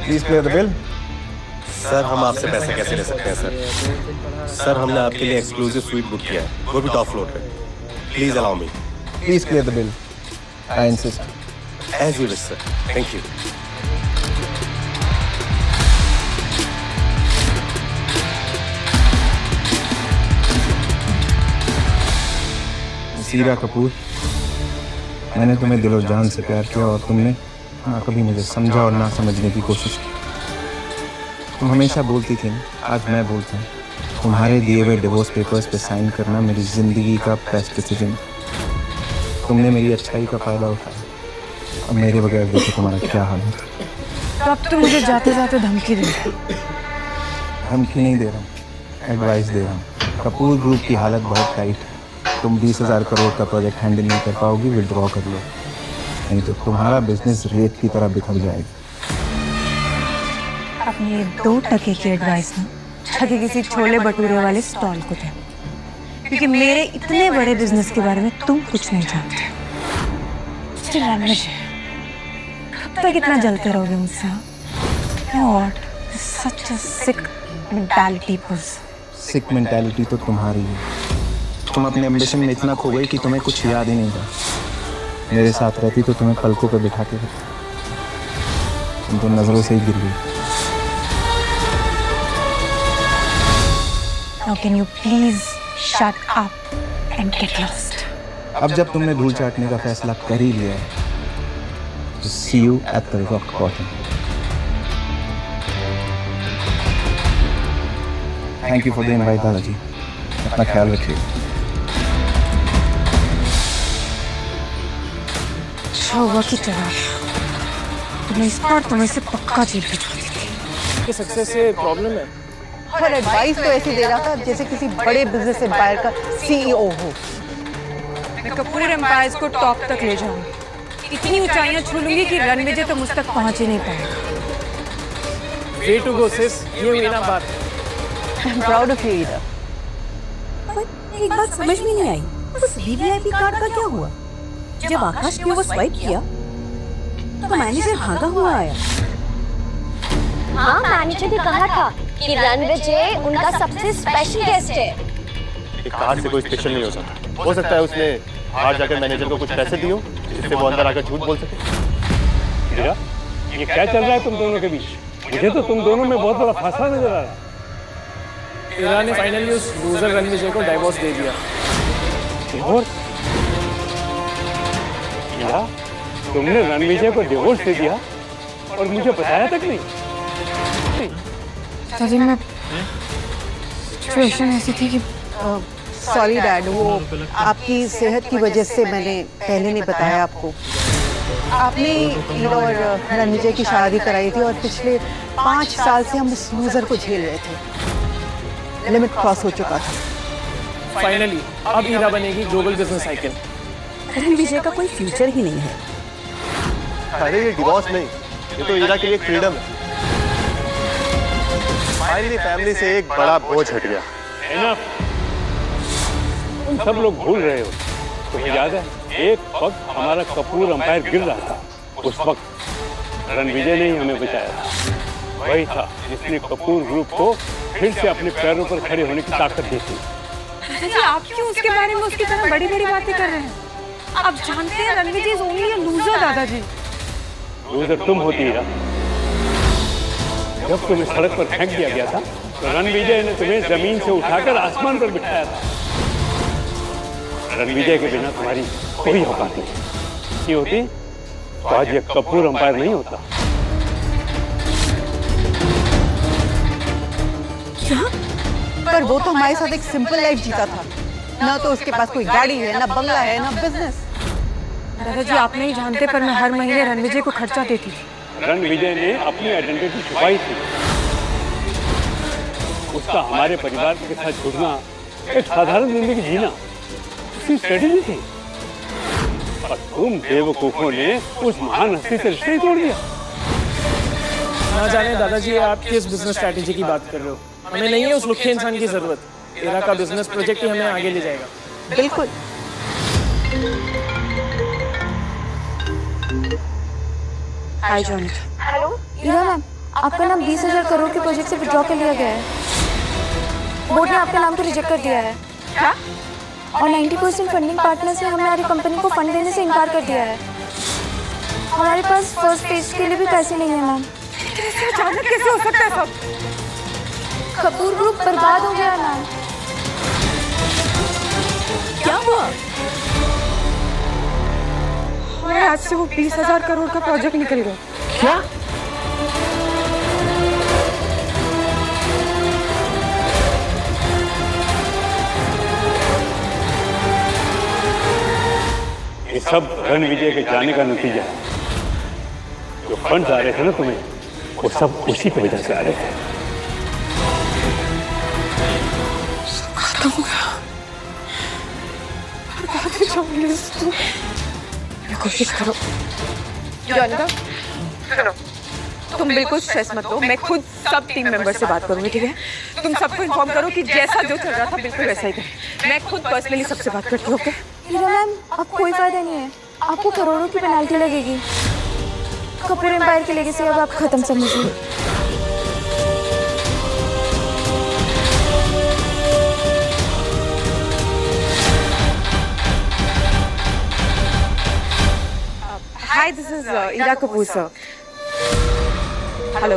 Speaker 9: Please clear the bill.
Speaker 23: Sir हम आपसे पैसे कैसे ले सकते हैं सर? सर हमने आपके लिए एक्सक्लूसिव स्वीट बुक किया है, वो भी टॉप फ्लोर पे। Please allow me.
Speaker 9: Please clear the bill. I insist.
Speaker 23: As you wish sir. Thank you.
Speaker 9: Seera Kapoor, मैंने तुम्हें दिलो जान से प्यार किया और तुमने ना कभी मुझे समझा और ना समझने की कोशिश की। तुम हमेशा बोलती थी ना, आज मैं बोलता हूँ, तुम्हारे दिए हुए डिवोर्स पेपर्स पे साइन करना मेरी जिंदगी का बेस्ट डिसीजन। तुमने मेरी अच्छाई का फायदा उठाया, अब मेरे बगैर देखो तुम्हारा क्या हाल है।
Speaker 20: तो अब तुम मुझे जाते जाते धमकी दे।
Speaker 9: धमकी नहीं दे रहा हूँ, एडवाइस दे रहा हूँ। कपूर ग्रुप की हालत बहुत टाइट है, तुम 20,000 करोड़ का प्रोजेक्ट हैंडल नहीं कर पाओगी, विड्रॉ कर लो, नहीं तो तुम्हारा बिजनेस रेत की तरह बिखर जाएगा।
Speaker 20: अपनी ये 2 टके की एडवाइस ना जाके किसी छोले भटूरे वाले स्टॉल को दे, क्योंकि मेरे इतने बड़े बिजनेस के बारे में तुम कुछ नहीं जानते। कब तक इतना जलते रहोगे मुझसे? What? Such a sick mentality person.
Speaker 9: Sick mentality तो तुम्हारी है। तुम अपने एम्बिशन में इतना खो गई कि तुम्हें कुछ याद ही नहीं था। मेरे साथ रहती तो तुम्हें पलकों पे बिठा के रखती, तुम तो नजरों से ही गिर गई।
Speaker 20: Now can you please shut up and get lost?
Speaker 9: अब जब तुमने धूल चाटने का फैसला कर ही लिया है, तो see you at the rock bottom. Thank you for the invite, दादाजी। अपना ख्याल रखिए।
Speaker 20: अच्छा हुआ कि चला तुमने इस बार तुम्हें से पक्का जेल भिजवा दी थी।
Speaker 15: सक्सेस से प्रॉब्लम है।
Speaker 22: और एडवाइस तो ऐसे दे रहा था जैसे किसी बड़े बिजनेस एम्पायर का सीईओ हो।
Speaker 20: मैं कपूर एम्पायर्स को टॉप तक ले जाऊंगी, इतनी ऊंचाइयां छू लूंगी कि रणविजय तो मुझ तक पहुंच ही नहीं पाएगा।
Speaker 15: वे टू गो सिस, ये हुई ना बात।
Speaker 22: I am proud of you Ira.
Speaker 4: एक बात समझ में नहीं आई, उस वीवीआईपी कार्ड का क्या हुआ? जब आकाश ने वो स्वाइप किया तो मैनेजर भागा हुआ आया।
Speaker 13: हाँ मैनेजर ने कहा था कि रणविजय उनका सबसे स्पेशल गेस्ट है।
Speaker 23: एक कार से कोई स्पेशल नहीं होता। हो सकता है उसने बाहर जाकर मैनेजर को कुछ पैसे दिए जिससे वो अंदर आकर झूठ बोल सके।
Speaker 21: हीरा, ये क्या चल रहा है तुम दोनों के बीच? मुझे तो तुम दोनों में बहुत बड़ा फासला नजर आ रहा है।
Speaker 15: हीरा ने फाइनली उस लूजर रणविजय को डाइवोर्स दे दिया।
Speaker 21: डिवोर्स? हीरा, तुमने रणविजय को डिवोर्स दे दिया और मुझे बताया तक नहीं?
Speaker 22: दादी मैं सिचुएशन ऐसी थी कि सॉरी डैड, वो आपकी सेहत की वजह से मैंने पहले नहीं बताया आपको। आपने हीरा और रणविजय की शादी कराई थी और पिछले 5 साल से हम उस लूजर को झेल रहे थे। लिमिट क्रॉस हो चुका था।
Speaker 15: फाइनली अब हीरा बनेगी ग्लोबल बिजनेस आइकन।
Speaker 4: रणविजय का कोई फ्यूचर ही नहीं है।
Speaker 23: अरे ये डिवोर्स नहीं, ये तो हीरा के लिए फ्रीडम है। फाइनली फैमिली से एक बड़ा बोझ हट गया।
Speaker 21: Enough! तुम सब लोग भूल रहे हो। तुम्हें याद है एक वक्त हमारा कपूर अंपायर गिर रहा था, उस वक्त रणविजय ने ही हमें बचाया था। वही था जिसने कपूर ग्रुप को फिर से अपने पैरों पर खड़े होने की ताकत दी थी।
Speaker 7: दादाजी आप क्यों उसके बारे में उसकी तरह बड़ी बड़ी बातें कर रहे हैं? आप जानते हैं Ranvijay is only a loser दादाजी।
Speaker 21: लूजर तुम होती है। जब तुम्हें सड़क पर फेंक दिया गया था तो रणविजय ने तुम्हें जमीन से उठाकर आसमान पर बिठाया था। रणविजय के बिना तुम्हारी कोई औकात नहीं की होती तो आज ये कपूर अंपायर नहीं होता।
Speaker 22: क्या? पर वो तो हमारे साथ एक सिंपल लाइफ जीता था। ना तो उसके पास कोई गाड़ी है, ना बंगला है, ना बिजनेस।
Speaker 7: दादाजी आप नहीं जानते पर मैं हर महीने रणविजय को खर्चा देती थी।
Speaker 21: रणविजय ने अपनी आइडेंटिटी छुपाई थी। उसका हमारे परिवार के साथ जुड़ना, एक साधारण जिंदगी जीना उसकी स्ट्रेटेजी थी। और तुम बेवकूफों ने उस महान हस्ती से रिश्ते तोड़ दिया।
Speaker 15: ना जाने दादाजी आप किस बिजनेस स्ट्रैटेजी की बात कर रहे हो। हमें नहीं है उस लुखे इंसान की जरूरत। हीरा का बिजनेस प्रोजेक्ट ही हमें आगे ले जाएगा।
Speaker 22: बिल्कुल।
Speaker 8: हाय जॉनी। हेलो हीरा मैम, आपका नाम 20,000 करोड़ के प्रोजेक्ट से विड्रॉ कर लिया गया है। बोर्ड ने आपके नाम को रिजेक्ट कर दिया है। क्या? और 90% फंडिंग पार्टनर्स ने हमारी कंपनी को फंड देने से इनकार कर दिया है। हमारे पास फर्स्ट फेज के लिए भी पैसे नहीं है मैम।
Speaker 7: अचानक कैसे हो सकता है सब?
Speaker 8: कपूर ग्रुप बर्बाद हो गया मैम।
Speaker 7: क्या हुआ? हमारे हाथ से वो 20,000 करोड़ का प्रोजेक्ट निकल गया।
Speaker 22: क्या?
Speaker 21: ये सब रणविजय के जाने का नतीजा है। जो फंड्स आ रहे थे ना तुम्हें, वो सब उसी की वजह से आ रहे थे।
Speaker 7: खत्म हो गया। कोशिश करो जॉनिका, सुनो, तुम बिल्कुल स्ट्रेस मत लो। मैं खुद सब टीम मेंबर से बात करूंगी, ठीक है? तुम सबको इन्फॉर्म करो कि जैसा जो चल रहा था बिल्कुल वैसा ही करें। मैं खुद पर्सनली सबसे बात करती हूँ। ओके
Speaker 8: हीरा मैम, अब कोई फायदा नहीं है। आपको करोड़ों की पेनाल्टी लगेगी। कपूर एम्पायर की लेगेसी अब आप खत्म समझिए।
Speaker 7: Hi, this is Ira Kapoor, sir. Hello?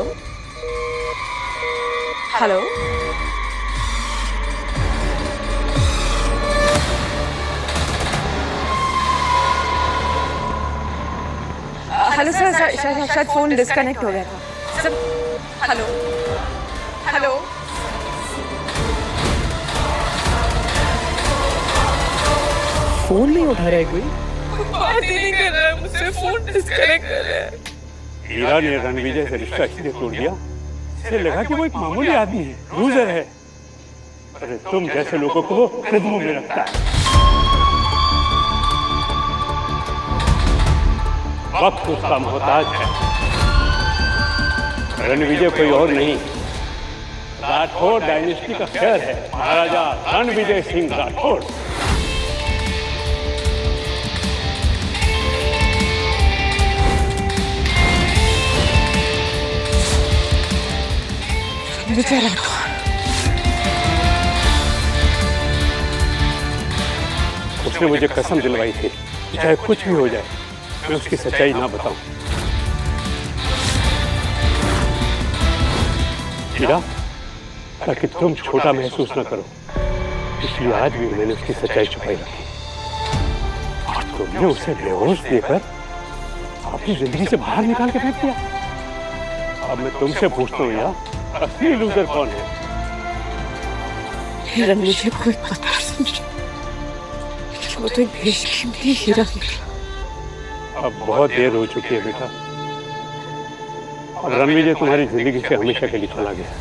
Speaker 7: Hello? Hello sir, शायद फोन डिस्कनेक्ट हो गया था सर। हेलो हेलो
Speaker 15: फोन नहीं उठा रहा है कोई।
Speaker 7: बात ही नहीं कर रहा है मुझसे, फोन डिस्कनेक्ट कर रहा है।
Speaker 21: हीरा ने रणविजय से रिश्ता इसलिए तोड़ दिया, इसे लगा कि वो एक मामूली आदमी है, लूजर है। अरे तुम जैसे लोगों को कदमों में रखता है। वक्त उसका मोहताज है। रणविजय कोई और नहीं, राठौर डायनेस्टी का खैर है, महाराजा रणविजय सिंह राठौर।
Speaker 22: रणविजय राठौर।
Speaker 21: उसने मुझे कसम दिलवाई थी कि चाहे कुछ भी हो जाए मैं उसकी सच्चाई ना बताऊं। हीरा, ताकि तुम छोटा महसूस ना करो, इसलिए आज भी मैंने उसकी सच्चाई छुपाई रखी। और तुमने उसे बेहोश देकर अपनी जिंदगी से बाहर निकाल के फेंक दिया। अब मैं तुमसे पूछता हूँ यार, असली लूजर कौन है?
Speaker 22: रणविजय को पता समझो, वो तो एक बेशकीमती हीरा निकला।
Speaker 21: अब बहुत देर हो चुकी है बेटा। अब रणविजय तुम्हारी जिंदगी से हमेशा के लिए चला गया।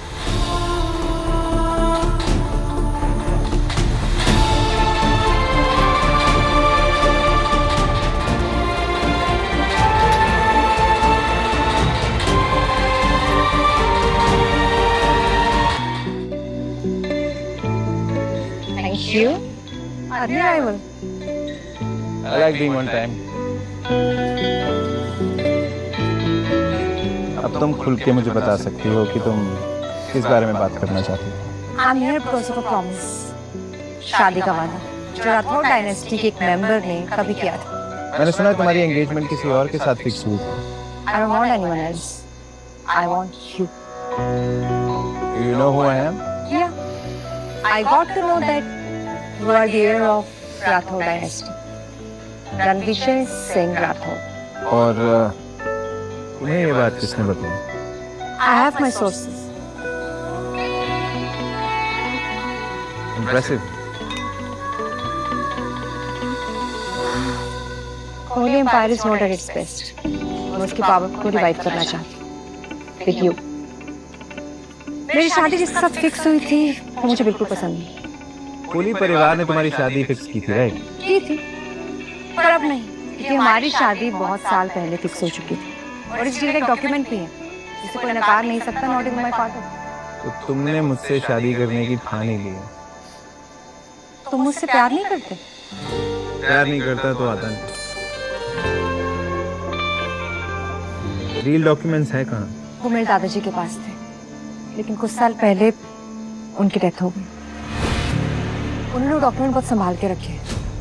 Speaker 22: Thank you. Early arrival.
Speaker 2: I like being on time. अब तुम खुल के मुझे बता सकती हो कि तुम किस बारे में बात करना चाहती हो।
Speaker 20: I'm here because of a promise. शादी का वादा जो राठौर डायनेस्टी के एक मेंबर ने कभी किया था।
Speaker 2: मैंने सुना है तुम्हारी एंगेजमेंट किसी और के साथ फिक्स हुई थी।
Speaker 20: I don't want anyone else. I want you.
Speaker 2: You know who I am?
Speaker 20: Yeah. I got to know that you are the heir of Rathore dynasty. Ranvijay Singh Rathore.
Speaker 2: और तुम्हें ये बात किसने बताई?
Speaker 20: I have my sources.
Speaker 2: Impressive.
Speaker 20: Kohli Empire is not at its best. मैं उसकी power को revive करना चाहती हूँ। With you. मेरी शादी जिसके साथ फिक्स हुई थी वो मुझे बिल्कुल पसंद नहीं।
Speaker 2: कोहली परिवार ने तुम्हारी शादी फिक्स की थी, राइट?
Speaker 20: की थी, पर अब नहीं, क्योंकि हमारी शादी बहुत साल पहले फिक्स हो चुकी थी और इस डील का एक डॉक्यूमेंट भी है जिसे कोई नकार नहीं सकता, नॉट इवन माय फादर।
Speaker 2: तो तुमने मुझसे शादी करने की ठान ही ली है।
Speaker 20: तुम मुझसे प्यार नहीं करते?
Speaker 2: प्यार नहीं करता तो आता नहीं। डील डॉक्यूमेंट्स है कहाँ?
Speaker 20: वो मेरे दादाजी के पास थे, लेकिन कुछ साल पहले उनकी डेथ हो गई। उन्होंने डॉक्यूमेंट बहुत संभाल के रखे,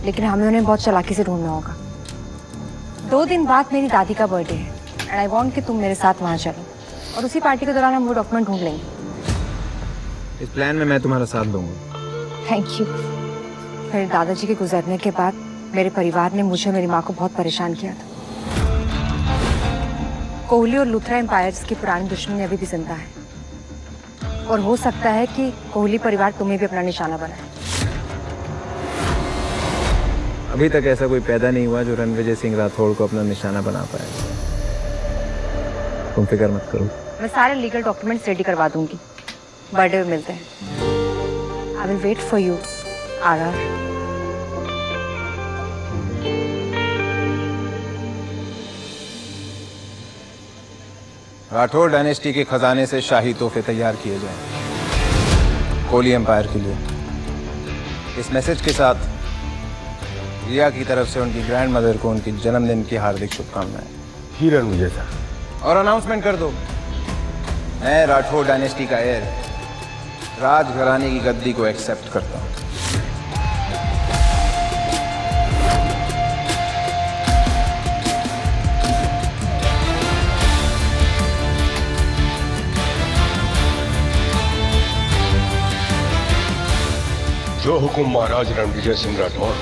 Speaker 20: लेकिन हमें उन्हें बहुत चालाकी से ढूंढना होगा। 2 दिन बाद मेरी दादी का बर्थडे है एंड आई वांट कि तुम मेरे साथ वहाँ चलो और उसी पार्टी के दौरान हम वो डॉक्यूमेंट ढूंढ लेंगे।
Speaker 2: इस प्लान में मैं तुम्हारा साथ दूंगा।
Speaker 20: Thank you. मेरे दादाजी के गुजरने के बाद मेरे परिवार ने मुझे और मेरी माँ को बहुत परेशान किया था। कोहली और लूथरा एम्पायर्स की पुरानी दुश्मनी अभी भी जिंदा है और हो सकता है कि कोहली परिवार तुम्हें भी अपना निशाना बनाए।
Speaker 2: अभी तक ऐसा कोई पैदा नहीं हुआ जो रणविजय सिंह राठौर को अपना निशाना बना पाए। तुम फिक्र मत करो,
Speaker 20: मैं सारे लीगल डॉक्यूमेंट्स रेडी करवा दूंगी। बर्थडे में मिलते हैं। I will wait for you, RR.
Speaker 2: Rathore dynasty के खजाने से शाही तोहफे तैयार किए जाएं कोहली एम्पायर के लिए। इस मैसेज के साथ रिया की तरफ से उनकी ग्रैंड मदर को उनकी जन्मदिन की हार्दिक शुभकामनाएं।
Speaker 18: ही रणविजय सर।
Speaker 2: और अनाउंसमेंट कर दो, मैं राठौर डायनेस्टी का एयर राजघराने की गद्दी को एक्सेप्ट करता हूँ।
Speaker 18: जो हुकुम महाराज रणविजय सिंह राठौर